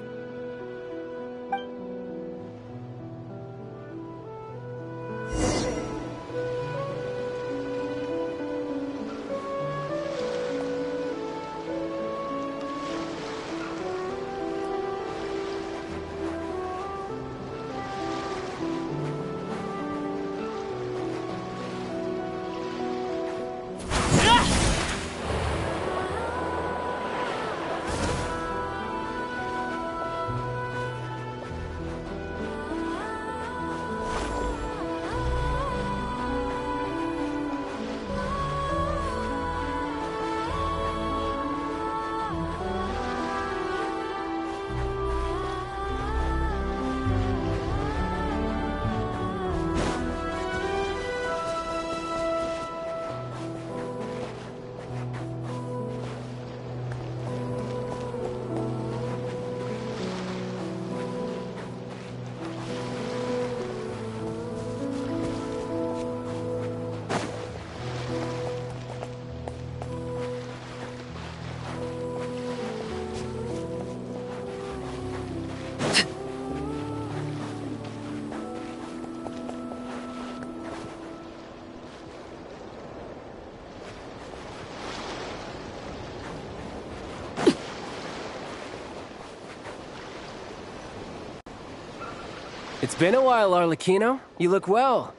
It's been a while, Arlecchino. You look well.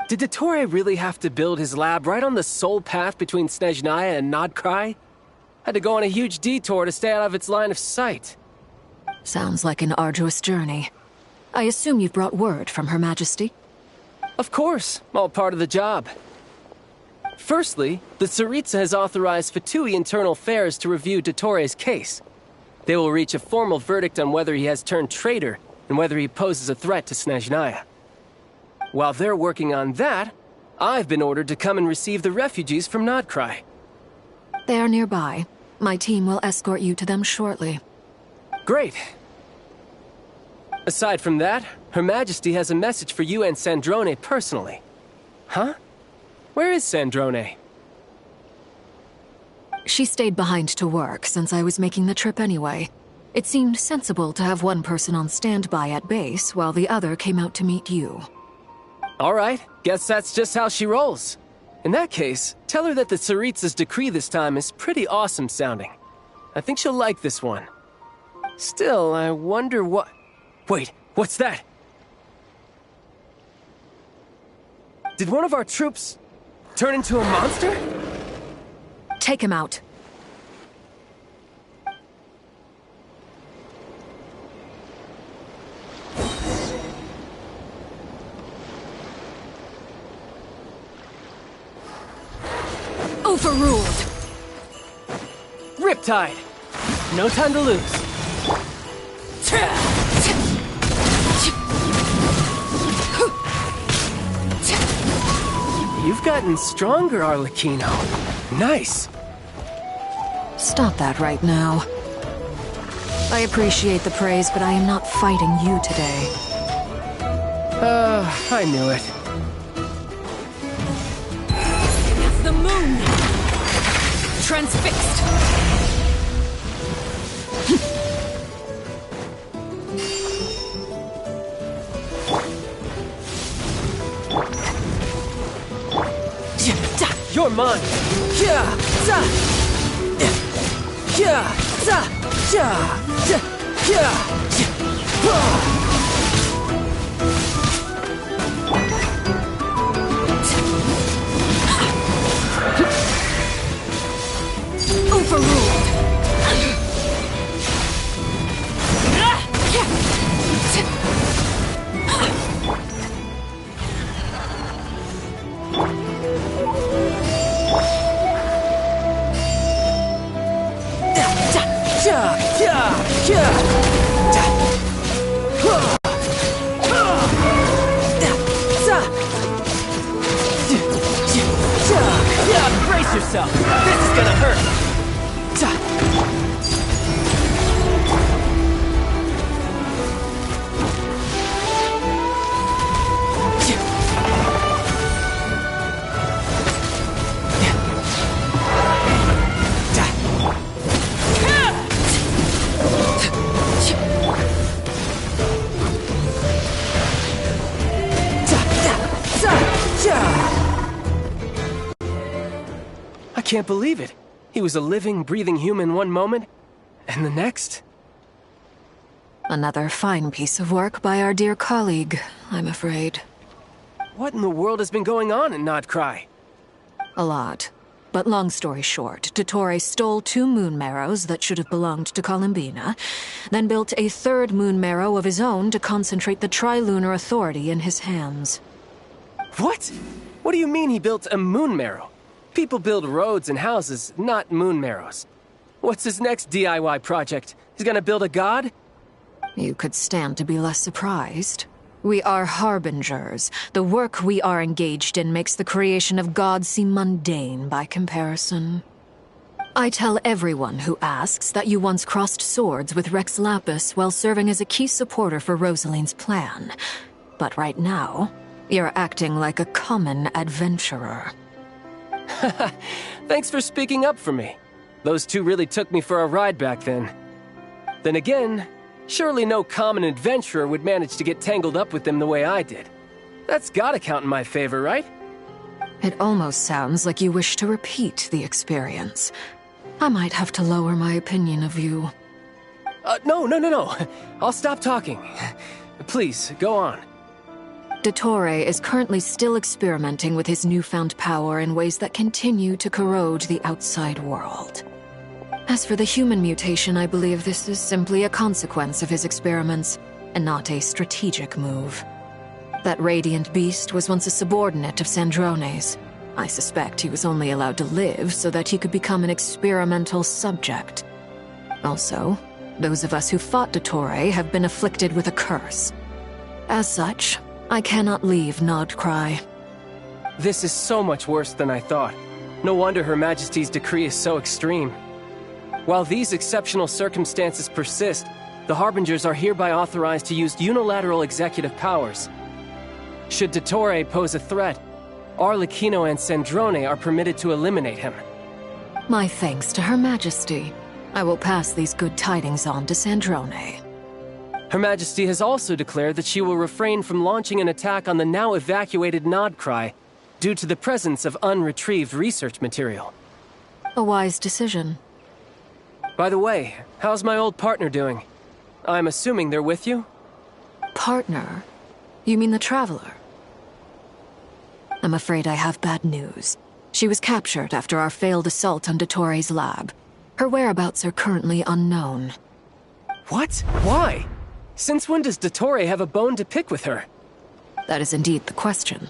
Did Dottore really have to build his lab right on the sole path between Snezhnaya and Nod-Krai? Had to go on a huge detour to stay out of its line of sight. Sounds like an arduous journey. I assume you've brought word from Her Majesty? Of course, all part of the job. Firstly, the Tsaritsa has authorized Fatui Internal Affairs to review Dottore's case. They will reach a formal verdict on whether he has turned traitor and whether he poses a threat to Snezhnaya. While they're working on that, I've been ordered to come and receive the refugees from Nod-Krai. They are nearby. My team will escort you to them shortly. Great. Aside from that, Her Majesty has a message for you and Sandrone personally. Huh? Where is Sandrone? She stayed behind to work since I was making the trip anyway. It seemed sensible to have one person on standby at base while the other came out to meet you. All right, guess that's just how she rolls. In that case, tell her that the Tsaritsa's decree this time is pretty awesome sounding. I think she'll like this one. Still, I wonder what... Wait, what's that? Did one of our troops turn into a monster? Take him out. Overruled! Riptide! No time to lose. You've gotten stronger, Arlecchino. Nice. Stop that right now. I appreciate the praise, but I am not fighting you today. I knew it. It's the moon! Transfixed! You're mine! Yeah! Yeah! Overruled! yourself! This is gonna hurt! I can't believe it. He was a living, breathing human one moment, and the next... Another fine piece of work by our dear colleague, I'm afraid. What in the world has been going on in Nod-Krai? A lot. But long story short, Dottore stole 2 moon marrows that should have belonged to Columbina, then built a 3rd moon marrow of his own to concentrate the Tri-Lunar Authority in his hands. What? What do you mean he built a moon marrow? People build roads and houses, not moon marrows. What's his next DIY project? He's gonna build a god? You could stand to be less surprised. We are harbingers. The work we are engaged in makes the creation of gods seem mundane by comparison. I tell everyone who asks that you once crossed swords with Rex Lapis while serving as a key supporter for Rosaline's plan. But right now, you're acting like a common adventurer. Thanks for speaking up for me. Those 2 really took me for a ride back then. Then again, surely no common adventurer would manage to get tangled up with them the way I did. That's gotta count in my favor, right? It almost sounds like you wish to repeat the experience. I might have to lower my opinion of you. No. I'll stop talking. Please, go on. Dottore is currently still experimenting with his newfound power in ways that continue to corrode the outside world. As for the human mutation, I believe this is simply a consequence of his experiments, and not a strategic move. That radiant beast was once a subordinate of Sandrone's. I suspect he was only allowed to live so that he could become an experimental subject. Also, those of us who fought Dottore have been afflicted with a curse. As such, I cannot leave Nod-Krai. This is so much worse than I thought. No wonder Her Majesty's decree is so extreme. While these exceptional circumstances persist, the Harbingers are hereby authorized to use unilateral executive powers. Should Dottore pose a threat, Arlecchino and Sandrone are permitted to eliminate him. My thanks to Her Majesty. I will pass these good tidings on to Sandrone. Her Majesty has also declared that she will refrain from launching an attack on the now evacuated Nod-Krai due to the presence of unretrieved research material. A wise decision. By the way, how's my old partner doing? I'm assuming they're with you? Partner? You mean the Traveler? I'm afraid I have bad news. She was captured after our failed assault on Dottore's lab. Her whereabouts are currently unknown. What? Why? Since when does Dottore have a bone to pick with her? That is indeed the question.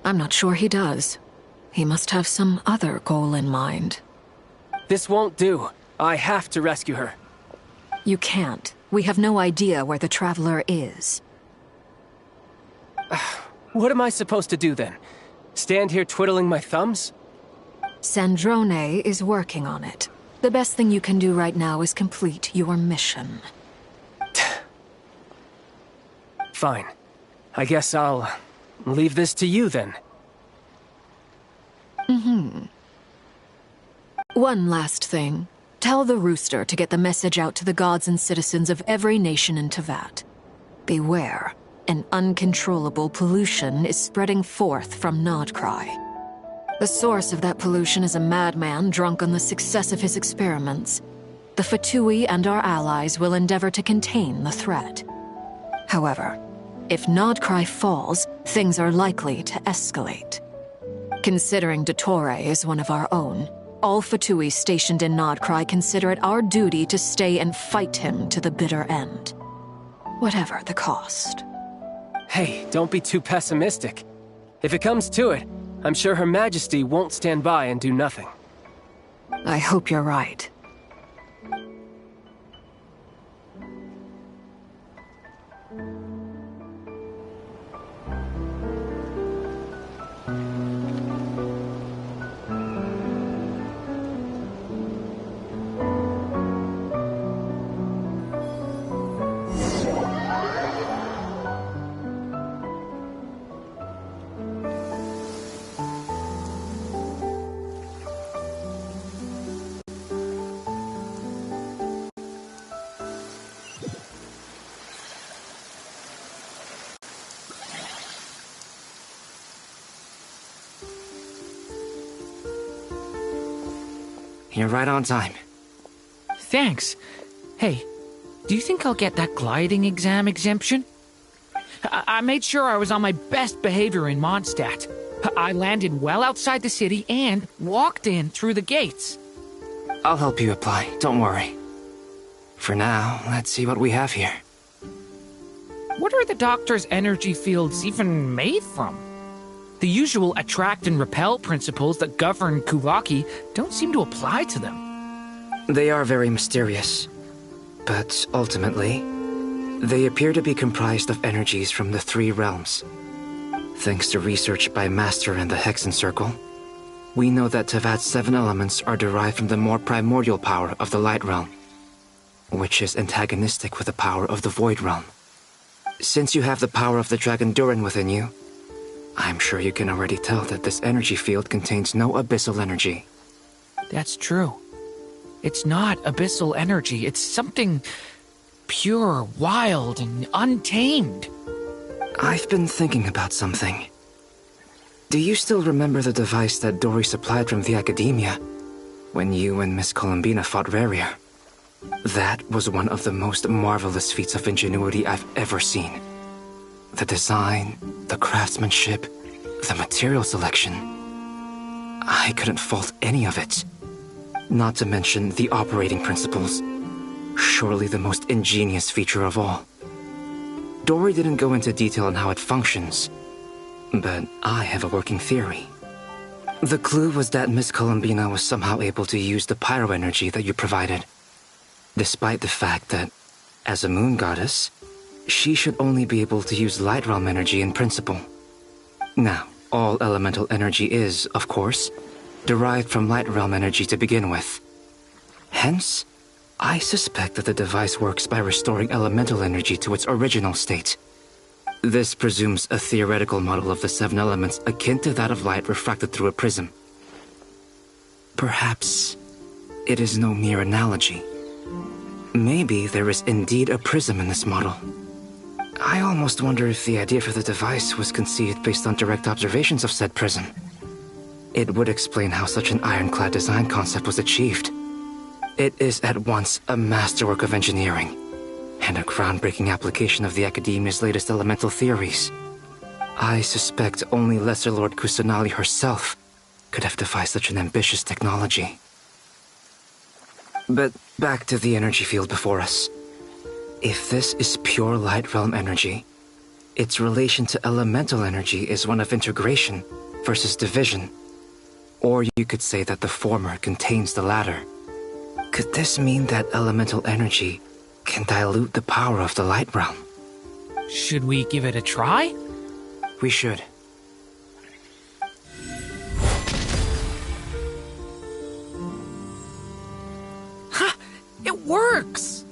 I'm not sure he does. He must have some other goal in mind. This won't do. I have to rescue her. You can't. We have no idea where the Traveler is. What am I supposed to do then? Stand here twiddling my thumbs? Sandrone is working on it. The best thing you can do right now is complete your mission. Fine. I guess I'll leave this to you then. One last thing. Tell the Rooster to get the message out to the gods and citizens of every nation in Teyvat. Beware. An uncontrollable pollution is spreading forth from Nod-Krai. The source of that pollution is a madman drunk on the success of his experiments. The Fatui and our allies will endeavor to contain the threat. However, if Nod-Krai falls, things are likely to escalate. Considering Dottore is one of our own, all Fatui stationed in Nod-Krai consider it our duty to stay and fight him to the bitter end. Whatever the cost. Hey, don't be too pessimistic. If it comes to it, I'm sure Her Majesty won't stand by and do nothing. I hope you're right. You're right on time. Thanks. Hey, do you think I'll get that gliding exam exemption? I made sure I was on my best behavior in Mondstadt. I landed well outside the city and walked in through the gates. I'll help you apply, don't worry. For now, let's see what we have here. What are the doctor's energy fields even made from? The usual attract and repel principles that govern Kuvaki don't seem to apply to them. They are very mysterious, but ultimately, they appear to be comprised of energies from the 3 realms. Thanks to research by Master and the Hexen Circle, we know that Tevat's 7 elements are derived from the more primordial power of the Light Realm, which is antagonistic with the power of the Void Realm. Since you have the power of the Dragon Durin within you, I'm sure you can already tell that this energy field contains no abyssal energy. That's true. It's not abyssal energy, it's something pure, wild, and untamed. I've been thinking about something. Do you still remember the device that Dory supplied from the Academia when you and Miss Columbina fought Rarier? That was one of the most marvelous feats of ingenuity I've ever seen. The design, the craftsmanship, the material selection. I couldn't fault any of it. Not to mention the operating principles. Surely the most ingenious feature of all. Dory didn't go into detail on how it functions, but I have a working theory. The clue was that Miss Columbina was somehow able to use the pyro energy that you provided, despite the fact that, as a moon goddess, she should only be able to use Light Realm energy in principle. Now, all elemental energy is, of course, derived from Light Realm energy to begin with. Hence, I suspect that the device works by restoring elemental energy to its original state. This presumes a theoretical model of the 7 elements akin to that of light refracted through a prism. Perhaps it is no mere analogy. Maybe there is indeed a prism in this model. I almost wonder if the idea for the device was conceived based on direct observations of said prism. It would explain how such an ironclad design concept was achieved. It is at once a masterwork of engineering and a groundbreaking application of the Academia's latest elemental theories. I suspect only Lesser Lord Kusanali herself could have devised such an ambitious technology. But back to the energy field before us. If this is pure Light Realm energy, its relation to elemental energy is one of integration versus division. Or you could say that the former contains the latter. Could this mean that elemental energy can dilute the power of the Light Realm? Should we give it a try? We should. Ha! It works!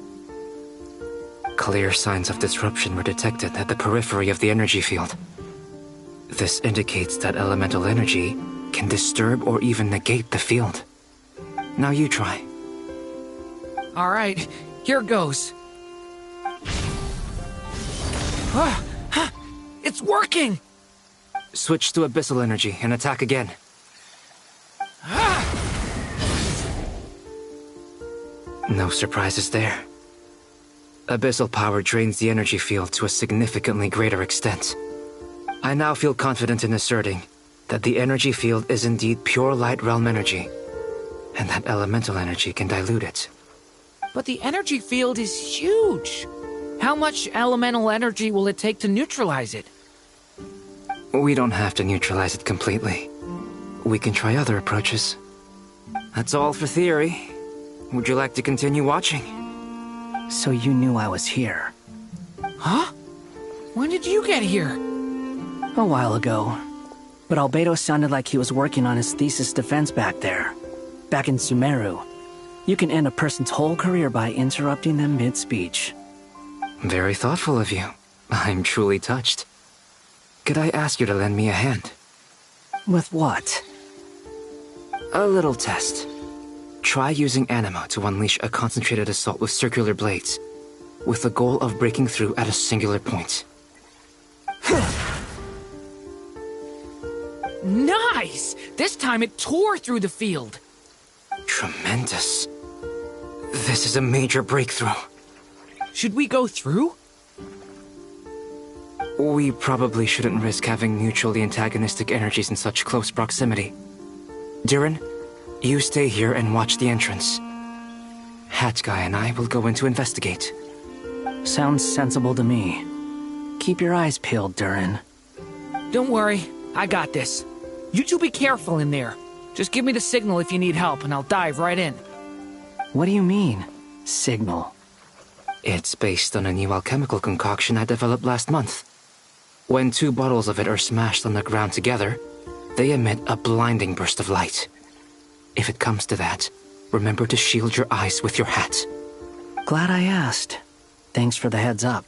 Clear signs of disruption were detected at the periphery of the energy field. This indicates that elemental energy can disturb or even negate the field. Now you try. All right, here goes. It's working! Switch to abyssal energy and attack again. No surprises there. Abyssal power drains the energy field to a significantly greater extent. I now feel confident in asserting that the energy field is indeed pure Light Realm energy, and that elemental energy can dilute it. But the energy field is huge. How much elemental energy will it take to neutralize it? We don't have to neutralize it completely. We can try other approaches. That's all for theory. Would you like to continue watching? So you knew I was here. Huh? When did you get here? A while ago. But Albedo sounded like he was working on his thesis defense back there. Back in Sumeru. You can end a person's whole career by interrupting them mid-speech. Very thoughtful of you. I'm truly touched. Could I ask you to lend me a hand? With what? A little test. Try using Anima to unleash a concentrated assault with circular blades, with the goal of breaking through at a singular point. Nice! This time it tore through the field. Tremendous. This is a major breakthrough. Should we go through? We probably shouldn't risk having mutually antagonistic energies in such close proximity. Durin, you stay here and watch the entrance. Hat Guy and I will go in to investigate. Sounds sensible to me. Keep your eyes peeled, Durin. Don't worry, I got this. You two be careful in there. Just give me the signal if you need help, and I'll dive right in. What do you mean, signal? It's based on a new alchemical concoction I developed last month. When 2 bottles of it are smashed on the ground together, they emit a blinding burst of light. If it comes to that, remember to shield your eyes with your hat. Glad I asked. Thanks for the heads up.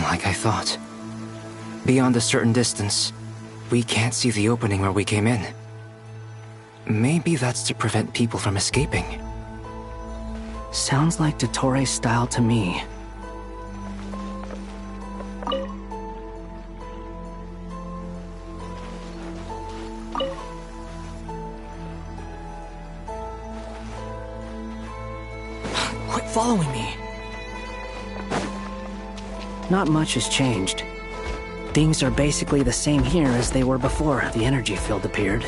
Like I thought. Beyond a certain distance, we can't see the opening where we came in. Maybe that's to prevent people from escaping. Sounds like Dottore style to me. Quit following me. Not much has changed. Things are basically the same here as they were before the energy field appeared.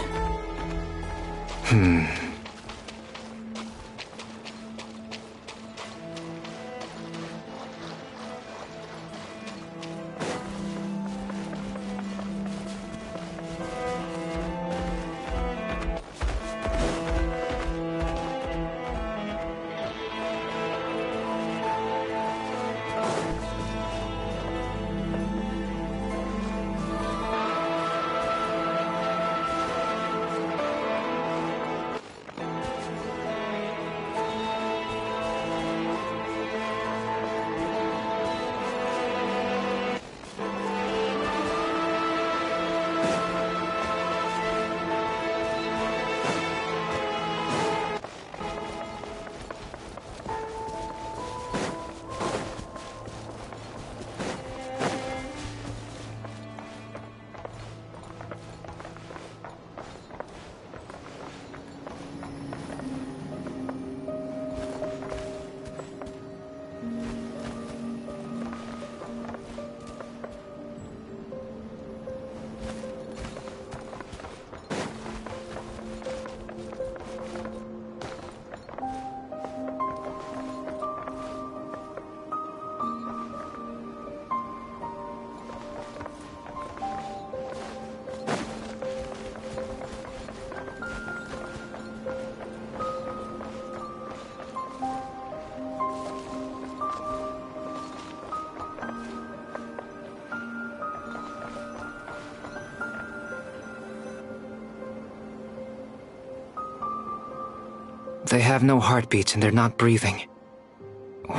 They have no heartbeats and they're not breathing.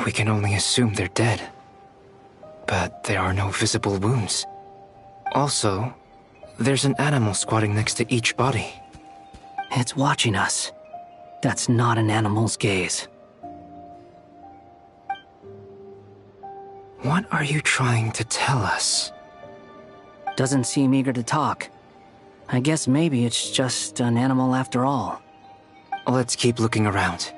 We can only assume they're dead. But there are no visible wounds. Also, there's an animal squatting next to each body. It's watching us. That's not an animal's gaze. What are you trying to tell us? Doesn't seem eager to talk. I guess maybe it's just an animal after all. Let's keep looking around.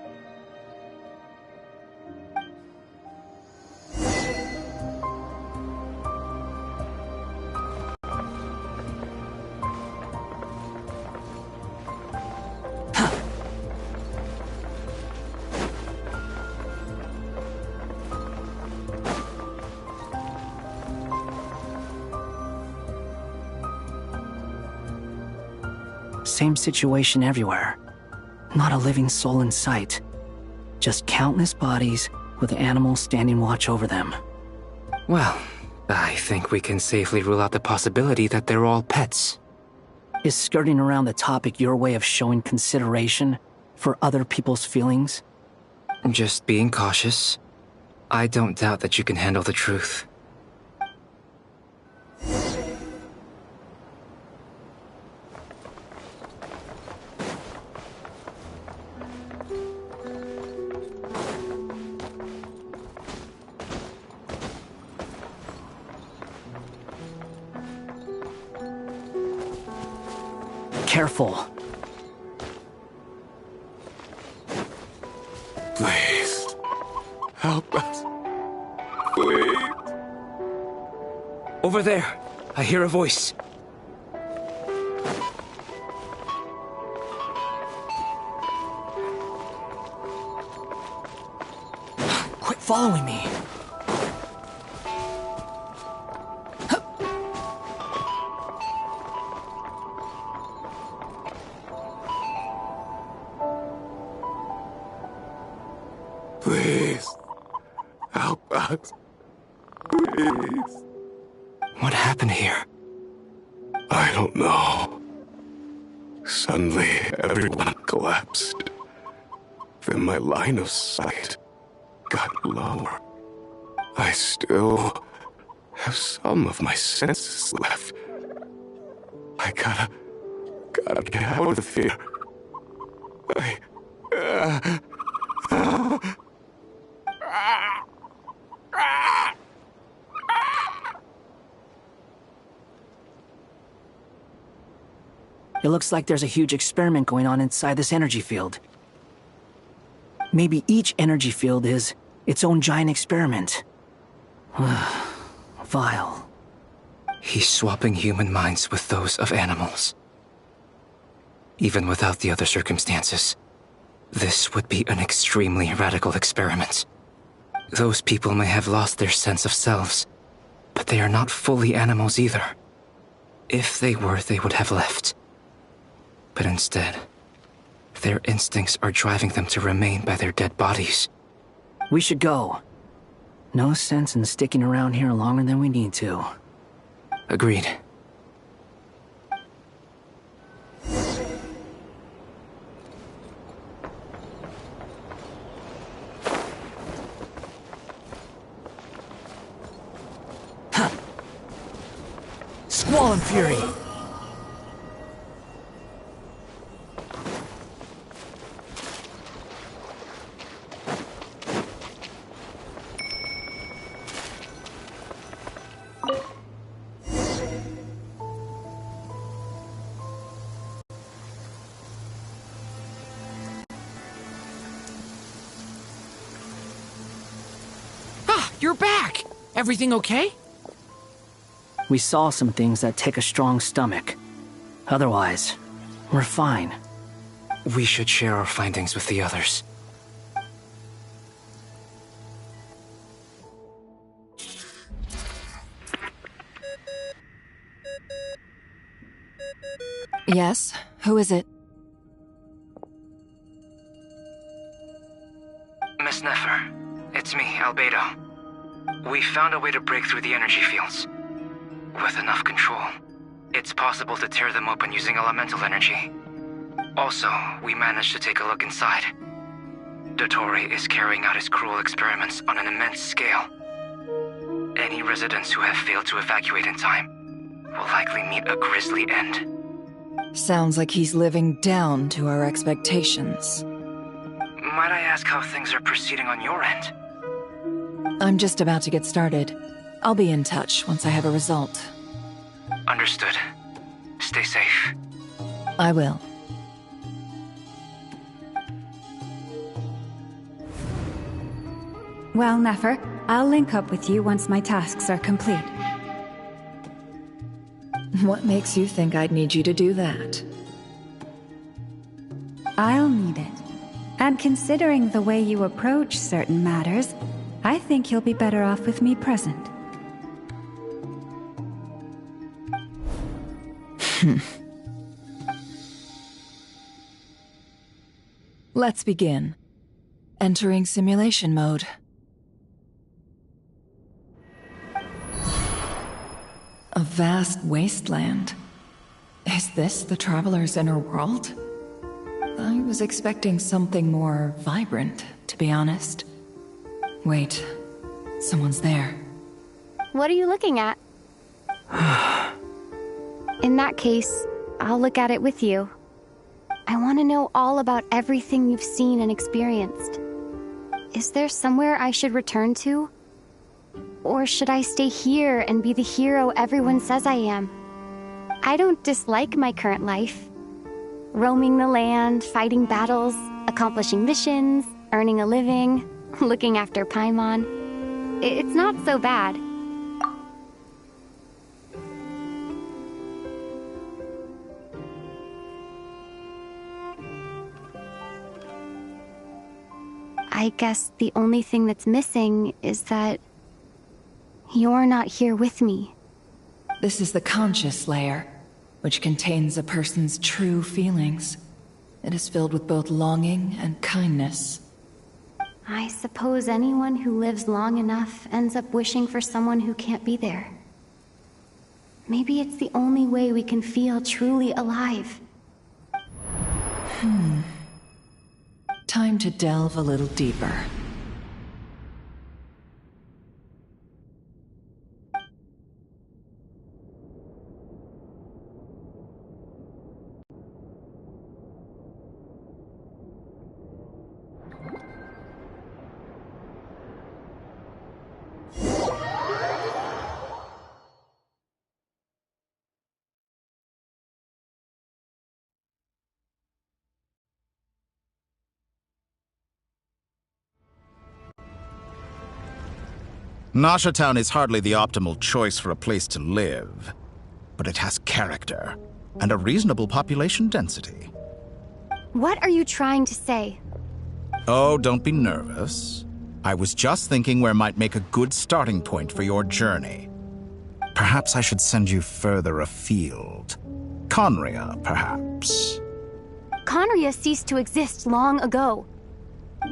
Same situation everywhere. Not a living soul in sight. Just countless bodies with animals standing watch over them. Well, I think we can safely rule out the possibility that they're all pets. Is skirting around the topic your way of showing consideration for other people's feelings? Just being cautious. I don't doubt that you can handle the truth. Careful. Please. Help us. Please. Over there. I hear a voice. Quit following me. Please. Help us. Please. What happened here? I don't know. Suddenly, everyone collapsed. Then my line of sight got lower. I still have some of my senses left. I gotta get out of here. It looks like there's a huge experiment going on inside this energy field. Maybe each energy field is its own giant experiment. Vile. He's swapping human minds with those of animals. Even without the other circumstances, this would be an extremely radical experiment. Those people may have lost their sense of selves, but they are not fully animals either. If they were, they would have left. But instead, their instincts are driving them to remain by their dead bodies. We should go. No sense in sticking around here longer than we need to. Agreed. Squall and Fury! You're back! Everything okay? We saw some things that take a strong stomach. Otherwise, we're fine. We should share our findings with the others. Yes? Who is it? Miss Nefer, it's me, Albedo. We found a way to break through the energy fields. With enough control, it's possible to tear them open using elemental energy. Also, we managed to take a look inside. Dottore is carrying out his cruel experiments on an immense scale. Any residents who have failed to evacuate in time will likely meet a grisly end. Sounds like he's living down to our expectations. Might I ask how things are proceeding on your end? I'm just about to get started. I'll be in touch once I have a result. Understood. Stay safe. I will. Well, Nefer, I'll link up with you once my tasks are complete. What makes you think I'd need you to do that? I'll need it. And considering the way you approach certain matters, I think you'll be better off with me present. Let's begin. Entering simulation mode. A vast wasteland. Is this the Traveler's inner world? I was expecting something more vibrant, to be honest. Wait, someone's there. What are you looking at? In that case, I'll look at it with you. I want to know all about everything you've seen and experienced. Is there somewhere I should return to? Or should I stay here and be the hero everyone says I am? I don't dislike my current life. Roaming the land, fighting battles, accomplishing missions, earning a living, looking after Paimon. It's not so bad. I guess the only thing that's missing is that you're not here with me. This is the conscious layer, which contains a person's true feelings. It is filled with both longing and kindness. I suppose anyone who lives long enough ends up wishing for someone who can't be there. Maybe it's the only way we can feel truly alive. Time to delve a little deeper. Nasha Town is hardly the optimal choice for a place to live, but it has character and a reasonable population density. What are you trying to say? Oh, don't be nervous. I was just thinking where might make a good starting point for your journey. Perhaps I should send you further afield. Conria, perhaps. Conria ceased to exist long ago.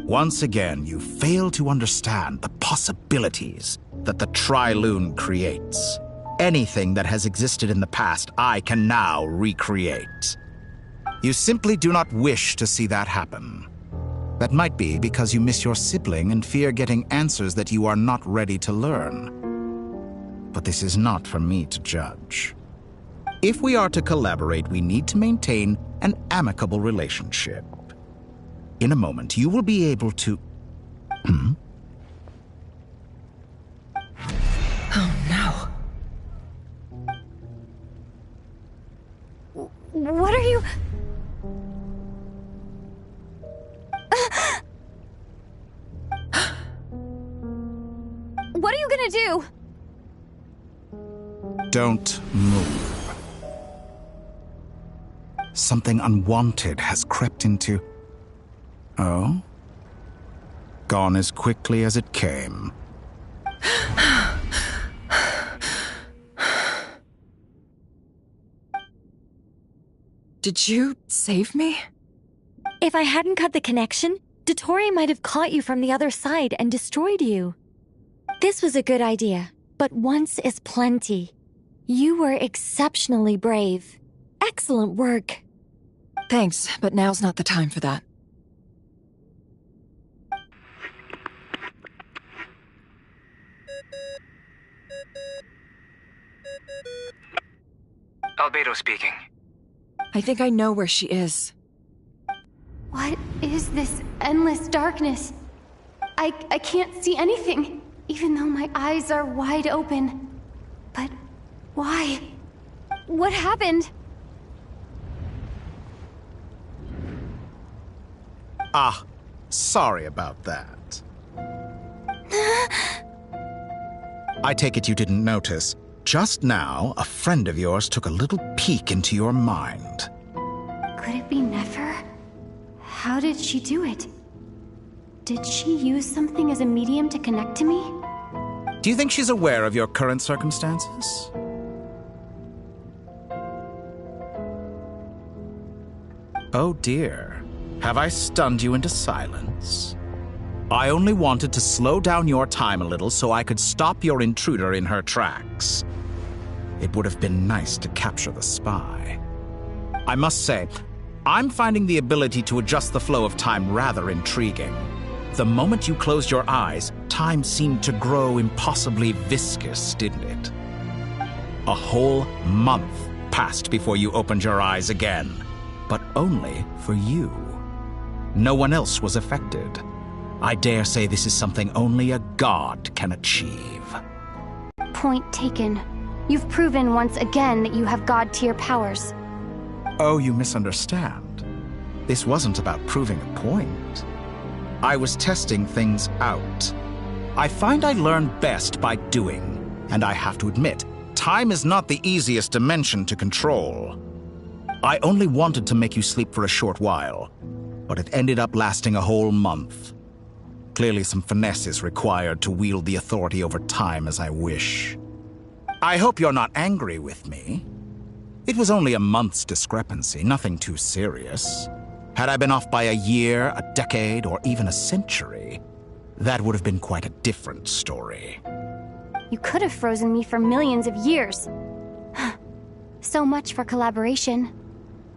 Once again, you fail to understand the possibilities that the Tri-Lune creates. Anything that has existed in the past, I can now recreate. You simply do not wish to see that happen. That might be because you miss your sibling and fear getting answers that you are not ready to learn. But this is not for me to judge. If we are to collaborate, we need to maintain an amicable relationship. In a moment, you will be able to... Oh no. What are you... What are you gonna do? Don't move. Something unwanted has crept into... Oh? Gone as quickly as it came. Did you save me? If I hadn't cut the connection, Dottore might have caught you from the other side and destroyed you. This was a good idea, but once is plenty. You were exceptionally brave. Excellent work. Thanks, but now's not the time for that. Albedo speaking. I think I know where she is. What is this endless darkness? I can't see anything, even though my eyes are wide open. But why? What happened? Ah, sorry about that. I take it you didn't notice. Just now, a friend of yours took a little peek into your mind. Could it be Nefer? How did she do it? Did she use something as a medium to connect to me? Do you think she's aware of your current circumstances? Oh dear. Have I stunned you into silence? I only wanted to slow down your time a little so I could stop your intruder in her tracks. It would have been nice to capture the spy. I must say, I'm finding the ability to adjust the flow of time rather intriguing. The moment you closed your eyes, time seemed to grow impossibly viscous, didn't it? A whole month passed before you opened your eyes again, but only for you. No one else was affected. I dare say this is something only a god can achieve. Point taken. You've proven once again that you have god-tier powers. Oh, you misunderstand. This wasn't about proving a point. I was testing things out. I find I learn best by doing, and I have to admit, time is not the easiest dimension to control. I only wanted to make you sleep for a short while, but it ended up lasting a whole month. Clearly some finesse is required to wield the authority over time as I wish. I hope you're not angry with me. It was only a month's discrepancy, nothing too serious. Had I been off by a year, a decade, or even a century, that would have been quite a different story. You could have frozen me for millions of years. So much for collaboration.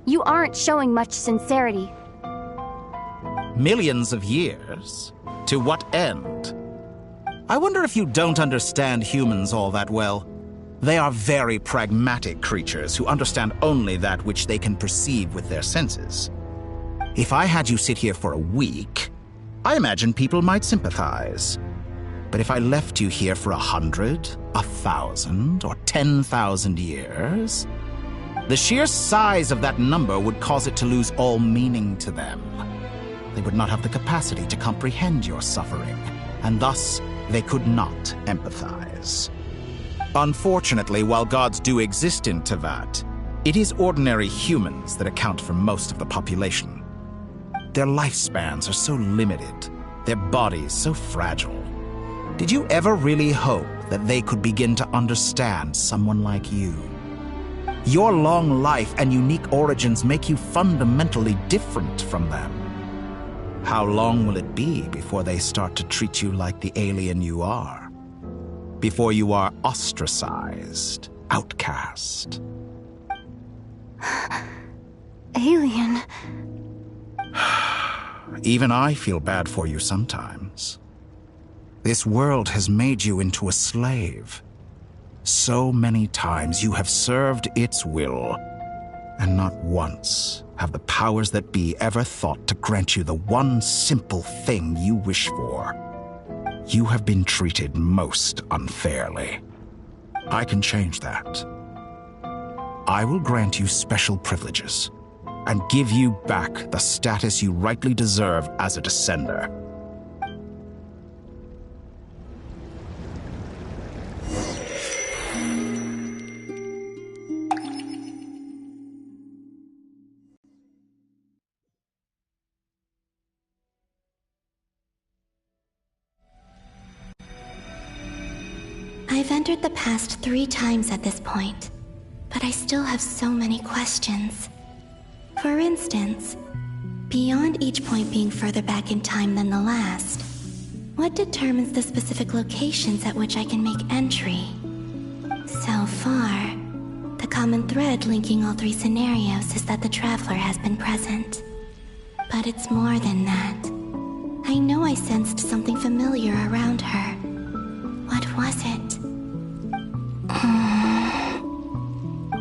You aren't showing much sincerity. Millions of years? To what end? I wonder if you don't understand humans all that well. They are very pragmatic creatures who understand only that which they can perceive with their senses. If I had you sit here for a week, I imagine people might sympathize. But if I left you here for 100, 1,000, or 10,000 years, the sheer size of that number would cause it to lose all meaning to them. They would not have the capacity to comprehend your suffering, and thus they could not empathize. Unfortunately, while gods do exist in Teyvat, it is ordinary humans that account for most of the population. Their lifespans are so limited, their bodies so fragile. Did you ever really hope that they could begin to understand someone like you? Your long life and unique origins make you fundamentally different from them. How long will it be before they start to treat you like the alien you are? Before you are ostracized, outcast? Alien. Even I feel bad for you sometimes. This world has made you into a slave. So many times you have served its will, and not once have the powers that be ever thought to grant you the one simple thing you wish for. You have been treated most unfairly. I can change that. I will grant you special privileges and give you back the status you rightly deserve as a descender. I've entered the past 3 times at this point, but I still have so many questions. For instance, beyond each point being further back in time than the last, what determines the specific locations at which I can make entry? So far, the common thread linking all 3 scenarios is that the Traveler has been present. But it's more than that. I know I sensed something familiar around her. What was it?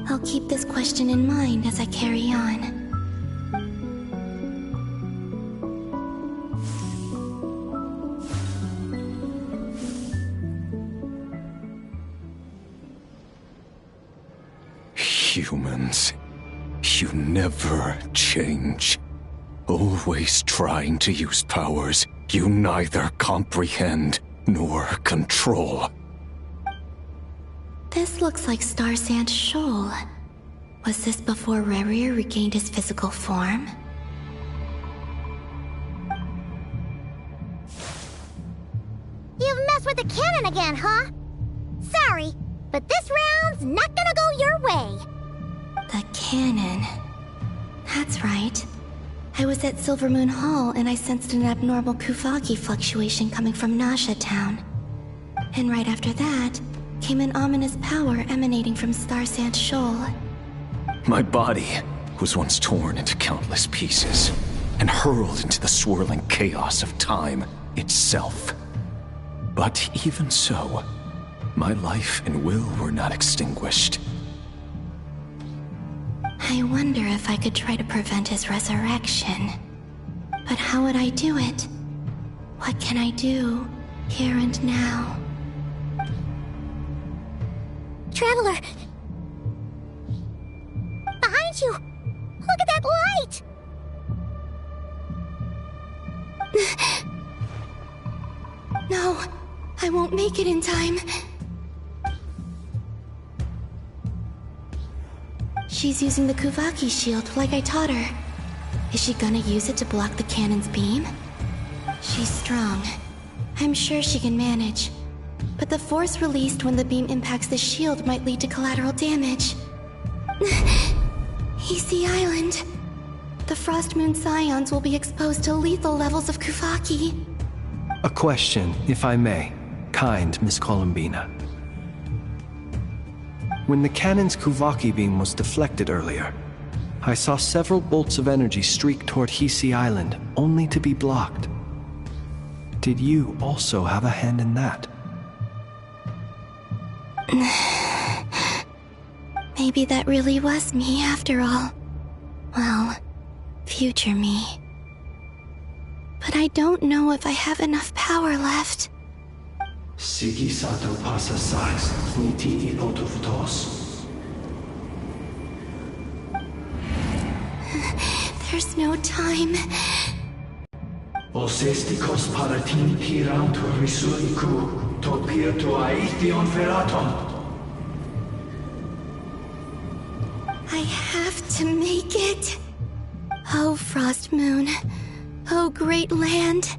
I'll keep this question in mind as I carry on. Humans, you never change. Always trying to use powers you neither comprehend nor control. This looks like Star Sand Shoal. Was this before Rerir regained his physical form? You've messed with the cannon again, huh? Sorry, but this round's not gonna go your way. The cannon. That's right. I was at Silvermoon Hall and I sensed an abnormal Kuvaki fluctuation coming from Nasha Town. And right after that, came an ominous power emanating from Star Sand Shoal. My body was once torn into countless pieces and hurled into the swirling chaos of time itself. But even so, my life and will were not extinguished. I wonder if I could try to prevent his resurrection. But how would I do it? What can I do, here and now? Traveler! Behind you! Look at that light! No, I won't make it in time. She's using the Kuvaki shield like I taught her. Is she gonna use it to block the cannon's beam? She's strong. I'm sure she can manage. But the force released when the beam impacts the shield might lead to collateral damage. Easy Island. The Frost Moon Scions will be exposed to lethal levels of Kuvaki. A question, if I may, kind Miss Columbina. When the cannon's Kuvaki beam was deflected earlier, I saw several bolts of energy streak toward Hisi Island, only to be blocked. Did you also have a hand in that? Maybe that really was me after all. Well, future me. But I don't know if I have enough power left. Sigi sato pasa sax, niti ipotuftos. There's no time. Osestikos paratin tiram tu risuiku, to pirto aithion feraton. I have to make it. Oh, Frost Moon. Oh, great land.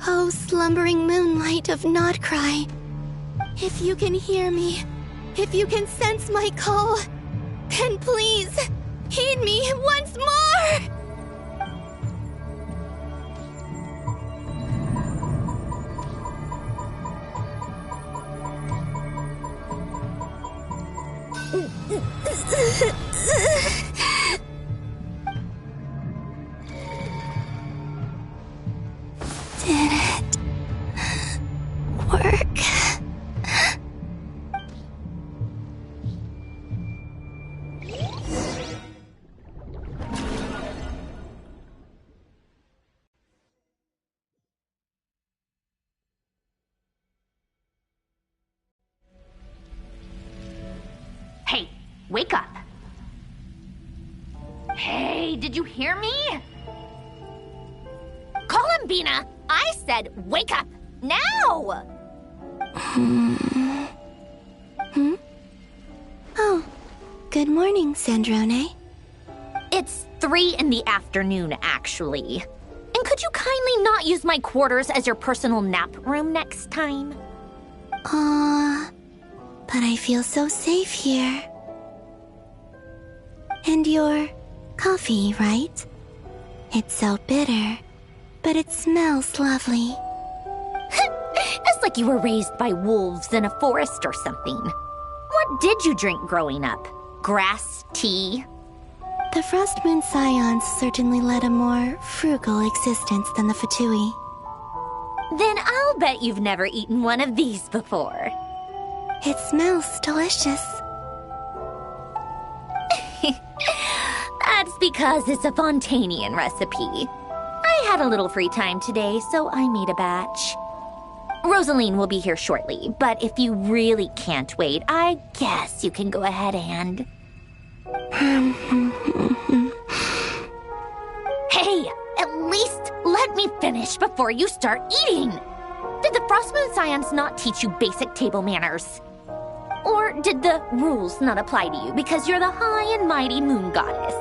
Oh, slumbering moonlight of Nod-Krai. If you can hear me, if you can sense my call, then please, heed me once more! Did it work? Hey, wake up. Hey, did you hear me? Columbina, I said wake up, now! Oh, good morning, Sandrone. It's 3 in the afternoon, actually. And could you kindly not use my quarters as your personal nap room next time? But I feel so safe here. And your coffee, right? It's so bitter, but it smells lovely. It's like you were raised by wolves in a forest or something. What did you drink growing up? Grass tea? The Frost Moon Scions certainly led a more frugal existence than the Fatui. Then I'll bet you've never eaten one of these before. It smells delicious. That's because it's a Fontanian recipe. I had a little free time today, so I made a batch. Rosaline will be here shortly, but if you really can't wait, I guess you can go ahead and... Hey, at least let me finish before you start eating! Did the Frost Moon Scions not teach you basic table manners? Or did the rules not apply to you because you're the high and mighty moon goddess?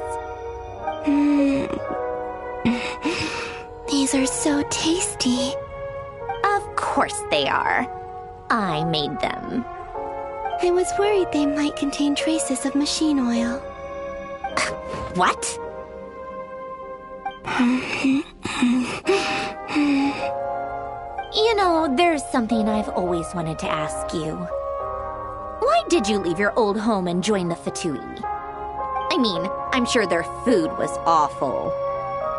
These are so tasty. Of course they are. I made them. I was worried they might contain traces of machine oil. What? You know, there's something I've always wanted to ask you. Why did you leave your old home and join the Fatui? I mean, I'm sure their food was awful.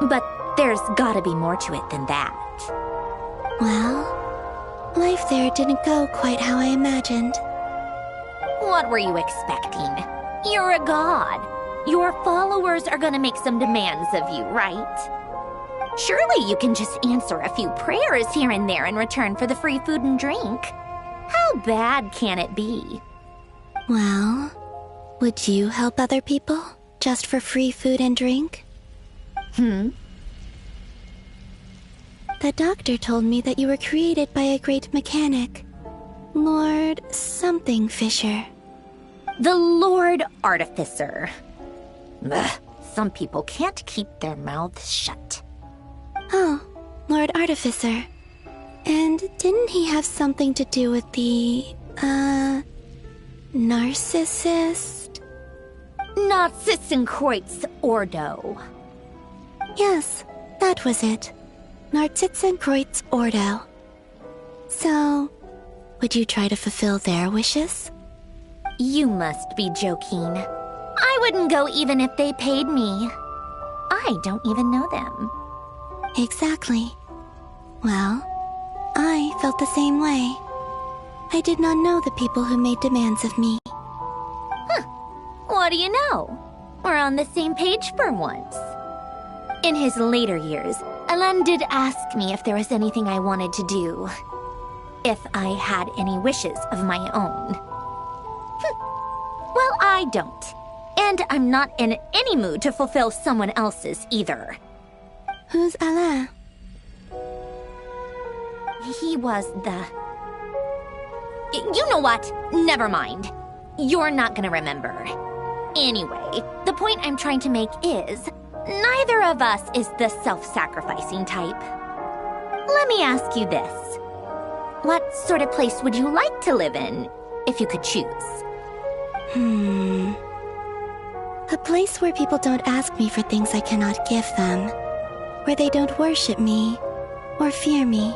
But there's gotta be more to it than that. Well, life there didn't go quite how I imagined. What were you expecting? You're a god. Your followers are gonna make some demands of you, right? Surely you can just answer a few prayers here and there in return for the free food and drink. How bad can it be? Well, would you help other people just for free food and drink? The doctor told me that you were created by a great mechanic, Lord something Fisher. The Lord Artificer. Ugh, some people can't keep their mouths shut. Oh, Lord Artificer. And didn't he have something to do with the, narcissist? Narcissenkreuz Ordo. Yes, that was it. Narcissenkreuz Ordo. So, would you try to fulfill their wishes? You must be joking. I wouldn't go even if they paid me. I don't even know them. Exactly. Well, I felt the same way. I did not know the people who made demands of me. What do you know? We're on the same page for once. In his later years, Alan did ask me if there was anything I wanted to do. If I had any wishes of my own. Well, I don't. And I'm not in any mood to fulfill someone else's either. Who's Alain? He was the... You know what? Never mind. You're not gonna remember. Anyway, the point I'm trying to make is, neither of us is the self-sacrificing type. Let me ask you this. What sort of place would you like to live in, if you could choose? A place where people don't ask me for things I cannot give them. Where they don't worship me, or fear me,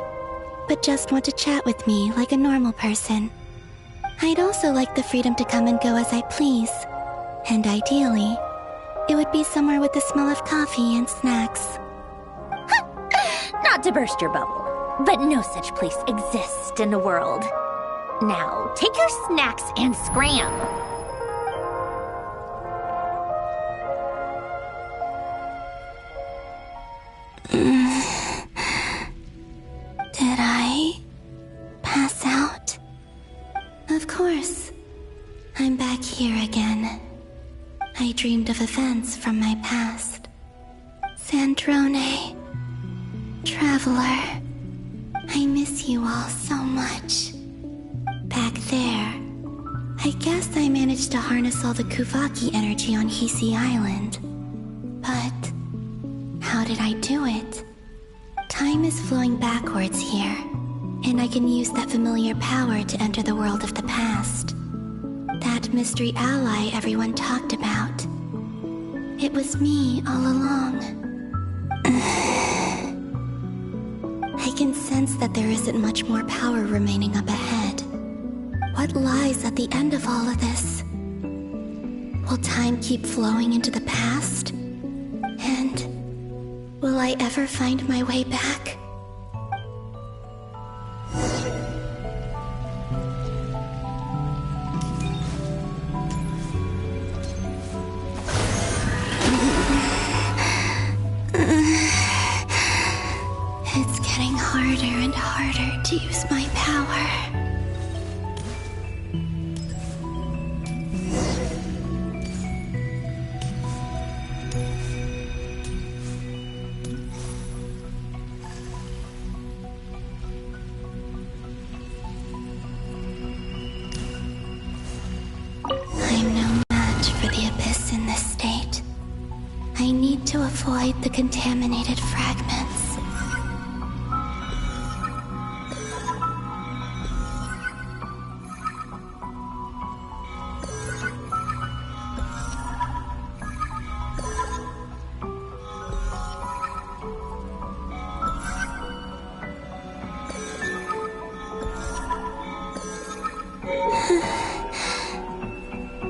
but just want to chat with me like a normal person. I'd also like the freedom to come and go as I please. And ideally, it would be somewhere with the smell of coffee and snacks. Not to burst your bubble, but no such place exists in the world. Now, take your snacks and scram. Did I pass out? Of course. I'm back here again. I dreamed of events from my past. Sandrone. Traveler. I miss you all so much. Back there, I guess I managed to harness all the Kuvaki energy on Hisi Island. But how did I do it? Time is flowing backwards here, and I can use that familiar power to enter the world of the past. That mystery ally everyone talked about. It was me all along. I can sense that there isn't much more power remaining up ahead. What lies at the end of all of this? Will time keep flowing into the past? And will I ever find my way back? It's getting harder and harder to use my power. I'm no match for the Abyss in this state. I need to avoid the contaminated fragments.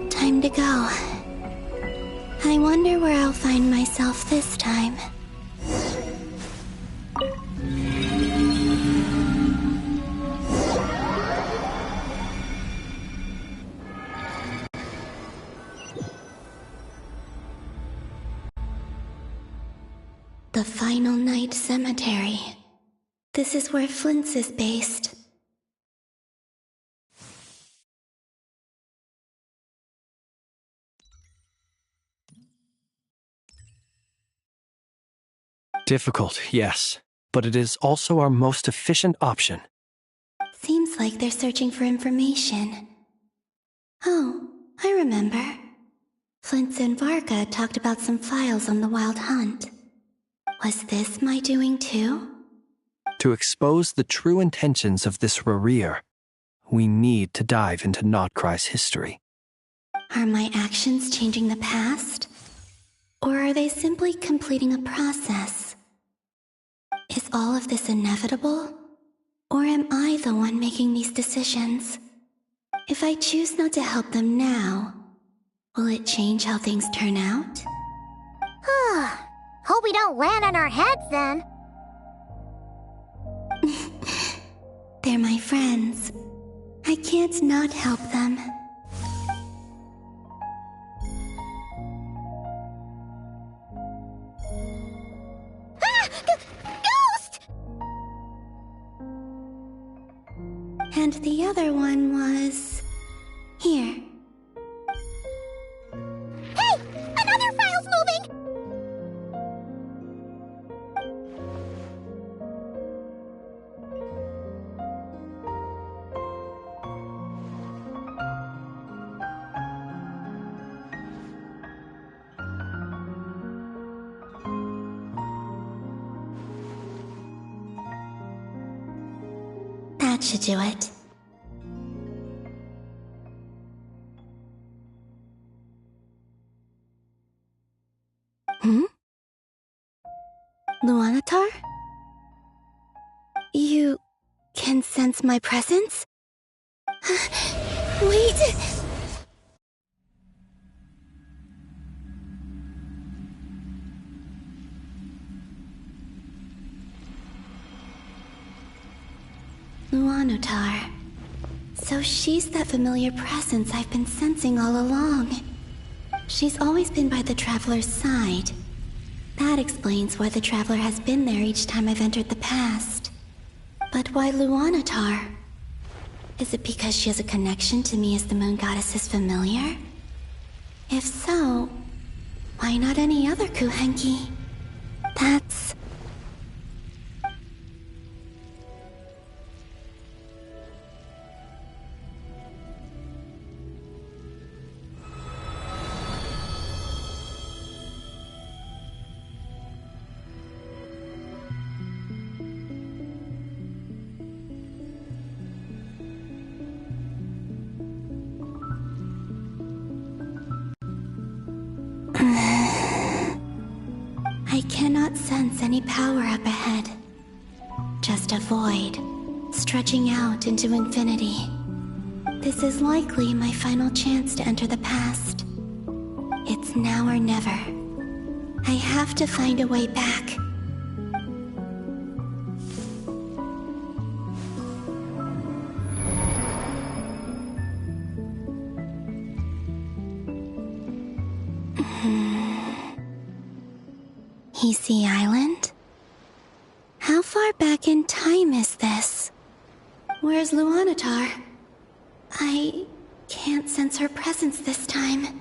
Time to go. I want Wonder where I'll find myself this time. The Final Night Cemetery. This is where Flint's is based. Difficult, yes, but it is also our most efficient option. Seems like they're searching for information. Oh, I remember. Flint and Varga talked about some files on the Wild Hunt. Was this my doing too? To expose the true intentions of this Rarir, we need to dive into Nod-Krai's history. Are my actions changing the past? Or are they simply completing a process? Is all of this inevitable? Or am I the one making these decisions? If I choose not to help them now, will it change how things turn out? Hope we don't land on our heads then. They're my friends. I can't not help them. Ghost! And the other one was... here. Hey! Another file's moving! That should do it. Luanatar? You can sense my presence? Wait! Luanatar. So she's that familiar presence I've been sensing all along. She's always been by the Traveler's side. That explains why the Traveler has been there each time I've entered the past. But why Luanatar? Is it because she has a connection to me as the Moon Goddess's familiar? If so, why not any other Kuhenki? That's... I cannot sense any power up ahead. Just a void, stretching out into infinity. This is likely my final chance to enter the past. It's now or never. I have to find a way back. Easy Island? How far back in time is this? Where's Luanatar? I can't sense her presence this time.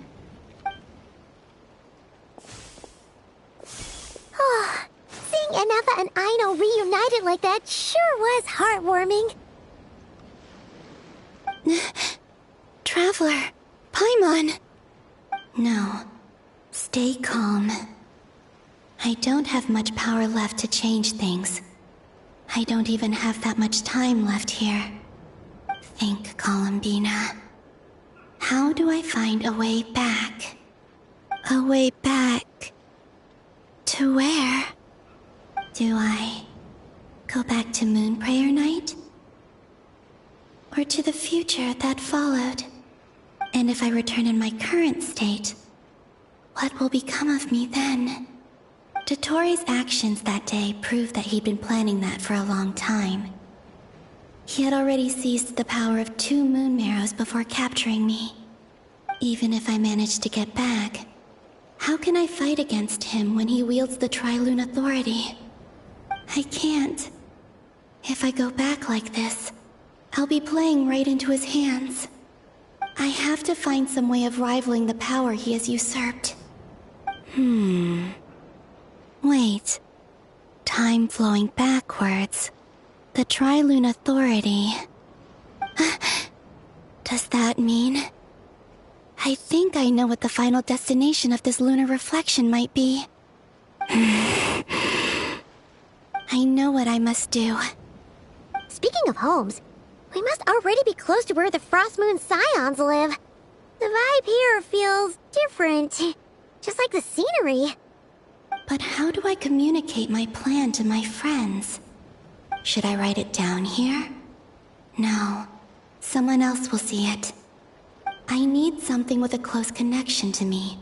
Oh, seeing Anafa and Aino reunited like that sure was heartwarming. Traveler, Paimon. No, stay calm. I don't have much power left to change things. I don't even have that much time left here. Think, Columbina. How do I find a way back? A way back... to where? Do I go back to Moon Prayer Night? Or to the future that followed? And if I return in my current state, What will become of me then? Dottoro's actions that day proved that he'd been planning that for a long time. He had already seized the power of 2 moon marrows before capturing me. Even if I managed to get back, how can I fight against him when he wields the Tri-Lune authority? I can't. If I go back like this, I'll be playing right into his hands. I have to find some way of rivaling the power he has usurped. Wait. Time flowing backwards. The Tri-Lune authority. Does that mean... I think I know what the final destination of this lunar reflection might be. I know what I must do. Speaking of homes, we must already be close to where the Frost Moon Scions live. The vibe here feels different, just like the scenery. But how do I communicate my plan to my friends? Should I write it down here? No, someone else will see it. I need something with a close connection to me.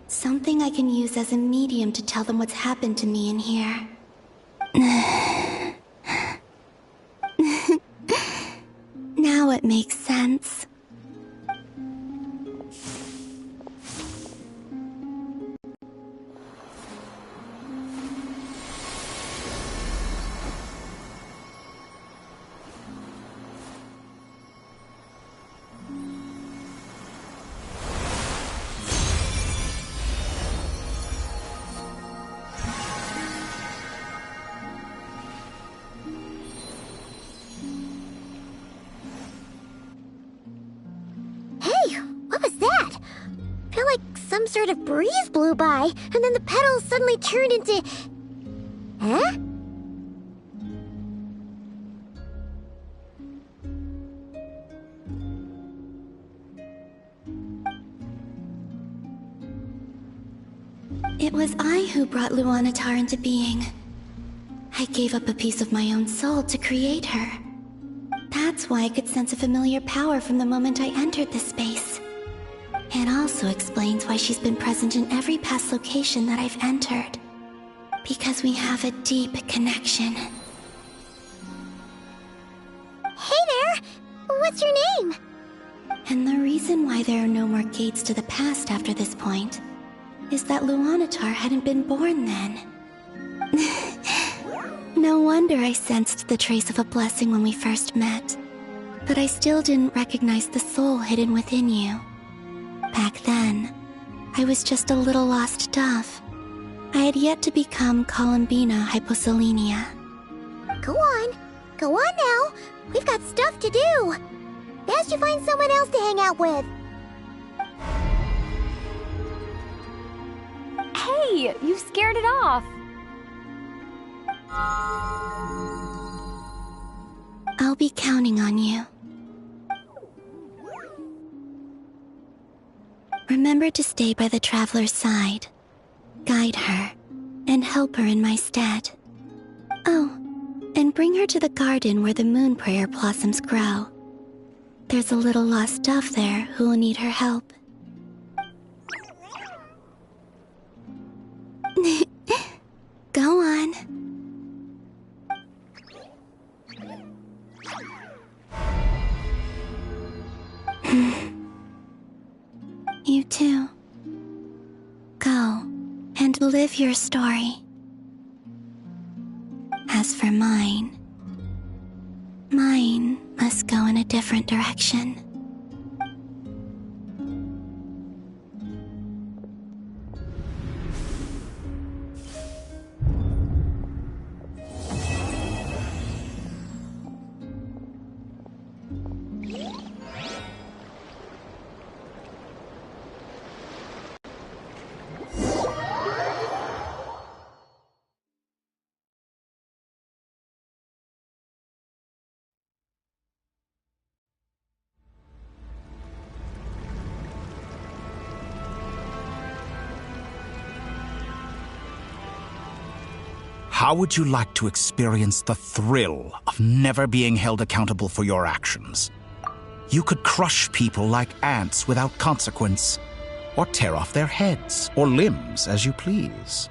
Something I can use as a medium to tell them what's happened to me in here. Now it makes sense. Sort of breeze blew by, and then the petals suddenly turned into... Huh? It was I who brought Luanatar into being. I gave up a piece of my own soul to create her. That's why I could sense a familiar power from the moment I entered this space. It also explains why she's been present in every past location that I've entered. Because we have a deep connection. Hey there! What's your name? And the reason why there are no more gates to the past after this point is that Luanatar hadn't been born then. No wonder I sensed the trace of a blessing when we first met. But I still didn't recognize the soul hidden within you. Back then, I was just a little lost dove. I had yet to become Columbina Hyposelenia. Go on now. We've got stuff to do. Best you find someone else to hang out with. Hey, you scared it off. I'll be counting on you. Remember to stay by the traveler's side, guide her, and help her in my stead. Oh, and bring her to the garden where the moon prayer blossoms grow. There's a little lost dove there who will need her help. Go on. You too. Go and live your story. As for mine must go in a different direction. How would you like to experience the thrill of never being held accountable for your actions? You could crush people like ants without consequence, or tear off their heads or limbs as you please.